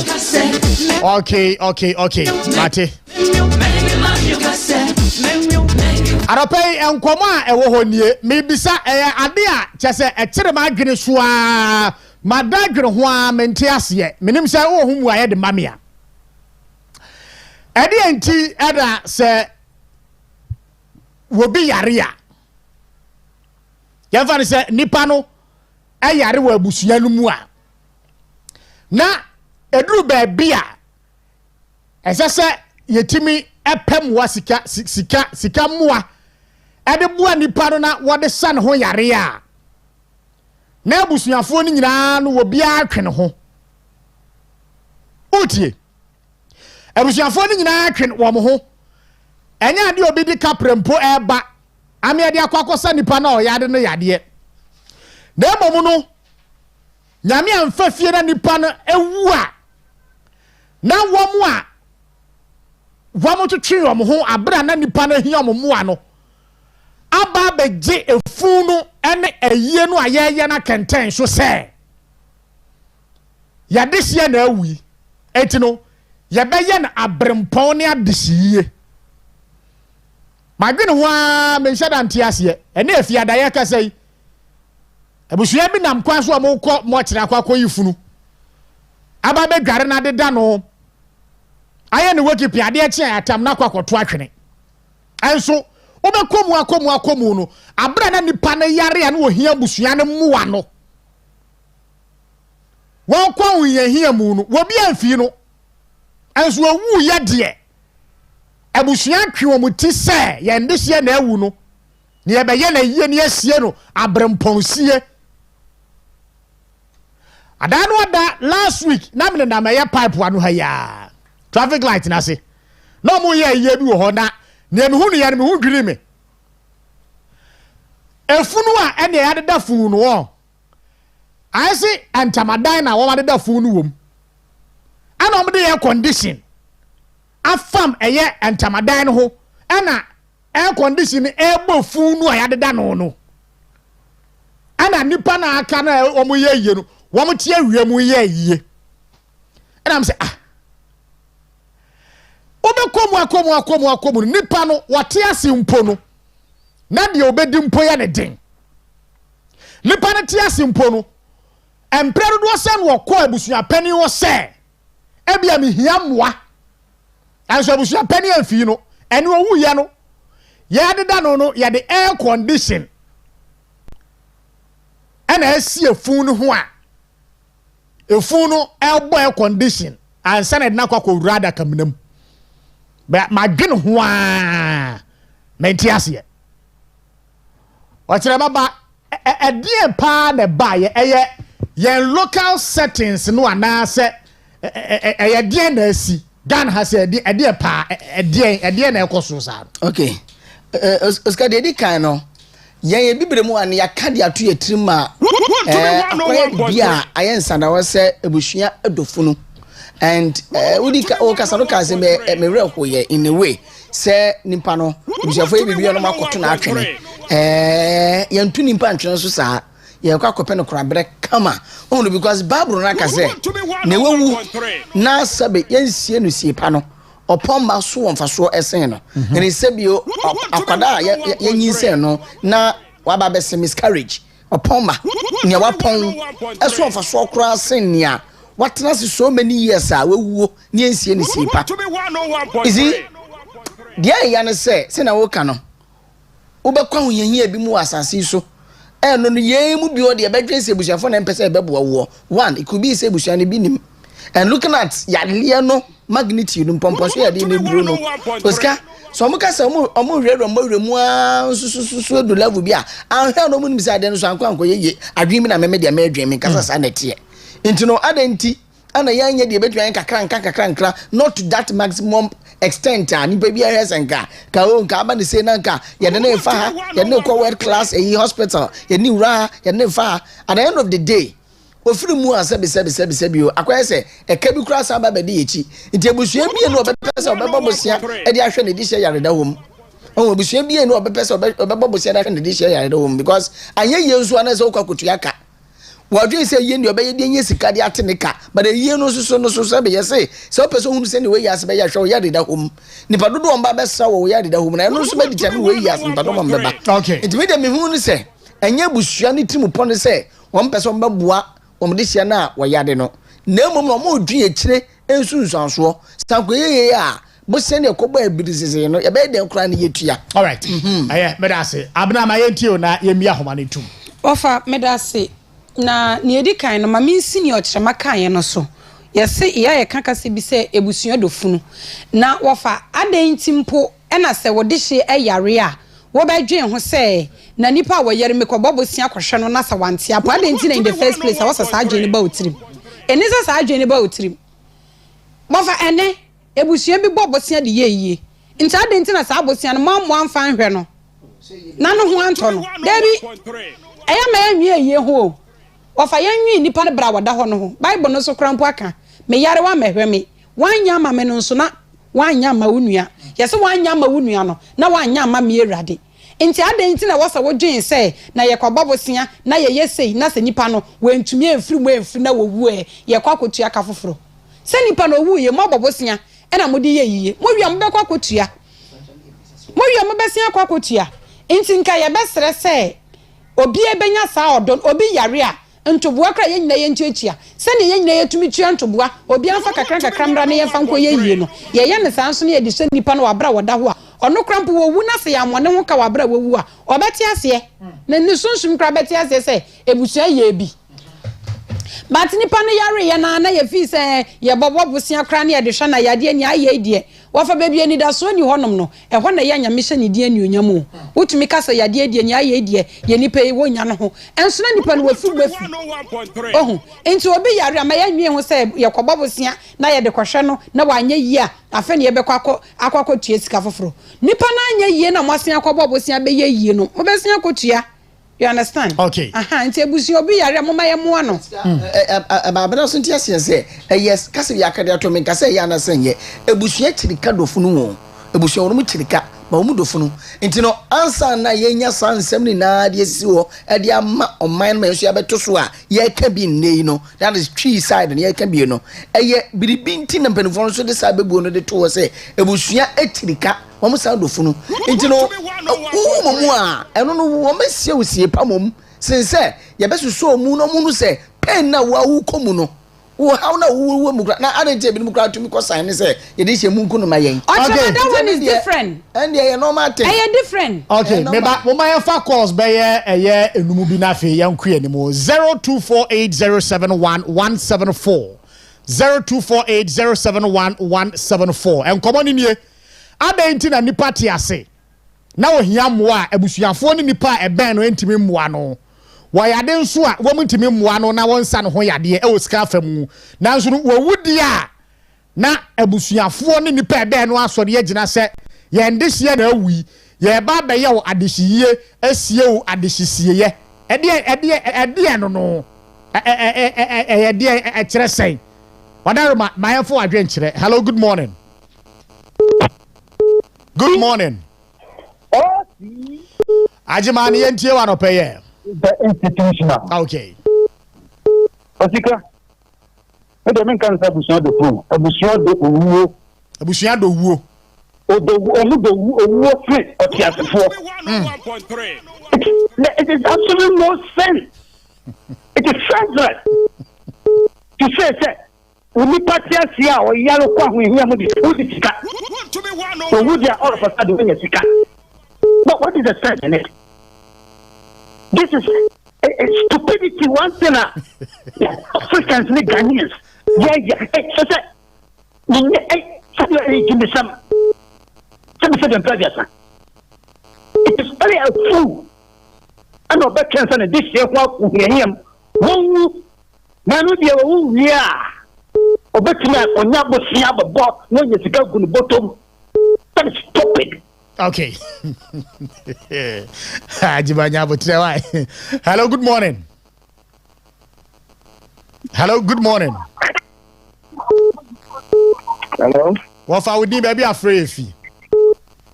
S3: Okay. Mate. Arope enkomo a ewo honie mebisa ade a kyese ekire ma adwene so a madadwene ho a mente ase menim se wo hu mu aye de mamia ade enti ada se wobi yare a yɛmfa ne sɛ nipa no ayare wɔ abusua no mu a na eduru baabi a ɛsɛ sɛ yɛtimi epem wa sika mmoa ede bua nipa no na wɔde sa ne ho yare a na abusuafo no nyinaa no wɔ bia atwe ne ho otie abusuafo no nyinaa atwe wɔ mo ho enya ade obi di kaprempo eba ame ade akwakosa nipa na ɔyade no yade na emom no nyame amfa fie na nipa no ewu a na wɔm a wɔm to twe wɔm ho abra na nipa no hia wɔm moa no aba begye efu no ene ayie no ayeye na kenten so sɛ yade hye na awi enti no yɛbɛyɛ na abrempɔn ne adehye madwene ho a menhyɛ dante ase ene afiada yɛ kasa yi abusua bi nam kwan so a mokɔ mo kyerɛ akɔ yi funu aba bedware na deda no aye ne wokipi ade akye atam na kwakoto atwene enso obekomu no abra na nipa na yare na ohia busua ne muwa no won kwa ohia mu no wobi amfi no enso owu ye de abusua twe wo muti se ye ndehye na awu no ne ye be ye na yie ne asie no abremponsie adanu ada last week na me na me ye pipe wanu ha ya traffic light na se no mo ye ye bi wo ho na ne me hunu ya ne me hu dwiri me efunu a ene ya deda funu no wo aisi antamadan na wo ma deda funu wom ana o de air condition afam eye antamadan no ho ana air condition ebo funu a ya deda no no ana nipa na aka na o mo ye ye no wo mo tie awie mo ye ye ana am say obekomu nipa no wate ase mpo no na de obedi mpo ya ne den nipa ne te ase mpo no empredo do se no kɔ abusua pani wo se ebia me hia moa anso abusua pani amfi no ene owu ye no ya de da no ya de air condition ana asi efun no ho a efun no elbo air condition ansa na de na kwakɔ rada kamnam ba madwene ho a menti ase o kire baba edie pa na ba ye local settings no anase edie na asi Ghana has edie pa edie na ekoso sa
S9: okay Oscar de kan no ye bibire mu an ya ka de ato ye trima bia ayensa na wo se ebusua edofunu and udika o kasano kaze me rekoye in a way say nimpa no bushafo e bibia no makoto na atwene yantu nimpa antwene so saa ye kwa kope no krabre kama onu because bible na kaze na wewu na sabe yansie no siepa no opomba so wonfaso esen no ene sebio akwada yanyinse no na waba bese miscarriage opomba nya wapon eso wonfaso kra sen nia what was so many years we nyensie ni sipa is it dia ya say na wo ka no wo be kwa hunyanhia bi mu asase so no ye mu bi o de be dwese busuafo na mpese be bo wo one it could be say busuane bi nim and looking at ya no magnitude mpompo so ya de ne bro no Oscar so mo ka say mo hwero mo a so do level bi a anhwe no mo nim say ade no so anko ye adwimi na me de me adwimi kasa sa na tie into no adenti ana yanye de betwan kakra not to that maximum extent ani baby ahesenka ka o nka aba ne say na nka ye de na fa ha ye ne ko world class e hospital ye ni ura ye ne fa at the end of the day ofiri mu asebe o akwai se e ka bi kura sa ba be de echi nti ebusua bi no obepese obeba bosia e de ahwe ne di hye yare da hom o ebusua bi no obepese obeba bosia da hwe ne di hye yare da hom because anye yensu ana se okwakotu aka wadwe say ye ndio be ye nye sika de ateneka but ye no so be ye say so person hu say ne we yas be ya hwe ya de da hom nipa dodo on ba be sa wo ya de da hom na no so be de tame we yas nipa dodo on be ba
S3: okay
S9: enti me hu ni say enye busua ni timu pon say won person be boa won de hia na wo ya de no na mom no mo dwe ekire ensunsanso sanko ye a bo se ne ko ba ebirisese no ye be de nkura ne yetua
S3: all right me da say abna ma yentio na yemi ahoma ne tum
S5: ofa me da say na ne edi kan no ma me senior kyerema kan ye no so yese iya ye kaka se bi se ebusua dofunu na wofa adan timpo na se wode hye eyare a wo ba dwen ho se na nipa wo yare me ko bobosia kwhwe no na sa wante apo adan ti na in the first place a wosa sa adwene ba otirim enisa sa adwene ba otirim wofa ene ebusua bi bobosia de ye nti adan ti na sa abosia no mammo amfa nhwe no na no ho anto no debi eya ma enwie ye ho ofa yanwi nipa ne bra wada ho no ho bible no so krampo aka me yare wa mehwe me wanya ma me no so na wanya ma wunua yese wanya ma wunua no na wanya ma me erade enti adan ti na wosa wodwen se na ye kwababosia na ye yesei na se nipa no wentumi enfiri mu enfiri na wowu ye kwakotua ka foforo se nipa no wu ye mobobosia e na modi ye yiye mo wi am be kwakotua mo wi am be sia kwakotua enti nka ye besere se obi ebenya sa odon obi yare a ntoboa kra ye nyina ye ntuatua se ne ye nyina ye tumi tua ntoboa obi anfa kakra mra ne ye fa nko ye yie no ye ye ne sanso ne ye de se nipa no wabra wada ho a ono krampo wo wu na se ya mo ne ho ka wabra wo a obeti ase na ne sunsun kra beti ase se ebusua ye bi but nipa no yare ye na ye fi se ye bobo busia kra ne ye de hwa na yade ani aye die wafa baby ani da so ni honom no e ho na ye nya mehye ne die ani onyam utumi ka se yade die ani aye die ye nipa ye wonya no ho enso na nipa no wafi ohu enti obi yare ama ye nwie ho se ye kobo busia na ye de kwhwe no na wanya yi a afa ne ye be kwakọ tue sika foforo nipa na anya yi na moasia kobo busia be ye yi no obesia kotua. You understand?
S3: Okay.
S5: Nti ebusi obi yare mama ye moa no.
S9: Ababena so ntia se yes kase yakade atomi kase ya na senye ebusu chirika dofunu wo ebusu wo mu chirika ba wo mu dofunu nti no ansa na yenya sansem ni na de sisi wo e de ama oman ma yesu abeto so a ye ka bi nei no that is tree side na ye ka bi no eye biribi nti na mpanifo so de sa bebu no de to wo se ebusu chirika wo sa dofunu nti no mu a eno no wo mesie osie pamom sense ye besuso mu no mu no se pen na wa wu komu no wo how na wo mu na adente bi mu kra tumi ko sign ne say ye dey shemu nku no mayen
S5: okay that one is different
S9: and ye normal thing
S5: eh different
S3: okay me ba mo my fa calls be ye enumu bi na fe ye nku ye ni mo 0248071174 0248071174 en komoni nie adenti na nipa ti ase na ohia moa abusuafo ni nipa eben no entimi moa no wayade nso a wo mutimi moa no na wonsa no ho yade e osika afamu na nso wo wudi a na abusuafo ni nipa eben no asore ye gina se ye ndehye na awi ye ba be ye wo adehyiye asie wo adehyisie ede no no ede e kire sen wadaruma mayefo adwen kire. Hello, good morning. Good morning. Ajimani yentie wa no peye.
S10: The institutional.
S3: Okay.
S10: Osika. Ede men kan sabusun do fu. Abusun do owuo.
S3: Abusun do owuo.
S10: Omu do owuo free otiasefo. It is absolutely no sense. It is senseless. To say Umi patia sia o yalo kwa hwehia mu di sika. Owu dia all of a sudden when you sika. But what is the sense in it? This is a stupidity once in a Africans and Ghanaians. Yeah. So say, give me some previous. It is only a fool. I know back cancer and this year walk with him. Woo, man, we are woo, yeah. Obetuna onyabo siaba bo no yesika gu no bottom. That is stupid.
S3: Okay. Ajibanya botre why. Hello, good morning. Hello, good morning.
S10: Hello.
S3: What for we need baby afraid fi.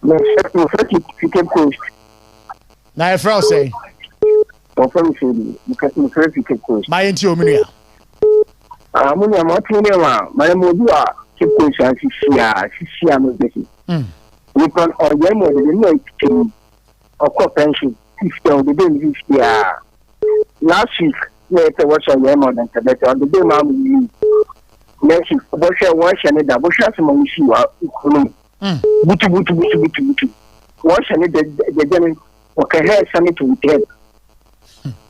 S10: No, you can post.
S3: Na e fra say.
S10: from City, because I'm very cool.
S3: My intimate.
S10: I'm only a Martina, my Modua, keep question, she am busy. We can all them or the no or co-pension, if the day this year. Last week, later was a lemon and Quebec on the day, Mammy. Next week, Bosha wash and a double shot among you are equally. Butu. Wash and the general, okay, have something to get.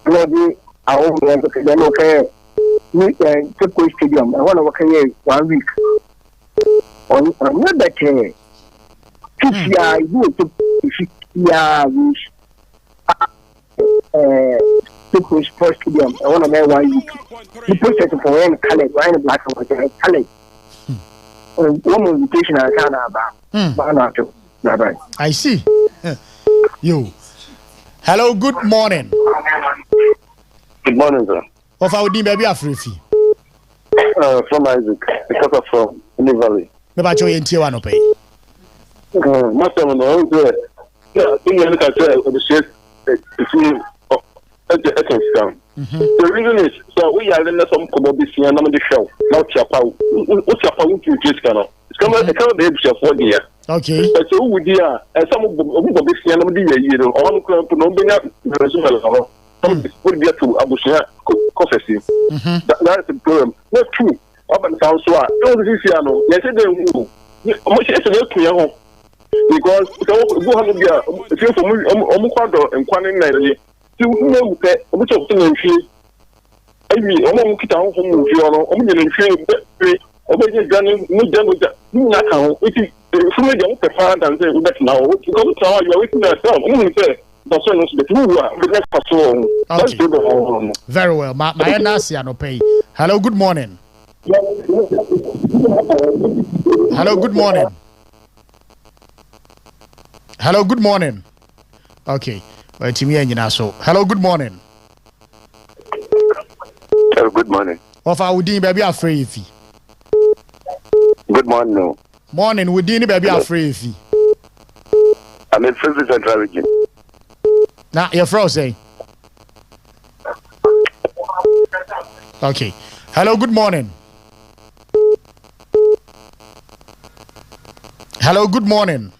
S10: Maybe I won't be able to then okay. Take stadium. I want to work here 1 week. On another day, 2 years, you to sports stadium. I want to make 1 week. You put it for any color, white, black, and white color. One invitation I can't about. Bye.
S3: I see. You. Hello, good morning.
S11: Good morning, sir.
S3: Of our dear baby Afrifi.
S11: From Isaac, because of from New Valley.
S3: Maybe I join in Tier 1 pay.
S11: Master, I look at the shape between down. The reason is, so we are in some commodity and the show. Now, Chapao, what's your power to this canal? It's coming to be able to afford here.
S3: Okay.
S11: So, we are, and some of the Sienna, all the Colombia, would get to Abusia Coffee. That's the problem. Not true. Up and down, so I don't see Siano. Yes, they move. Much is a clear home. Because if you're from Omukwado and Kwanin Nari, you know that much of things in fee. I mean, Omukita home, Omun and fee, obey Gunning, no jungle, not how it is. From the young preferred and say that now, you go to how you're waiting yourself. Only say, that's the
S3: very well. My Nasiano pay. Hello, good morning. Hello, good morning. Hello, good morning. Okay. Well, to me and so. Hello, good morning.
S11: Hello, good morning.
S3: Of our dean baby afraid.
S11: Good morning. No.
S3: Morning, we didn't baby afraid.
S11: I'm in Central Region.
S3: Now, you're frozen. Okay. Hello, good morning. Hello, good morning.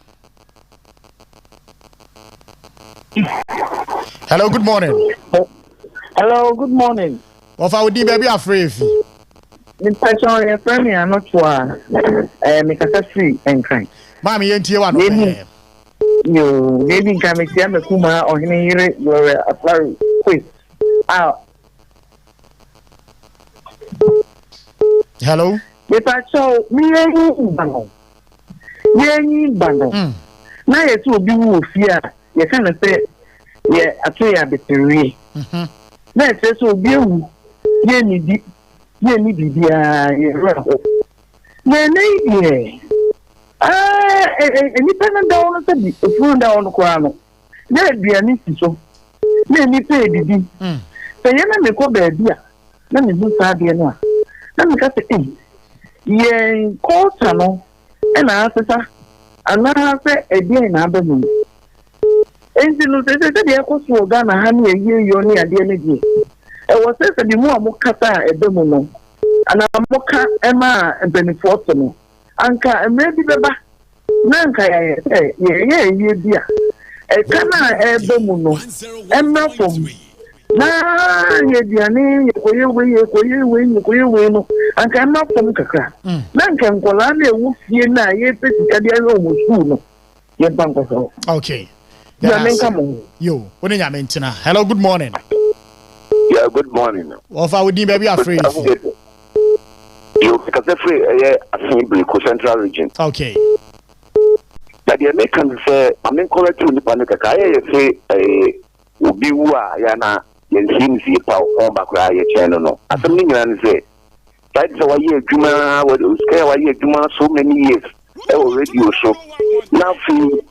S3: Hello, good morning.
S12: Hello, good morning.
S3: Of our dear baby afraid.
S12: The person your friend me are not sure. Make us free and cry.
S3: Mommy, ain't you one?
S12: You maybe can make them a kuma or here you're a flower quiz.
S3: Hello?
S12: If I saw me bano. Now it's will be fear. You can say, yeah, I say a bit free. Let's just will be you need the independent down the phone down the corner. There be an issue. Let me pay the D. So you may go bed, dear. Let me do Sabiana. Let me cut it in. Ye call channel and answer, and now say a dear in Abermont. And you know, the echoes will done a honey a year, you only a dear lady. I was said to be more Mokata at the moment, and I'm Moka Emma and Benefortino. Anka maybe beba nanka yeah dear e kana ebemuno emma from na ye diane koye no anka emma from kakra nanka nkola na ewu fie na ye pesika dia no mo school no ye banko so
S3: okay
S12: yo
S3: woni nya mentina. Hello, good morning.
S11: Yeah, good morning.
S3: Of our dear baby afraid.
S11: You because every assembly Central Region.
S3: Okay.
S11: That the Americans say, I mean, correct to the panic. I say, Ubi Wa Yana, Yen see power on back channel. As a million say, that's why you Juma was scare Juma so many years. Already so now,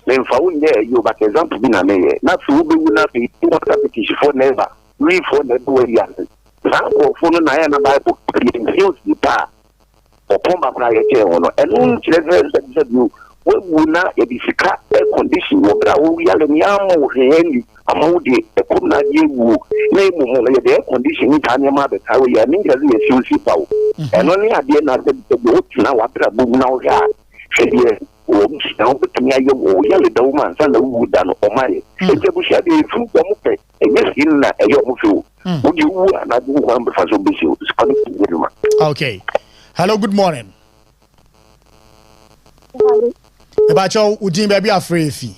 S11: then found there, you back example, been a mayor. Not to be not be competition for never, re for never way. Sanko for the Nayana Bible, heals the power. Opomba prayer ono enu children said you we will not be air condition wo bra wo ya le nyamo heni amount the Kuna you name the condition in Tanyama, the Tawi, I mean, as you see power. And only at the end of the boat now, after a boom now, now, but me, I go yellow doman, and the wood done or my. It's a bush at the fruit of a yes, in a young would you and I do one for some issue?
S3: Okay. Hello, good morning. About your Udin baby are free fee.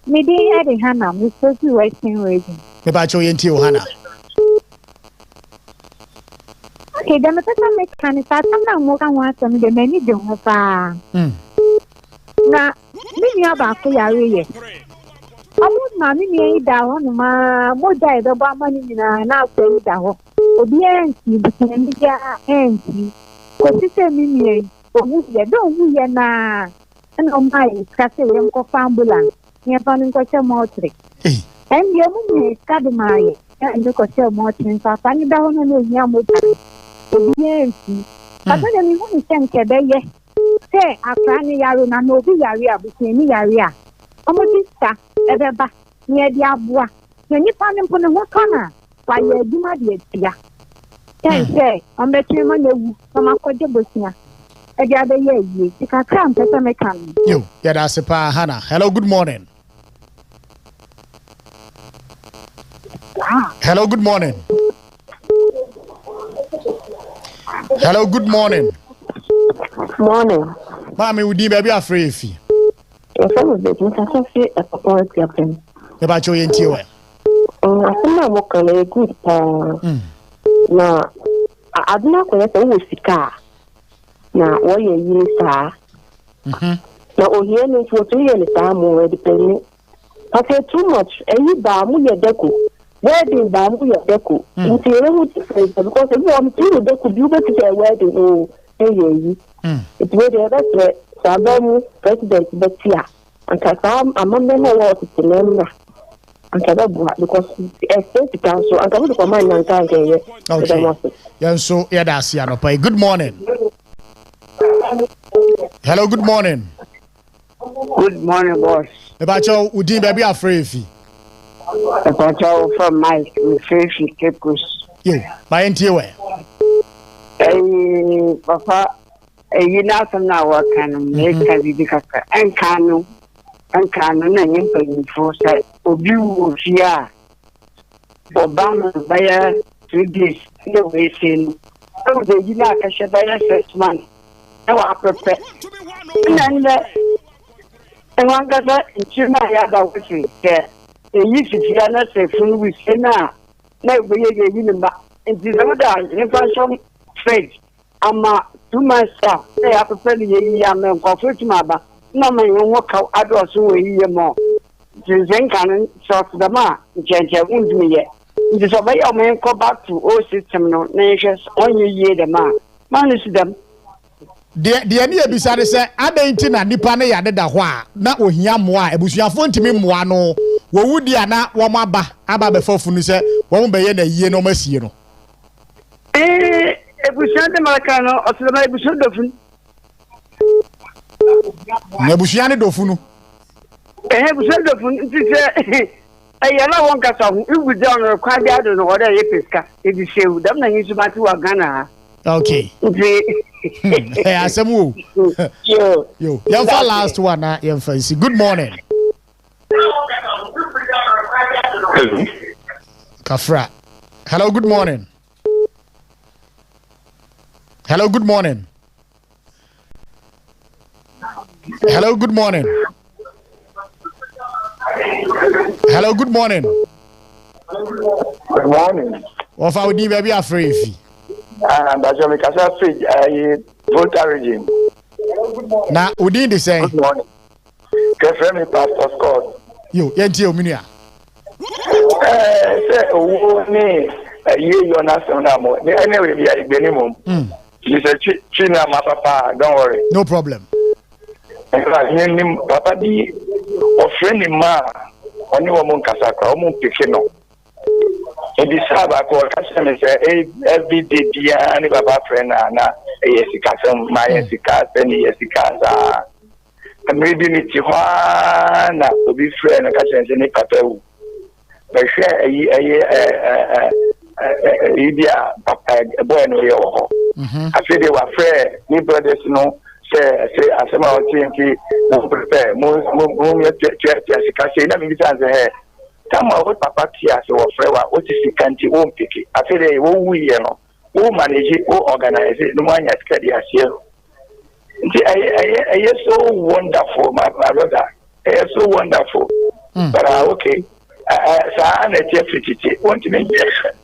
S13: Me dey at Hannah, Mr. Western Region.
S3: About your Yentio Hannah.
S13: Okay, the person make can start some more than once and the many don't have na me about Yari. Almost mammy me down ma more died about money na say down. Obianti, the auntie, because she said me, don't we na and on my castle of ambulance. Near Fanning Cocha Mortry. And your movie is Cadamai, and the Cocha Mortry, so Fanny down and Yamu. Yes, but then you want to send Quebec. Say, a cranny yarina no be area between the area. Omotista, ever back near the Abua. When you find him for the corner, why you do not yet. Can say, I'm betting money from a Cojabusia. I gather ye, you can come to some account.
S3: You, yeah, that's a pa Hannah. Hello, good morning. Hello, good morning. Hello, good morning.
S13: Morning.
S3: Mammy, would you be afraid of you?
S13: If I was betting, I can see a support captain.
S3: About your NTO.
S13: I think I'm working a good now, I do not collect a Osikani. Now, what you use, sir? Now, oh, here is what we are already paying. I say too much, and you bamu your deco. Wedding bamu your deco. Until you know difference because if you want to do deco, you better say wedding. Oh, hey, it's where the other Sabamu president Betia. And Kasam, a member of the member. And because the state council, and come to command and thank you.
S3: Okay. Yeah, so yeah, that's Yanopai. Good morning. Hello, good morning.
S12: Good morning, boss.
S3: About your Udin baby afraid fee.
S12: About your from Mike, with Faith Capus.
S3: You, my NTO.
S12: Papa, you know, some now what kind of make a because and canoe. And canon and implement for say, Obu, yeah. Obama, buyer, 3 days, no way saying, oh, they did not cash a buyer 6 months. No, I prepare. And one got that in China, other working there. They used to not say, full with Sena. No, we are getting back. And the other, if I saw trade, I'm 2 months off. They are preparing the young man for 50 maba. No man walk out address away more. The Cannon shot the ma, Jenja won't me yet. It is a way of man go back to all system no nations on your year the man. Manage them.
S3: The idea beside say, I don't think Nipane added a wha, not with Yamwa, a bush your phone to me, Moano, what would you not Wamaba, Abba before Funisa, won't be in a year no mercy.
S12: If we send the Maracano or to the neighborhood of
S3: Nebusiani dofunu.
S12: Nebusiani dofunu. It is a yellow one cast of you would down or quite out on order Episca. It is showed them and you about to a Ghana.
S3: Okay. Hey, I said, you. You have our last one. Good morning. Kafra. Hello, good morning. Hello, good morning. Hello, good morning. Hello, good morning.
S11: Good morning.
S3: Of our D baby afraid.
S11: And that's your Mikasa voter regime.
S3: Now, we did the same.
S11: Good morning. Kefremi Pastor Scott.
S3: You, Yentio Minia.
S11: Say, oh, me, you're not so now. Anyway, we are minimum. You said, China, my papa, don't worry.
S3: No problem.
S11: Papa di offering him ma only woman kasakra omo pikino e di saba ko kasem say every day dia ni baba friend na yesika sem ma yesika sen yesika za
S12: maybe me Tijuana to be friend and catch any paper. But share a boy no yo. I feel they were fair, me brothers no say as a man think no prepare more say na me say here. Come on what papa tia so frɛ wa what is the country won pick. I feel they wo wi no. Wo manage it, wo organize it, no one has got the share. It's so wonderful, my brother. It's so wonderful. But okay. So I'm a deputy. Want to make it?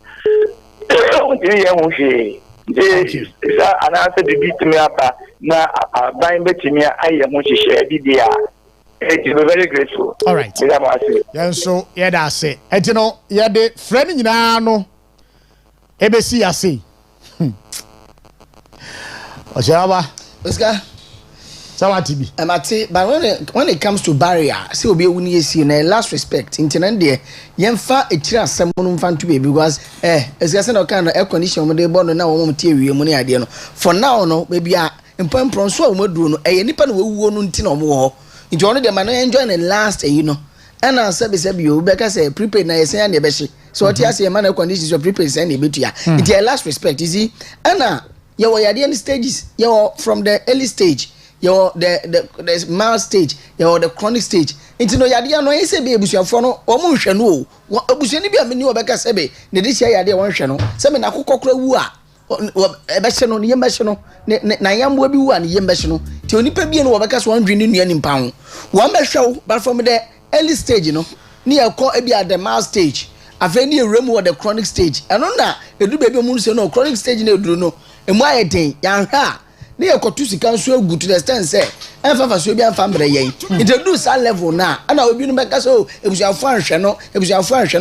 S12: Is that an answer to beat me up? Now, buying better me, I am going to share the it is very grateful.
S3: All right. Yeah, so yeah, that's it. And you know, yeah, the friend in no ABC I see. Oshawa.
S9: Oscar.
S3: Sawatibi.
S9: Amate, but when it comes to barrier, see obi ewuni esi na last respect. Intend there, yemfa etira asem no mfa to be because Oscar say no kind air condition mo dey born na wo mo tie wie mo ne ade no. For now no, baby a mpempron so a mo duro no, nipa na wewuo no nti na mo ho. Nti ono de man enjoy the last you know. And I said you because say prepaid na yesen na be hye. So what you say man air condition so prepaid say na betua. It your last respect, you see. And you were at the end stages. You from the early stage. You the mild stage. You the chronic stage. Into no yadia no say be ebusuafo no omo hwe no o. Ebusuani bi ameni obeka sebe. Ne de hia yadia won hwe no. Se me na kokokora wu a ebe hye no ne yem be hye no na yambo bi wu a ne yem be hye no. Ti onipa bi no obeka so wan dwini nua nimpa ho. Wan be hwe but from the early stage no ne yakọ ebi at the mild stage. Afeni eremu the chronic stage. Eno na edu baby omu se no chronic stage na eduru no. Emu ayeden yan ha ne yakotu sika so agu to the stand say enfa so bi anfa mbre yen introduce that level na ana obi no beka so ebusuafo anhwe no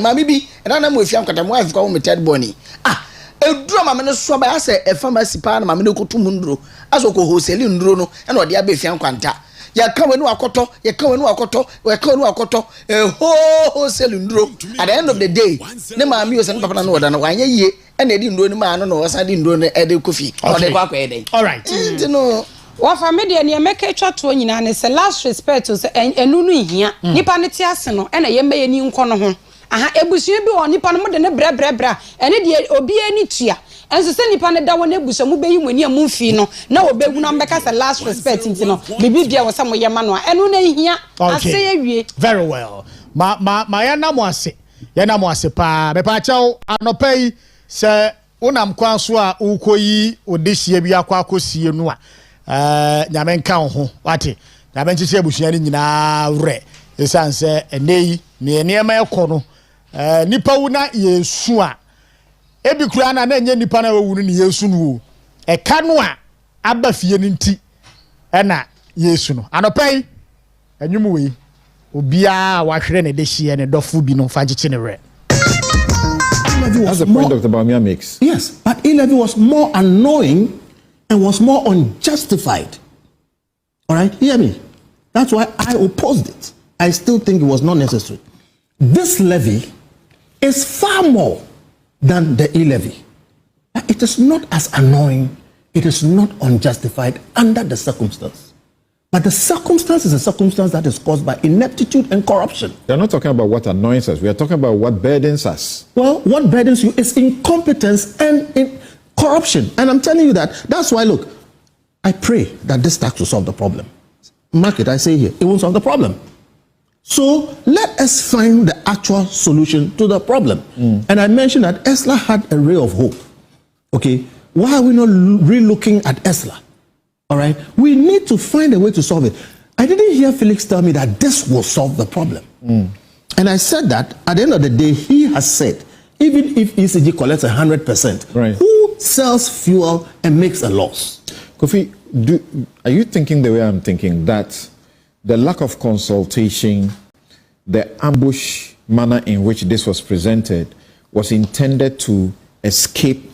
S9: ma bibi na mo efiam kata mo wife kwa mo ted boni eduro ma me no so ba ya say e pharmacy pa na ma me no kotu mu nduro aso ko wholesale nduro no na odi aba efiam kwanta ya ka wenu akoto wholesale nduro at the end of the day ne ma mi o se papa na no oda no wanye yie na edi nduro ni ma no wasa di nduro na ede kofi o de kwa ede
S3: all right
S5: no wa family ne make twa to nyina ne se last respect so enu no ihia nipa ne ti ase no na ye meye ni nko no ho aha ebusu bi o nipa no mo de ne bra ene de obi ani tua enso se nipa ne da wo na ebusu mu beyi mani amu fi no na obegu na mbeka se last respect nti no bibi bia wo se mo ye ma no enu na ihia ase ye wie
S3: very well ma ya na mo ase pa be pa chaw anopai se unam kwanso a ukoyi odehie bi akwakosie no a nyame nka ho wate nyame nchiche ebusuan ni nyina wre esanse enei ne enema ekono nipa wu na yesu a ebi kura na enye nipa na wu ni yesu no eka no a aba fie ni nti na yesu no anopai enwum we obia wahwere ne dehie ne dofo bi no fa giche ne wre.
S2: That's the point Dr. Bamia makes.
S1: Yes, but E-levy was more annoying and was more unjustified. All right, hear me. That's why I opposed it. I still think it was not necessary. This levy is far more than the E-levy. It is not as annoying. It is not unjustified under the circumstance. But the circumstance is a circumstance that is caused by ineptitude and corruption.
S2: We're not talking about what annoys us. We are talking about what burdens us.
S1: Well, what burdens you is incompetence and corruption. And I'm telling you that. That's why, look, I pray that this tax will solve the problem. Mark it, I say here, it won't solve the problem. So let us find the actual solution to the problem. And I mentioned that ESLA had a ray of hope. Okay, why are we not re-looking at ESLA? All right, we need to find a way to solve it. I didn't hear Felix tell me that this will solve the problem. And I said that at the end of the day, he has said, even if ECG collects 100%,
S2: right,
S1: who sells fuel and makes a loss?
S2: Kofi, are you thinking the way I'm thinking, that the lack of consultation, the ambush manner in which this was presented was intended to escape,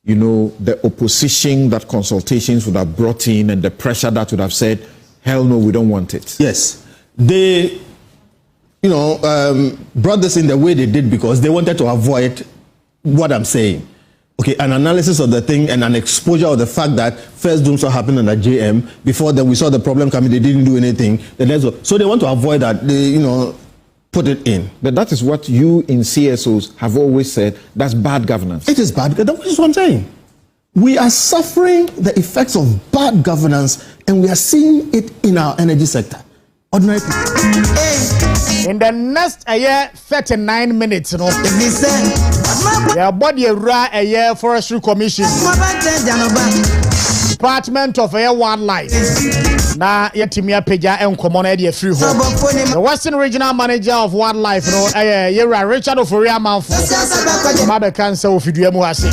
S2: you know, the opposition that consultations would have brought in and the pressure that would have said, hell no, we don't want it?
S1: Yes. They, brought this in the way they did because they wanted to avoid what I'm saying. okay, an analysis of the thing and an exposure of the fact that first doom saw happen under JM. Before then, we saw the problem coming. They didn't do anything. So they want to avoid that. They, put it in.
S2: But that is what you in CSOs have always said. That's bad governance.
S1: It is bad. That is what I'm saying. We are suffering the effects of bad governance, and we are seeing it in our energy sector. Ordinary people.
S3: In the next 39 minutes, your body a year forestry commission, Department of Air Wildlife. Na yetimia peja enkomo na e de free home. The Western Regional Manager of Wildlife Yera Richard Oforia Manfo. Mabe kansa ofidua mu ase.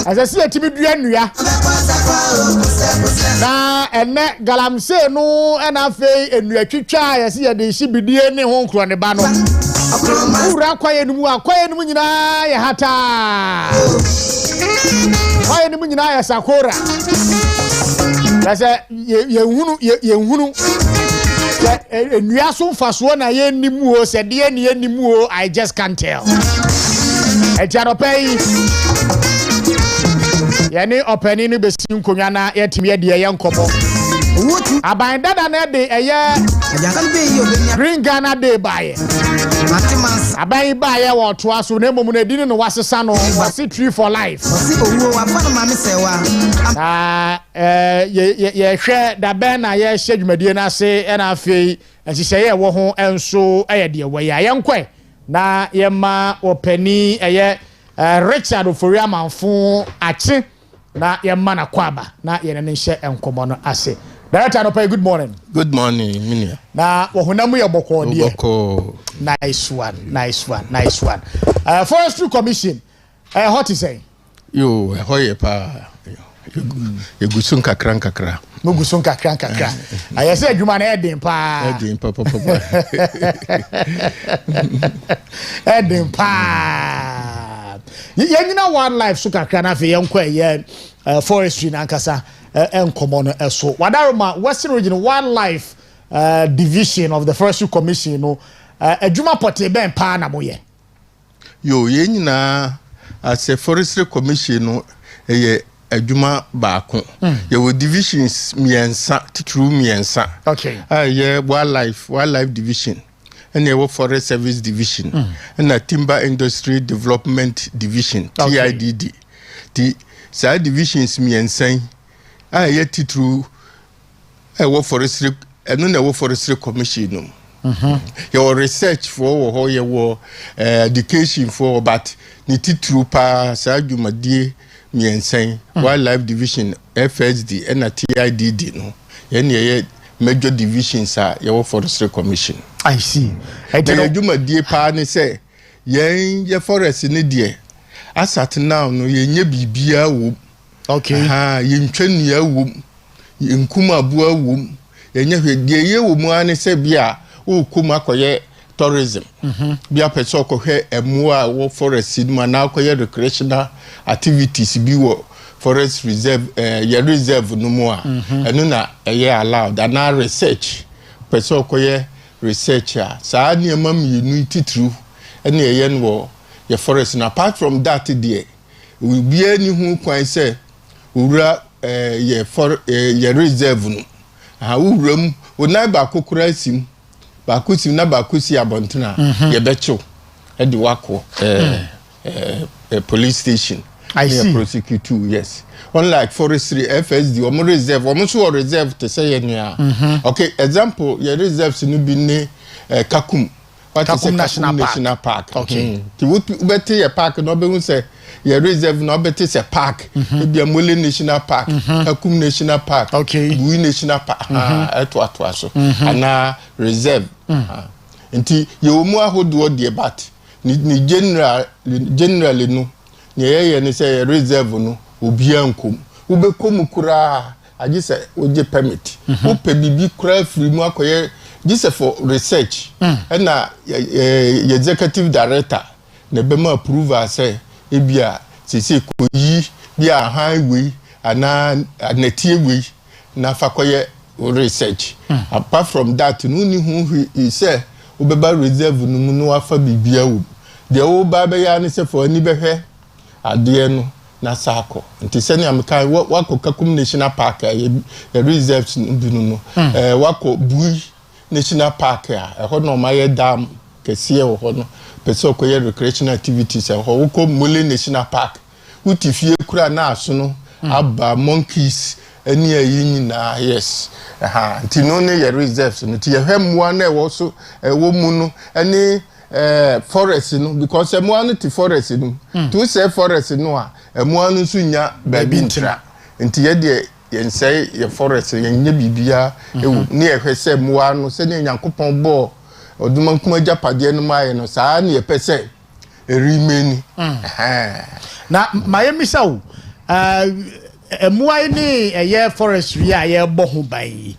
S3: As I see yetimi dua nua. Na ene galamse no na afei enua twitwa yesi ye de hibidie ne ho nkro ne ba no. Ura kwaye no mu nyina ye hata. Kwaye no mu nyina ye sakora. That's ye hunu enua faso na ye nimu o se de ne nimu o I just can't tell. E jaro pay ye ni openi ni besi nkonwa na ye timi de ye nkomo aban dada na de Green Ghana Day baye aban baye wo to aso na momu na dini no wasesa no wasi tree for life ye hwe da ben na ye hye dwumadie na ase na afei nhihye wo ho enso eye de we ya yenkwe na ye ma openi Richard Oforia Manfo achi na ye ma na kwaba na ye ne nhye enkomo no ase. Director no pay good morning.
S14: Good morning, Minia.
S3: Na wohunamu ye boko die.
S14: Boko.
S3: Nice one. Forestry Commission. What is say?
S14: Yo, hoye pa. You gusun kakra.
S3: No gusun kakra. I say adwuma na edin pa.
S14: Edin pa.
S3: Edin pa. Yenyina wildlife so kakra na fe yenkwa ye forestry na nkasa enkomo no eso. Wadaroma Western Regional Wildlife Division of the Forestry Commission no adwuma pote ben pa na moye.
S14: Yo yenyina as a Forestry Commission no adwuma baako. Your divisions miensa titru miensa.
S3: Okay.
S14: Wildlife division. And your Forest Service Division. And a Timber Industry Development Division.
S3: Okay.
S14: TIDD. The side divisions miensa yet titru forestry and no Forestry Commission. Your research for your education for but ni titru pa sa dwumadie miensa Wildlife Division FSD and a TIDD no ye major divisions are your Forestry Commission.
S3: I see.
S14: I tell you my dear partner say ye forest in the dear as at now no ye bibia wom.
S3: Okay.
S14: Ye ntwen ya wom ye nkuma bua wom ye ye wom ane se bia o kuma koye tourism. Bia person ko hwe emoa wo forest ma na koye recreational activities bi wo forest reserve ye reserve no mo a eno na ye allowed and na research person koye researcher sa na ma mienu titru ene ye no ye forest na apart from that there we be any hu kwan say ura ye reserve no uram ona ba kokura sim ba kusim na ba kusi abontena ye becho e di wako police station.
S3: I see.
S14: Prosecute too, yes. Unlike forestry, FSD, or reserve, or more reserve to say okay, example, your reserves in Ubine, Kakum. What is National Park?
S3: Okay.
S14: The would better a park, no be say your reserve, no better a park. Maybe a Mule National Park, Kakum National Park,
S3: okay,
S14: Bui National Park, at what was so, and now reserve. Until you more who do the bat, ni generally no. Ye ne say reserve no obia nkom ubekom kura agi say oje permit upe bibi kura free mu akoye this for research na executive director na be ma approve say ebia sisi koyi bia highway ana netiway na fakoye research apart from that no ni hu he say ubeba reserve no mu no afa bibia wo de wo ba be ya ne say for ani behwe adeɛ no na sako nti sɛ ne ameka wako Kakum National Park a reserves bi no wako Bui National Park a ɛhɔ no ma yɛ dam kɛseɛ wɔ hɔ no pɛsɛ ɔkɔyɛ recreational activities ɛhɔ wokɔ Mole National Park wuti fie kura na aso no aba monkeys ani ayi nyinaa yes nti no ne yɛ reserves no nti yɛhwɛ mmoa na ɛwɔ so ɛwɔ mu no ɛne forest no because mmoa no te forest no to say forest no a mmoa no nso nya baabi ntira nti yɛde yɛnsɛe yɛ forest yɛnyɛ bibia ɛwɔ ne yɛhwɛ sɛ mmoa no sɛ ne Nyankopɔn bɔ ɔduma kuma japadeɛ no ma yɛ no saa ne yɛpɛ sɛ erimeni
S3: na mayemisa wo mmoa ni ɛyɛ forestry a yɛbɔ ho ban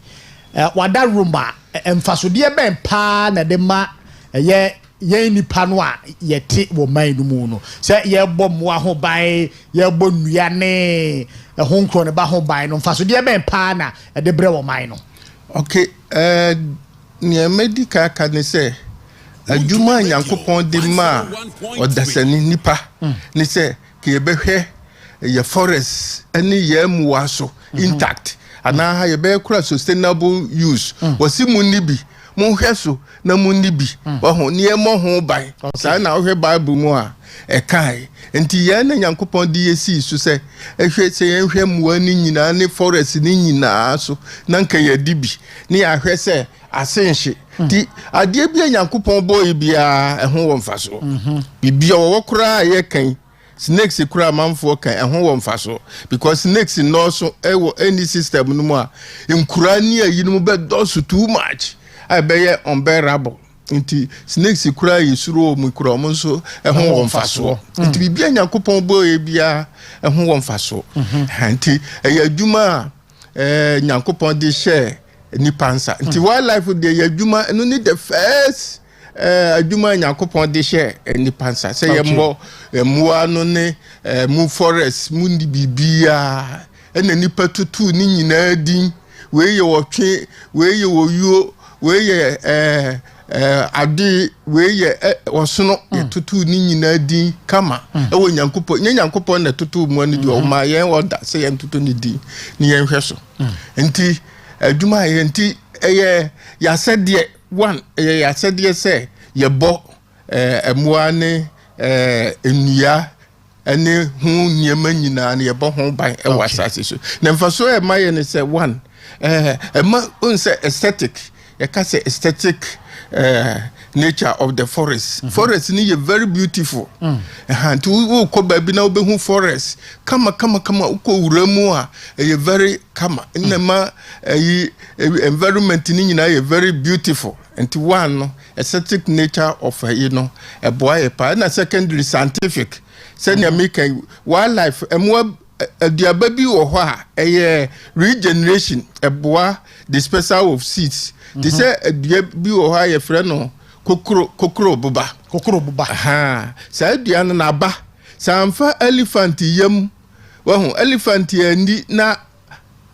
S3: wada roma emfasodie ben pa na de ma ɛyɛ yɛn nipa no a yɛte wɔ man no mu no sɛ yɛbɔ mmoa ho ban yɛbɔ nnua ne ɛho nkro ne ba ho ban no mfasodie ben pa na ɛde brɛ wɔ man no
S14: okay ne medical ka ne sɛ adwuma Nyankopɔn de ma ɔdasani nipa ne sɛ ke yɛbɛhwɛ yɛ forest ani yɛ mmoa so intact ana yɛbɛyɛ kura sustainable use wɔsi mu ni bi mo hwɛ so na mu ni bi wɔho ne mo ho ban saa na wohwɛ Bible mu a ɛkae nti yɛn na Nyankopɔn de yɛsi so sɛ ɛhwɛ sɛ yɛhwɛ mmoa ni nyinaa ne forest ni nyinaa so na nka yɛdi bi ne yɛahwɛ sɛ asenhye ti adeɛ bi Nyankopɔn bɔ yi bia ɛho wɔ mfa so bibia wɔwɔ kura yɛ kan snakes kura manfo kan ɛho wɔ mfa so because snakes no so ɛwɔ any system no mu a nkura ni ayi no bɛ dɔso too much ɛbɛyɛ unbearable nti snakes kura yi suro mu kura mo nso ɛho wɔ mfa so nti bibia Nyankopɔn bɔ yi bia ɛho wɔ mfa so nti ɛyɛ adwuma Nyankopɔn de hyɛ nipa nsa nti wildlife de yɛ adwuma no need the first adwuma Nyankopɔn de hyɛ nipa nsa sɛ yɛ mbɔ mmoa no ne mu forest mu ndi bibia ɛna nipa tutu ni nyinaa din we yɛ wɔtwe we yɛ wɔyuo we yɛ ade we yɛ wɔsono yɛ tutu ni nyinaa din kama ɛwɔ Nyankopɔn na tutu mu ani di o ma yɛn wɔda sɛ yɛn tutu ni din ni yɛn hwɛ so nti adwuma yɛ nti ɛyɛ yasɛdeɛ one ɛyɛ yasɛdeɛ sɛ yɛbɔ mmoa ne nnua ɛne ho nneɛma nyinaa ne yɛbɔ ho ban ɛwɔ asase so na mfa so ɛma yɛ ne sɛ one ɛma onsɛ aesthetic yɛka sɛ aesthetic nature of the forest forest ni very beautiful and to ko baabi na obehu forest kama uko uramu a very kama inema environment ni nyina very beautiful and one no aesthetic nature of a boy pa na secondary scientific say make wildlife emwa aduaba bi wo ho a regeneration eboa dispersal of seeds they say aduaba bi wo ho a ye frɛ no kokoro buba sa aduane na ba sa amfa elephant yam wahu elephant ani na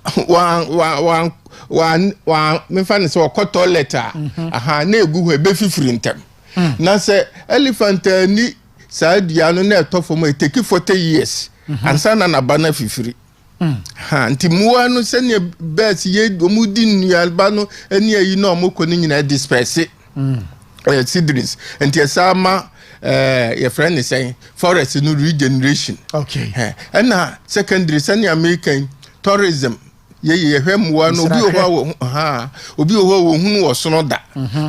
S14: wa memfa ne se wo toilet na egu ho ebe fifiri ntem na se elephant ani sa aduane na etofo mo take 40 years ansa na ba na fifiri nti muwa no se ne best ye omudi nualba no ani ayi na omoko ni nyina disperse seedlings and yesama your friend is saying forest no regeneration
S3: okay
S14: and secondary sani American tourism ye hwemwa no obi oho ohunu wo sono da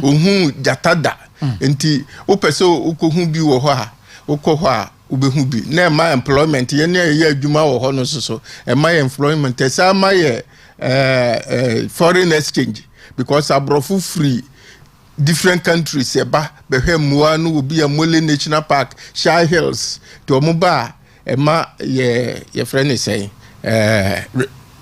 S14: ohun jatada enti opese okohu bi wo ho a okoho a obehu bi na ma employment ye na ye adwuma wo ho no so e ma employment esa ma ye foreign exchange because abrofu free different countries eba behwe mmoa no obi a Mole National Park Shy Hills to omoba ema ye friend is saying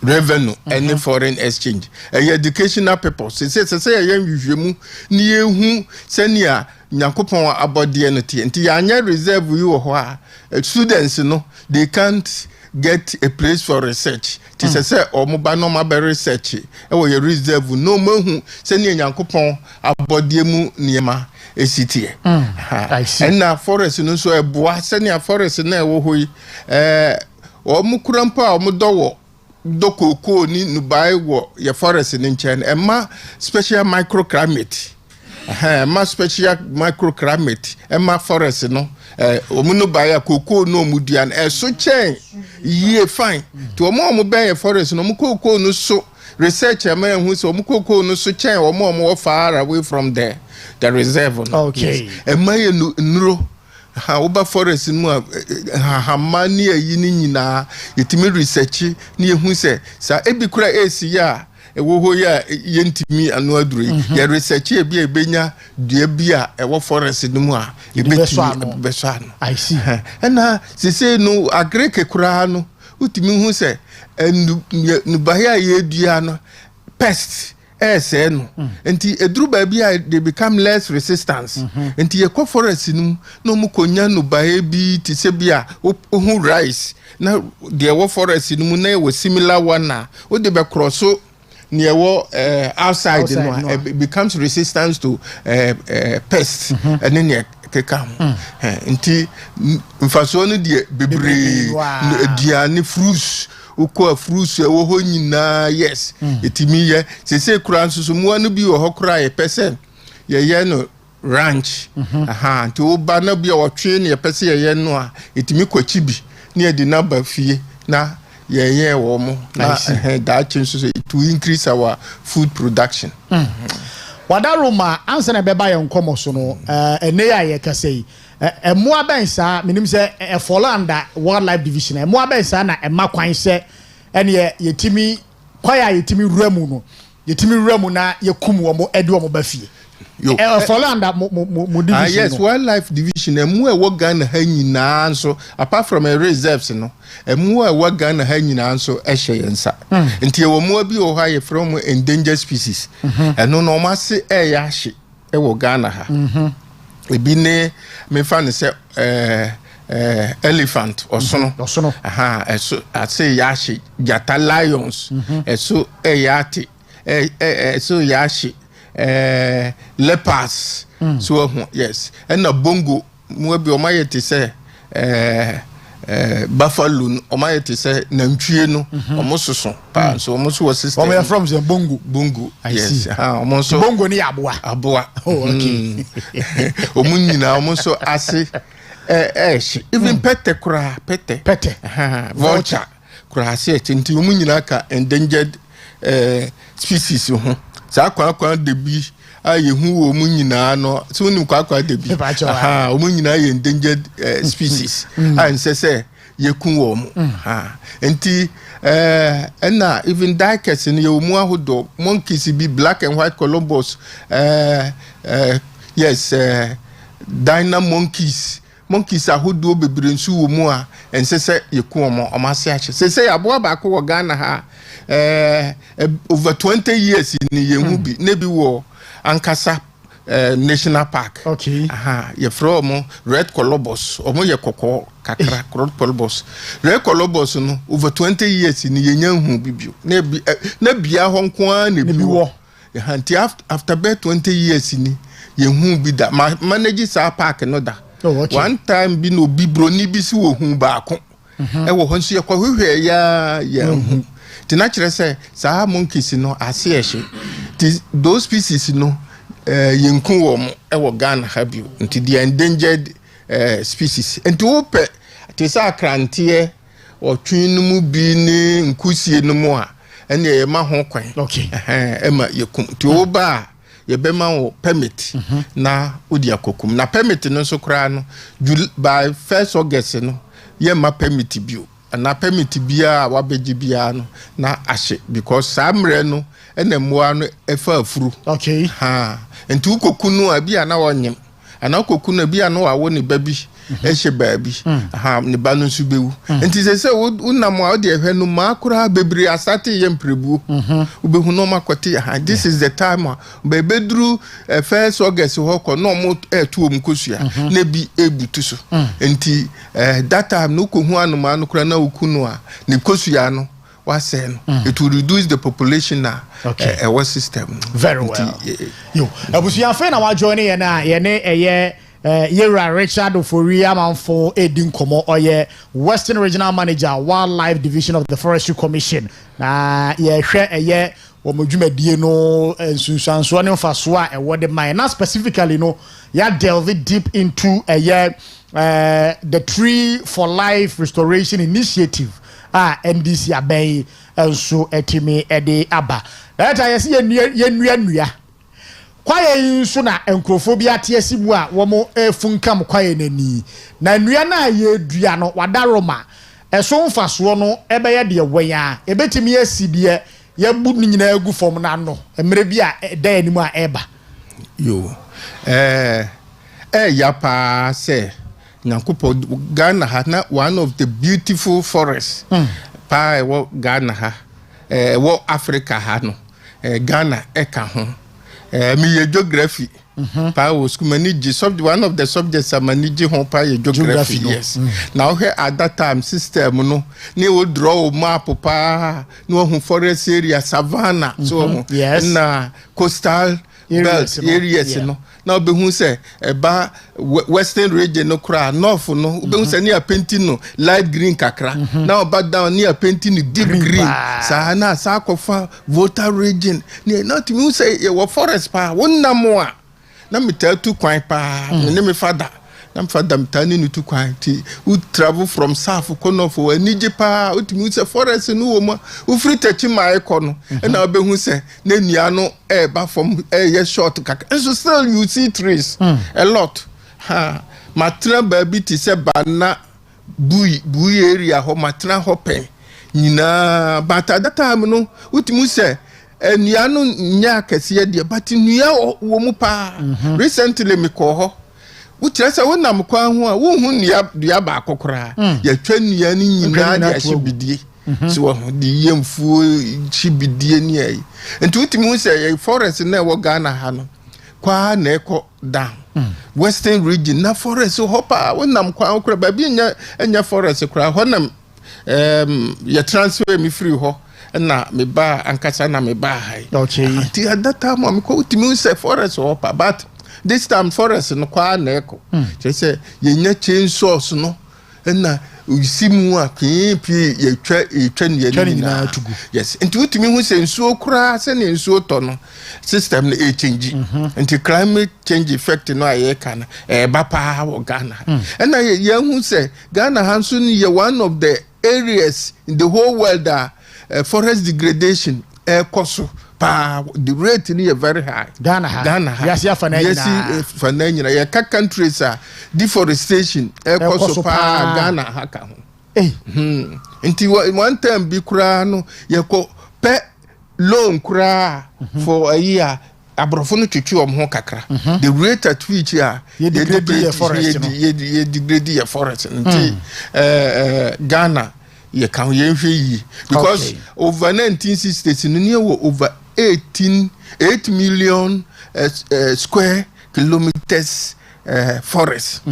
S14: revenue and foreign exchange educational purpose say yan hwehwemu ni ehu senia Nyankopon abode no tie nti ya anya reserve yi wo ho a students no they can't get a place for research. Ti say o mo ba no ma be research. E wo ye reserve no mahu se ne Nyankopon abodiemu niema esitie.
S3: I see.
S14: And na forest no so eboa se ne forest na e wo hoyi o mo kurampa o mo dowo dokoko ni nubai wo ye forest ni nchen ema special microclimate. Ma special microclimate ema forest no omuno baya koko no muduan so chen ye fine to omo be forest no mu koko no so research am hu so mu koko no so chen omo far away from the reserve no.
S3: Okay.
S14: Ema ye nuro ha oba forest mu ha mani ayi ni nyina yetimi research ni hu se sa ebikura esi ya ewo ho ya yentimi anu aduru ya research e bi ebenya dua bi a ewo forest no mu a ebetimi beso ano.
S3: I see.
S14: Na se no agreke kura no utimi hu se nu bahia ye dua no pest ese no enti eduru ba bi a they become less resistance enti ye ko forest no mu konya nu bahia bi ti se bi a hu rice na de wo forest no na e similar one na o de be cross near outside no, it becomes resistant to pests and then keka nti mfaso no de bebre diane fruits uko fruits e wo ho nyina yes etimi ye se kura nsusu mu anu bi wo hokura ye pese ye no ranch nti wo ba na bi wo twe ne ye pese ye no a etimi kwachi bi ne de na ba fie na yeah womo na that changes to increase our food production.
S3: Wadaruma ansa na beba ye nkomo so no ene ya ye kasei emo abensa minim se e follow under wildlife division emo abensa na ema kwan se ene yetimi kwaya yetimi ruramu no yetimi ruramu na yekum wo mo edi wo mo bafie follow under mo division.
S14: Yes, wildlife division emu e wo Ghana ha nyina nso apart from a reserves no emu e wo Ghana ha nyina nso ehye yensa nti e wo mu bi wo ha ye from endangered species eno no ma se e ya hye e wo Ghana ha ebi ne me fa ne se elephant osono eso ase ya hye jata lions eso e ya ti eso ya hye leopards so yes and a bongo mo bi o ma yete say buffalo o ma yete say nantwie no o mo soso pa so o mo so system
S3: o from the bongo
S14: yes o mo so
S3: bongo ni aboa
S14: oh okay o mo nyina o mo so ase even pete vulture kura ase tinti o mo nyina ka endangered species ho sa kwa de bi ayehu wo mu nyina no so nim kwa de bi o mu nyina ye endangered species and say yekun wo mu enti na even diecast in ye mu ahodo monkeys bi black and white columbus yes dino monkeys ahodo bebre nsu wo mu a ensese yekun mo o ma se ache se aboa ba ko wo Ghana ha over 20 years in yehu bi ne bi wo Ankasa National Park.
S3: Okay.
S14: Ye from red colobus omo ye kokko kakra red colobus. Red colobus no over 20 years in yenyanhu bibio. Na bia ho nko an ne bi wo. Anti after 20 years ni yenhu bi da manage sa park no da.
S3: Oh, okay.
S14: One time bi no bi broni bi si wo hu ba ko. E wo ho nso ye kwa hwehwe ya hu. Ti na kire say sa monkeys no ase ehye. Those species no yenkun wo mo e wo Ghana ha bio nti the endangered species nti wo pe ti sa krantie o twin mu bi ni nkusie no mu a ene ye ma ho kwan
S3: okay
S14: ema yekum ti wo ba ye be ma wo permit na odi akokum na permit no so kra no by 1st August no ye ma permit bio na permit bia wabeji bia no na ahye because samre no ene moa no efa afuru
S3: okay
S14: enti ukokunu a bia na wonyem ana ukokunu bia no awo ne babi ehye baabi aha ne ba no nso bewu enti se unam a de ehwe no makura bebre asate ye mprebu ubehu no makote aha this is the time bebedru 1st August ho no mo etu omkosua na bi ebutu so enti that time no ko hu anoma no kura na okunu a ne kosua no was it will reduce the population now. Our system.
S3: Very well. Yo, abusuya fe na wa join ye na ye ne Yera Richard Oforia Manfo Edin Komo Oye Western Regional Manager Wildlife Division of the Forestry Commission. Na ye hwe womodwumadie no ensunsanso ne mfasoa wode mine. Now specifically no ya delve deep into the Tree for Life Restoration Initiative. NDC abey enso etimi ede aba that yes yenua kwaye nso na enkrofobia tiesibu a womo efunkam kwaye nani na nua na yedua no wadaroma eso mfaso no ebeye de wenya ebetimi asidie yabu nyina agu fom na no emre bi a da animu a eba
S14: yo yapa se Nyankupo Ghana had not one of the beautiful forests. Pa wo Ghana ha wo Africa ha no Ghana eka ho me geography pa was manage one of the subjects I manage ho pa geography yes now here at that time system no ni wo draw map pa no ho forest area savannah so na coastal belt areas no now be who say eba western region no kra north no be who say near painting no light green kakra now back down near painting deep green sa na sa kofa water region near not me say your forest pa wonna mo a na me tell tu kwan pa ne me father nam father mtani ni tu kwan ti who travel from south kono for anije pa utimi say forest no wo ma u free techi mai kono na be hu say na nua no ba from ye short kaka and so still you see trees a lot matra baby ti say bana bui area ho matra hopen nyina but at that time no utimi say nua no nya kase de but nua wo mu pa recently me ko ho Uchasa wona mkwa ho a wo hu nia ba akokora ya twa nia ni nyina ya hibidie so wo di yemfuo hibidie ni ai enti utimi hu say forest na wo Ghana ha no kwa na eko down western region na forest hopa wona mkwa akokora ba bi nya forest kora ho na ya transfer me free ho na me ba ankasa na me ba hai okay at that time am ko utimi hu say forest hopa but this time forest no kwa na eko say yenya chainsaws no na usimu a pipi yetwa na tugu yes enti utimi hu se nsuo kura se ne nsuo to no system na change enti climate change effect no aye kana ba pa wo Ghana na ye hu se Ghana hanso ni one of the areas in the whole world that forest degradation koso the rate is very high. Ghana. Yes, Fananyina. Yes, countries are deforestation. Ghana haka. Until one time be kurano, yako pe loan kura for a year. Abrofonu chuchu omho kakra. The rate at which you degrade the forest. Until Ghana. Because over 1960s, over 8 million square kilometers forest.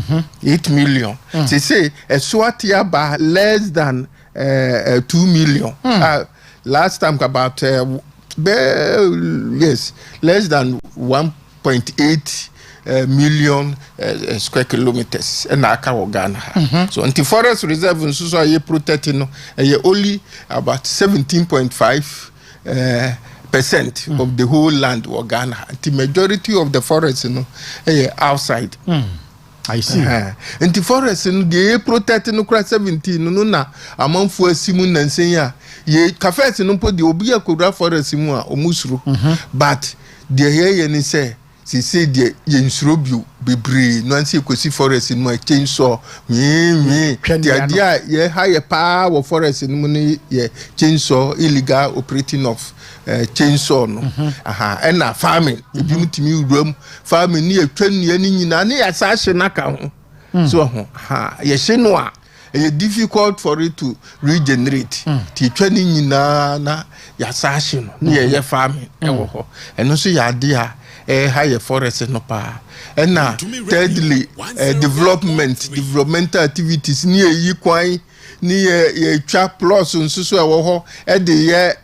S14: 8 million. They say a Swatia by less than 2 million. Last time about less than 1.8 million square kilometers and Accra Ghana. So anti forest reserve in so are protecting only about 17.5% of the whole land of Ghana. The majority of the forest outside.
S3: I see.
S14: And the forest they protecting no 17 no na amanfo asimu nansen ye cafe no po de obi akura forest mu a omusuro. But the here ni say say the yensuro bebre no anse ekosi forest no a chainsaw the idea ye high power forest no ni ye chainsaw illegal operating of chainsaw no and farming ebi mutimi uram farming ni atwa nua ni nyina na ya sa hye naka ho So ha ye hye no a it's difficult for it to regenerate. Ti twani nyina na ya saahye no na ye farming ewo ho. Eno so ya de a higher forest no pa. And now thirdly developmental activities near yi kwan ni ye twa plus nsusu ewo ho e de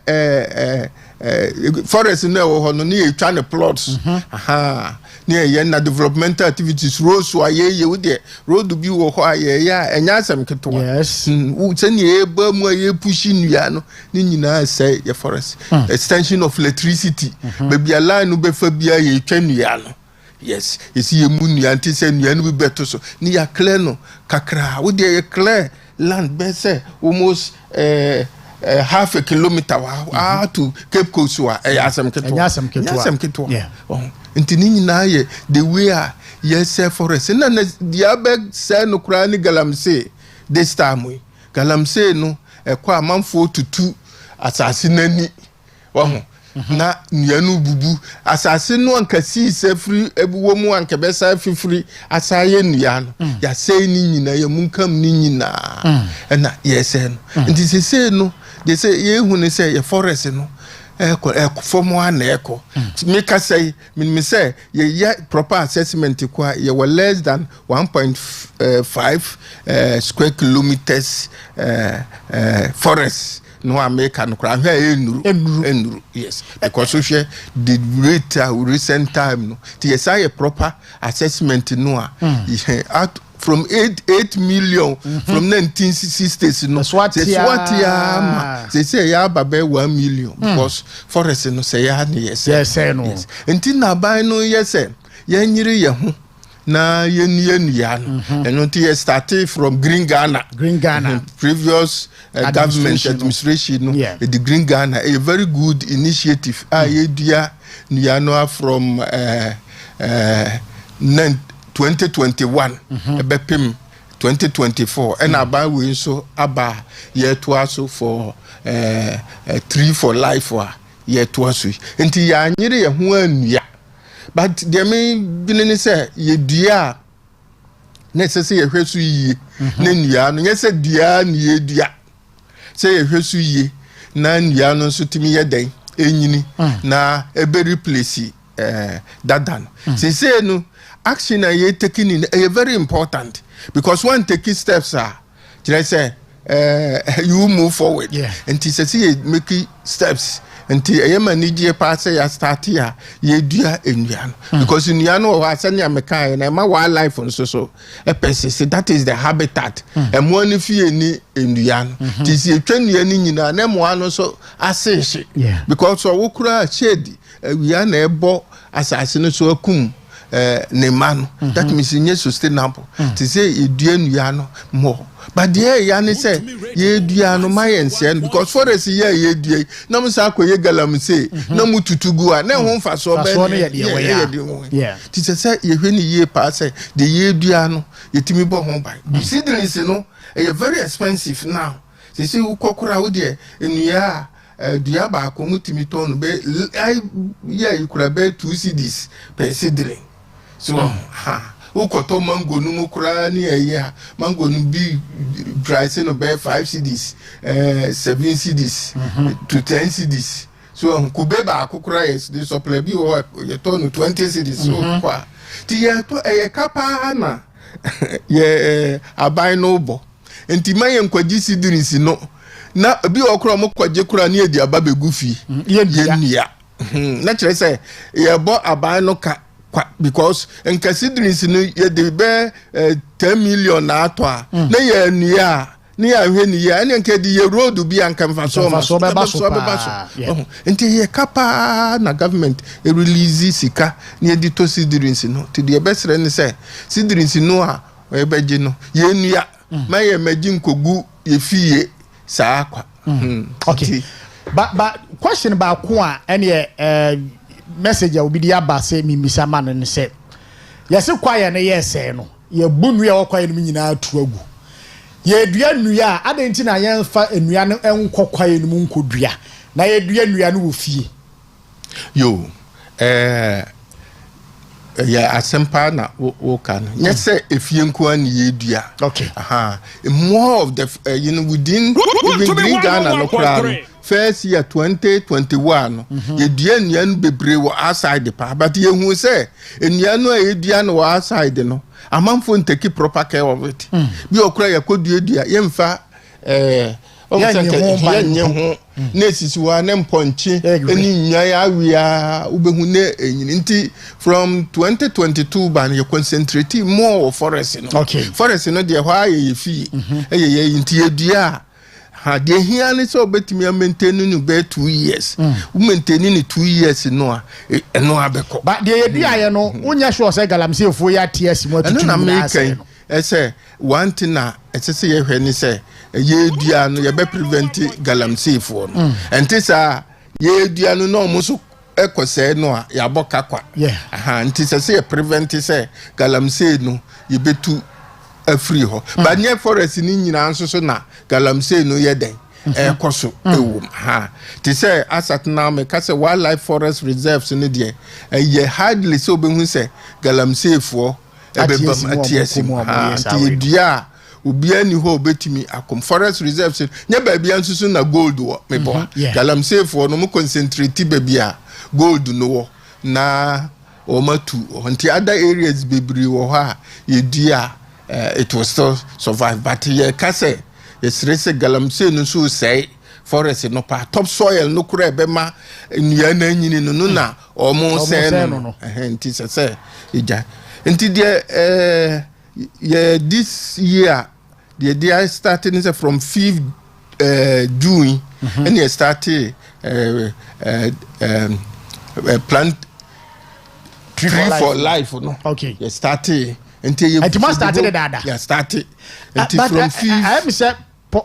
S14: forest no ewo ho no ni ye twa ne plots aha near ye na developmental activities roads so ye with the road bi wo ho aye ya enya asem keto yes se ni e ba mu aye pushi nua no ni nyina say ye forest extension of electricity baby ala no be fa bia ye twa nua no yes esi ye mu nua nti se nua no bi beto so ni ya clear no kakra wo de ye clear land be say almost half a kilometer to Cape Coast wa asem keto nti ni nyina ye the way yes forest na dia be say no kura ni galamsey this time we galamsey no ekwa amanfo tutu asase nani wo na nuanu bubu asase no ankasi sefri ebuwo mu ankebesa fifiri asaye nua no ya sei ni nyina ye munkam ni nyina na yes no nti sese no they say ye hu ne say ye forest no from one echo make us say me say ye proper assessment kwa ye were less than 1.5 square kilometers forest no America no kra enuru yes because we share the rate recent time no the say proper assessment no out from 8 million from 1960s no they say ya babe 1 million because forest no say ya yes no enti na ban no yes ya nyiri ye ho na yenu ya no eno ti started from Green Ghana previous government administration no the Green Ghana a very good initiative idea no from 2021 ebepim 2024 and about we so aba year to also for 3 for life wa year to also enti ya nyire ye ho anua but there may be say ye dua necessary ye hwesu yi na nua no ye say dua na ye dua say ye hwesu yi na nua no so timi ye den enyini na ebe replace dadan say no action are you taking in very important because one taking steps are say you move forward and to say make steps until a manage pass ya start here ye dua enyan because enyan o asani ameka na ma wildlife so a person that is the habitat and one if you ni enyan this ye twenua ni nyina na mo ano so asese because so wo kura shade we are na ebo asase no so akum ne man that means nye sustainable to say edua nua no more but there ya ne say ye dua no mayense because forest ye dua na mo sa akoye galamsey na mo tutugu a na ho mfa so be yeah ti say ye hwe ni ye pa say the ye dua no yetimi bo ho ban seedlings no very expensive now say ukokura wo de enua dua ba ko mutimi ton be ye ikura be 2 cedis per seedling so ukoto mango no mukura ni eya mango no bi price no be 5 cedis 7 cedis to 10 cedis so kube ba akukura yes the supply bi o ye ton 20 cedis so kwa ti ye to kapa na ye abai no bo enti maye nkwaji seedlings no na bi okura mo kwaje kura ni edi aba begufi ye nua na kire say ye bo abai no ka because in considering no ye de be 10 million na ato a na ye nua ni ahwe ni ye ene nke di ye road bi anka mfa so be baso enti ye kapa na government e release sika ni edi to sidrins no ti de be sere ni say sidrins no a we beje no ye nua ma ye magi nkogu ye fie saa kwa
S3: okay but question ba ko a ene message will be the abase mi misama no say yes kwaye no yes no ye bunu ye kwaye no nyina atu agu ye dua nua adenti na ye fa enua no enko kwaye no nkodua na ye dua nua no wo fie
S14: yo yeah, asempa na woka no yes say efie nko an yedua
S3: okay
S14: more of the within even green Ghana no crowd first year 2021 yedua nnuan bebre wo outside the park but ye hu say nnuan no yedua no outside no amanfo nteki proper care of it bi okura yakodua yemfa nye ho nesisi wa ne mponche eni nyaa awia ubehu ne enyini nti from 2022 ban ye concentrate more of forest no forest no de hwa ye fi ye nti edua ha de hia ne so betimi maintain no be 2 years u maintain ni 2 years no a eno abeko
S3: ba de edua ye no unya sure say galamsey fo ya ts mo tutu na ase
S14: ese one thing na ese ye hwe ni say ye dua no ye be prevent galamsey fo no enti sa ye dua no no mo so ekose no a ya boka kwa enti se ye prevent say galamsey no ye betu afri ho ba nye forest ni nyina nso so na galamsey no ye den ekoso ewo ti say asat na me ka say wildlife forest reserves ni de ye hardly so be hu say galamsey fo ebebam atiesi ti dia ubia ni ho betimi akom forest reserves nya ba bia nsusu na gold wo mebo galamsey fo no mo concentrate ba bia gold no wo na o matu nti other areas bebri wo ha ye dia it was still survive but ye ka say yes galamsey no so say forest no pa top soil no kura ebema nnua na nyini no na o mo say no nti say ija nti yeah this year they are starting from 5th June and they started plant tree for life no
S3: okay
S14: they started until you
S3: started dada
S14: yeah started until from 5th
S3: I am say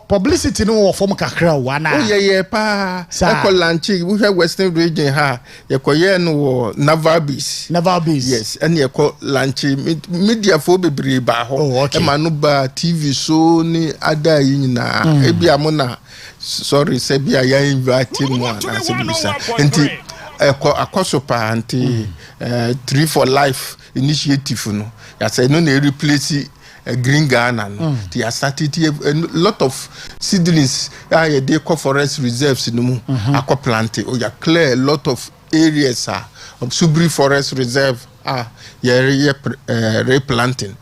S3: publicity no form kakra wana
S14: yeah pa eco lunch we have western region ha ye koye no naval base yes and ye ko lunch media for bebre ba ho e ma no ba tv so ni ada yi nyina e bia mo na sorry say bia ya invite mo na se bisa enti akoso pa anti tree for life initiative no ya say no na replace green Ghana no they are started a lot of seedlings they call forest reserves no mu akọ planting or you clear a lot of areas of subri forest reserve replanting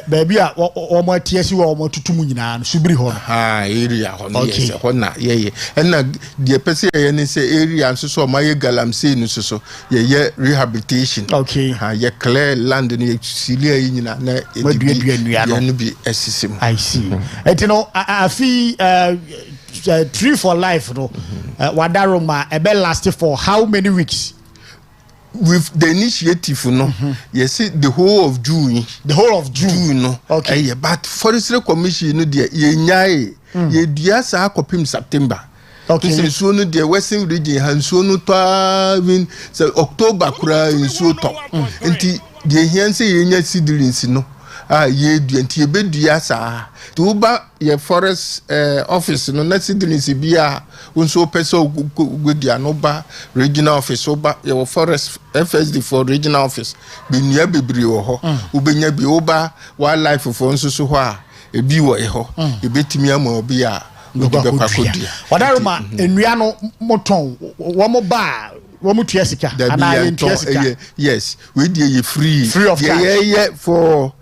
S3: baby o mo tiesi wo mo tutumu nyina no subri ho
S14: area ho no yes ho na ye na the person ye ni say area nso so ma ye galamsey no so ye rehabilitation ye clear land ni silia yi nyina na
S3: edua
S14: no bi esisim
S3: I see et no afi tree for life no wadaroma e be last for how many weeks
S14: with the initiative no you see the whole of June no okay but forestry commission no there ye nyai ye dua sa akopim September okay so no the western region hanso no to even October kura nso to enti the here say ye nya seedlings no ye dua enti ye be dua sa to ba ye forest office no na seedlings bia unso peso gudua no ba regional office oba ye forest FSD for regional office be nia bebri wo ho ubenya bi oba wildlife for nso so ho a ebi wo e ho e betimi ama obi a
S3: wadaruma enua no moton wo mo ba wo mo tua sika ana ye tua sika
S14: yes we dey ye free
S3: of charge
S14: yeah for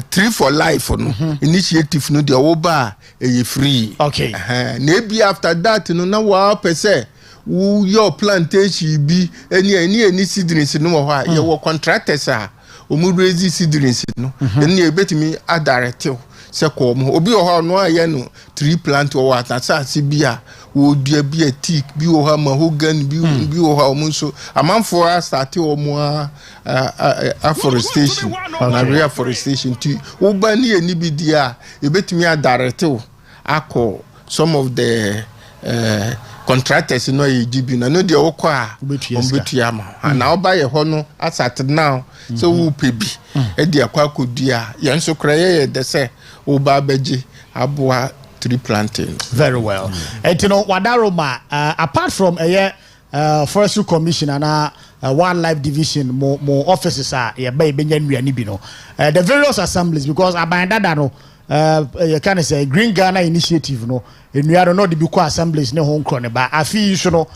S14: tree for life no initiative no dey oba e free
S3: okay
S14: na be after that no na wa pese your plantation bi any seedlings no ho a your contractors a o mu raise seedlings no then e betimi adirect se ko mo obi ho no aye no tree plant o wa tasase bi a wo dua bi a teak bi wo ha mahogany bi wo ha o mo so amanfo a start o mo afforestation na reforestation ti wo ba ni eni bi dia e betimi adirect akọ some of the contractors no yibi na no de okọ a ombetua ma na oba ye ho no asat now so wo pebi e de akwa kodua ye nso kra ye de se oba beji aboa tree planting
S3: very well and you know wadaroma apart from forestry commission and wildlife division more offices are yeah by Benjamin bi no the various assemblies because abanda da no you can say Green Ghana initiative no and we are not the big assemblies ne ho nkro ne ba afi so no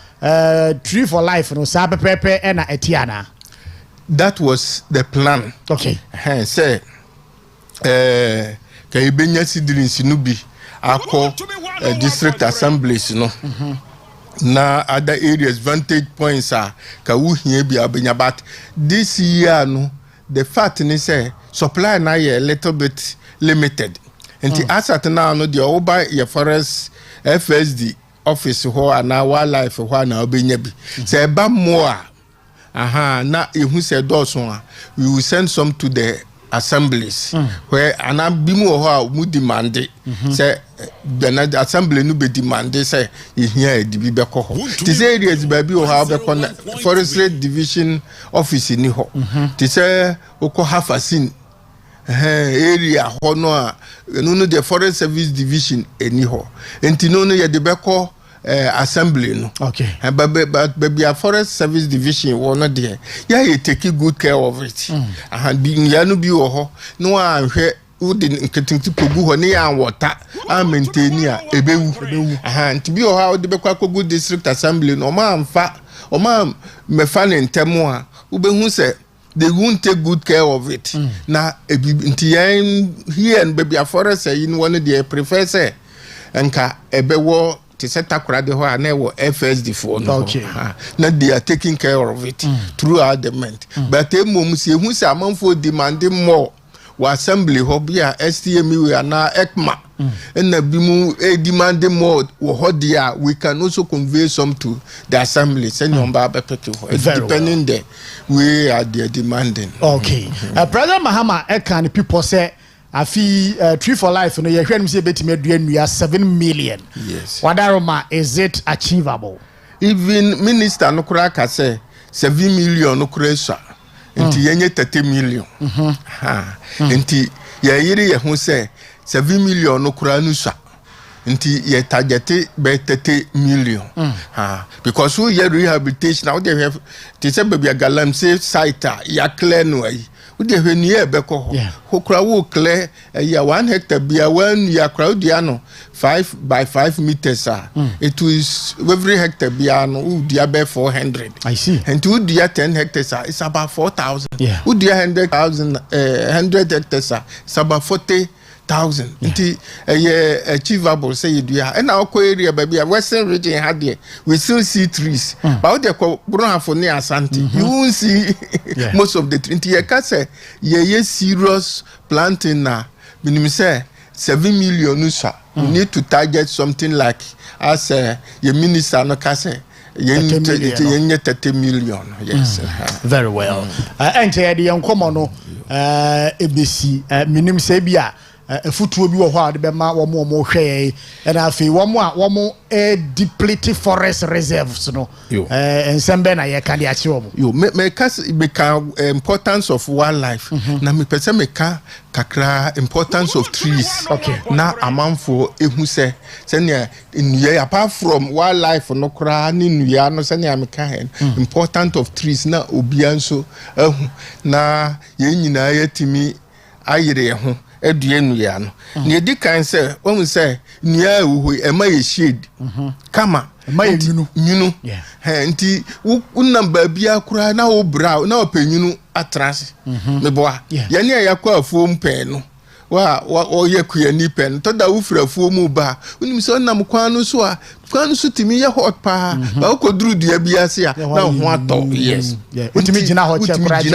S3: tree for life no sa pepepe na etiana.
S14: That was the plan.
S3: Okay.
S14: Say ka ibenya sidrins no bi akọ district assemblies no. Na other areas vantage points are ka uhie bi abenya, but this year no the fact ni say supply na a little bit limited. Nti asset na no the oba your forest FSD office ho na wildlife ho na obenya bi. Say ba more na ehu say doso we will send some to the assemblies where ana bimu ho mu demand say the assembly no be demand say here di bi beko ho this areas baby o ha beko forestry division office ni ho this say oko half a scene area ho no no the forest service division eni ho enti no ye de beko assembly no
S3: okay
S14: but baby a forest service division one not there yeah you take good care of it and be ya no bi wo ho no anhwe udi nketinti kogu ho ne ya water a maintain ya ebewu nti bi wo ha odi be kwa kogu district assembly no ma amfa o ma mefa ne ntemo a ubehu se they won't take good care of it na nti yan here and baby a forest in one dey prefer say enka ebewo to set Takoradi ho na wo FSD for no na they are taking care of it throughout the month but mom see hu say amanfo demanding more wa assembly ho bia STM we na ECMA na bi mu demanding more wo ho dia we can also convey some to the assembly send on ba pete ho depending the we are there demanding.
S3: Okay. President Mahama can people say afi tree for life no ye hwenu say betime aduanua 7 million.
S14: Yes.
S3: Wadaroma, is it achievable?
S14: Even minister no kura ka say 7 million no kura sha. Nti yenye 30 million. Nti ye yiri ye hu say 7 million no kura no sha. Nti ye target be 30 million. Because we ye rehabilitation now they have to say baby galam say site ya clear no ai. We dey when ye be ko ho kura wo clear ya 1 hectare bia when ya crowd dia no 5 by 5 meters it is every hectare bia no dia be 400.
S3: I see.
S14: And to dia 10 hectares it's about 4,000.
S3: Yeah.
S14: Who dia 100,000 100 hectares it's about 40,000. Nti achievable say you do and our area baby western region had there we still see trees but they ko bro for near Asante you won't see most of the trees. Nti ka say ye serious planting na minimum say 7 million usa you need to target something like as your minister no ka say you need 30 million. Yes.
S3: Very well. And the young common no ABC minimum say bia futuo bi wo ho ade be ma wo mo hwe and afi wo mo deplete forest reserves no ensembe na ye ka de achi wo
S14: yo me ka importance of wildlife na me pese me ka kakra importance of trees.
S3: Okay.
S14: Na amanfo ehu se ne nua apart from wildlife no kra ni nua no se ne ameka important of trees na obianso ehu na ye nyina yatimi ayire ho eduenua no ne di kan se won se nua ewu ema ye shade kama
S3: ema ye
S14: nyunu nti unam baabia kura na wo bra na opanyunu atrase meboa ye ne yakwa afuom pen no wa ye kuyani pen to da ufra afuom ba unim se onam kwan no so timi ye hot pa ba koduru dua bia se na ho ato. Yes.
S3: Utimi gina ho che kura
S14: ji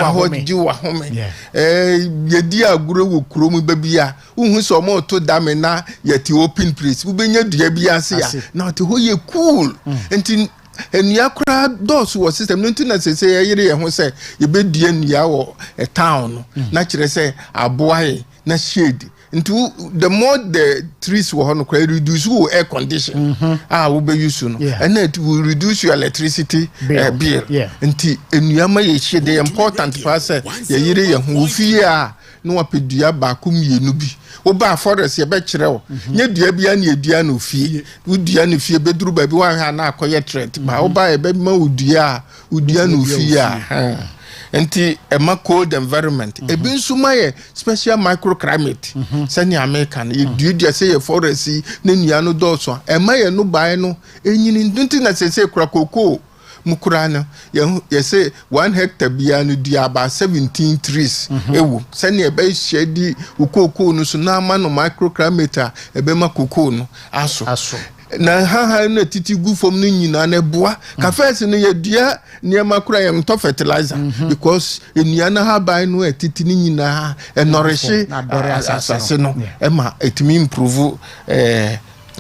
S14: wa home ye di aguro wo kurom ba bia unhu so mo to dame na ye ti open place wo benya dua bia se ya na to ho ye cool enti enua kura dos wo system no ntina sese yire ye ho se ye be dua nua wo town no na kire se aboae na shade into the more the trees will reduce air condition will be used and it will reduce your electricity bill. Nti enuama ye hye the important part say ye yire ye ho ofia no apedua ba kom yenu bi oba forest ye be kire wo nye dua bia na edua na ofie udua na ofie beduru ba bi wa ha na akoye threat ba oba ye be ma udua na ofie a enti ema cold environment ebi nsuma ye special microclimate sani American ye dua say ye forest na nua no doso ema ye no ban no enyini nti na sese kura koko mukurana ye say 1 hectare bia no dua about 17 trees ewu sani ebe shedi ukoko no so na ama no microclimate ebe ma koko no aso na ha na titi gu fom no nyina na boa ka first no ye dua niam akura ye to fertilizer because enua na ha ban no titi ni nyina enorishi asase no ema etimi improve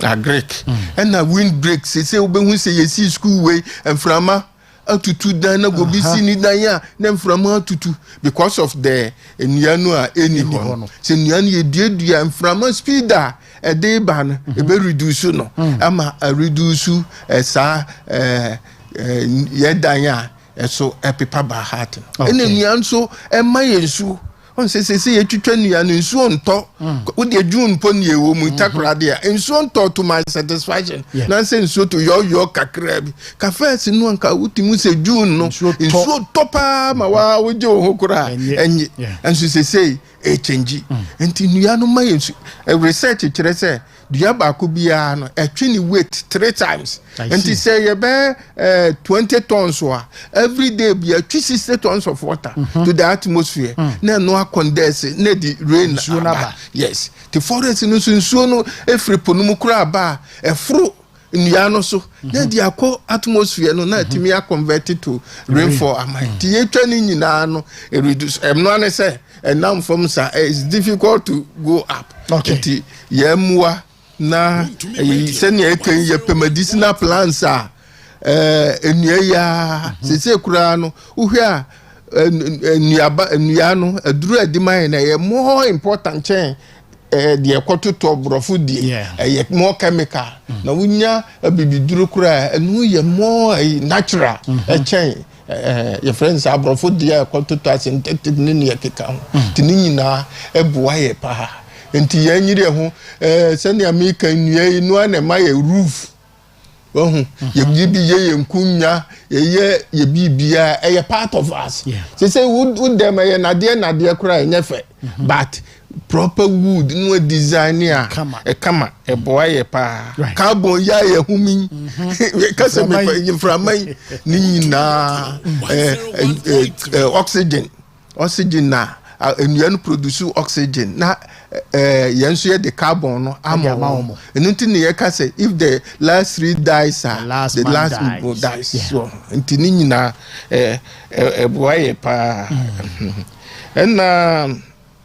S14: agric and na wind break say obehu say ye see school way and frama atutu dan na go bisi ni dan ya na frama atutu because of the enuanu a eni ho say enuanu ye dua and frama speed a day ban e be reduce no ama reduce sa ye dan ya so epipa ba heart ene enuan so e ma yensu on say ye twetwa nua no nsu onto wo de June pon ye wo mu Takoradi a nsu onto to my satisfaction na say nsu to yo kakra bi ka first no anka wutimu say June no nsu topa ma wa wo je ho kura enyi ensu say e change enti nua no ma yensu research kire say dua ba ko bia no etwe ni weight 3 times enti say ye be 20 tons wa every day bia 60 tons of water to the atmosphere na no condense na the rain yes the forest no so no efri ponum kura ba efro nua no so na di akọ atmosphere no na timi convert to rainfall amai ti etwa ni nyina no reduce no na say now from sa it's difficult to go up enti yemwa na sene eken ye medicinal plants enua ya sese kura no uhwe a enua no aduru adiman na ye more important chain de ekototo brofo die ye more chemical na wunya abibiduru kura enu ye more natural chain your friends abrofo die ekototo synthetic ni ye keka ho tini nyina eboa ye pa enti ya nyire ho sene America nnua inu na ma ye roof ohun ye bibi ye nkunya ye bibia ye part of us say wood dem ye nade kura nyefe but proper wood no design ya kama boa ye pa carbon ya ye humi kase me framai ni nyina oxygen na enu produce oxygen na yenso ye the carbon no amo enti ne ye ka say if the last 3 dies the last will dies so enti ni nyina boa ye pa na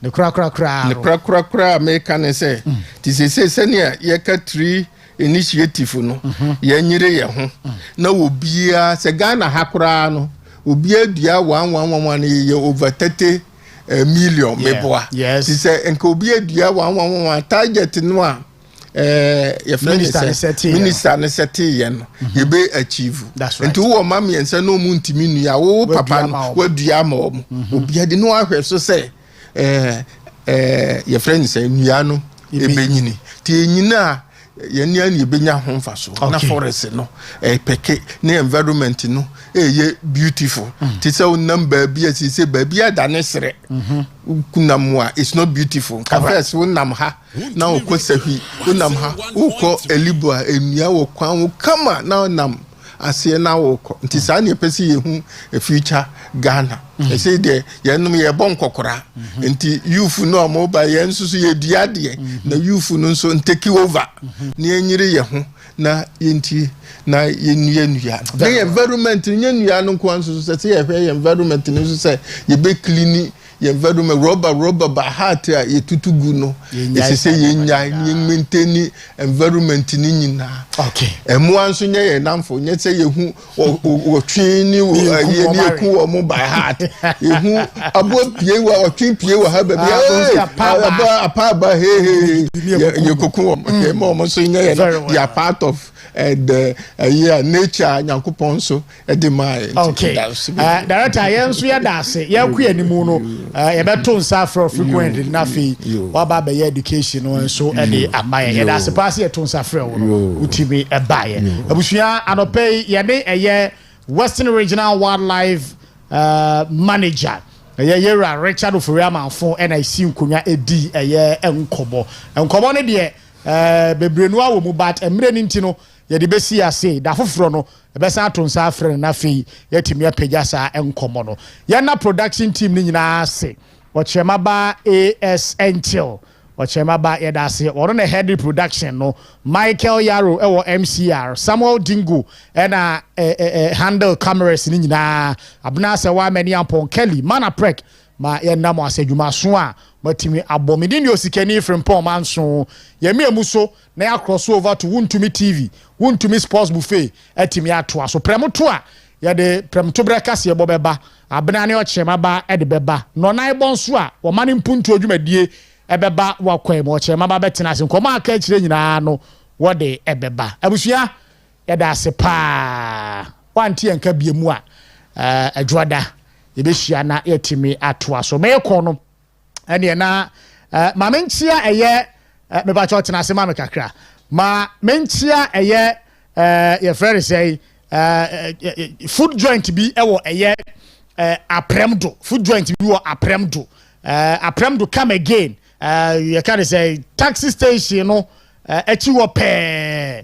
S3: the kra
S14: me can say ti say senior ye ka 3 initiative no ye nyire ye ho na obia se Ghana hakura no obia dua 111 ye over 30 million meboa ti say enko obia dua 111 target no a minister ne seti ye no ye be achieve nti wo mama yensa no mu ntimi nua wo papa no wadua ma omo obia de no ahwe so say your friend say nua no ebenyini ti enyina ye nia ni ebenya ho mfaso na forest no peke na environment no ye beautiful ti say number bia si say ba bia da ne sere kunamwa it's not beautiful first wonam ha na okosahwi wonam ha ukọ elibua enua wo kwan wo kama na onam ase na woko nti sa na pesi yehu future Ghana say de yenum ye bon kokora nti youth no mobile yen susu ye duade na youth no so take over na enyire ye ho na yenti na yenua na environment yenua no kwan so say ye hwe environment no so say ye be clean ye environment rubber by heart ye tutugu no ye say ye nya ye maintain environment ni nyina emu anso nye ye namfo nye say yehu o twin ni ye ni eku o mo by heart yehu abo pie wa o twin pie wa ha ba bia apa he ye koku o mo so nya ye part of the nature nyankopon so e my
S3: okay director yen so ye da ase ye ku animu no ye beto nsa for frequently na fi wa ba be education no so e de amaye ye da ase pass ye to nsa for wo utimi e baye abusua anope ye ne eye Western Regional Wildlife Manager ye Richard Ofuriamanfo and I see nkonya edi eye enkobo ne de bebrenu awo mu bat emre ni ntino ye de besi ase da foforo no ebesa atonsa afre na fi yetimi apagya sa enkomo no ye na production team ni nyina ase ochemaba ASNTL ochemaba ye da ase oro na head production no Michael Yaro ewo MCR Samuel Dingo na handle cameras ni nyina abna se wa mani ampon Kelly mana prek ma ye na mo asedwuma so a matimi abomidi ni Osikani Frimpong Manso ye miemu so na ya cross over to Wuntumi TV Wuntumi Sports Buffet etimi ato so premoto a ye de premoto brekase ye bobeba abna ne ochemaba e de beba no na ibonso a wo mane mpuntu adwumadie ebeba wakwan mo ochemaba betena se nkoma aka kire nyina no wo de ebeba abusua ye da se pa wanti enka biemu a adwada yebehia na yetimi ato so meko no ene na ma menchia eye me ba cho tena se ma me kakra ma menchia eye ye friend say food joint bi ewo eye apremdo food joint bi wo apremdo come again you can say taxi station no echi wo pe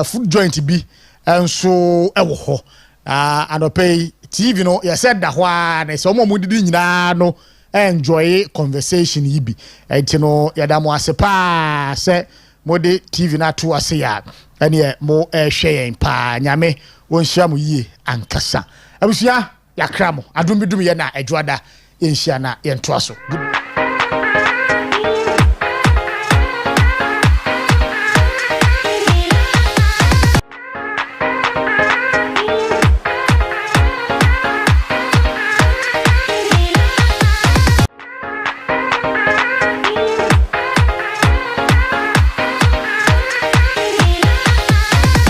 S3: food joint bi enso ewo ho anopay TV no you said that one so mo mudidi nyina no enjoy conversation yibi enti no yadamo asepa se mode TV na to ase ya ene mo hwe yen pa nyame wonhia mo yie ankasa abusua yakra mo adum bidum ye na adwoada enhia na yentoaso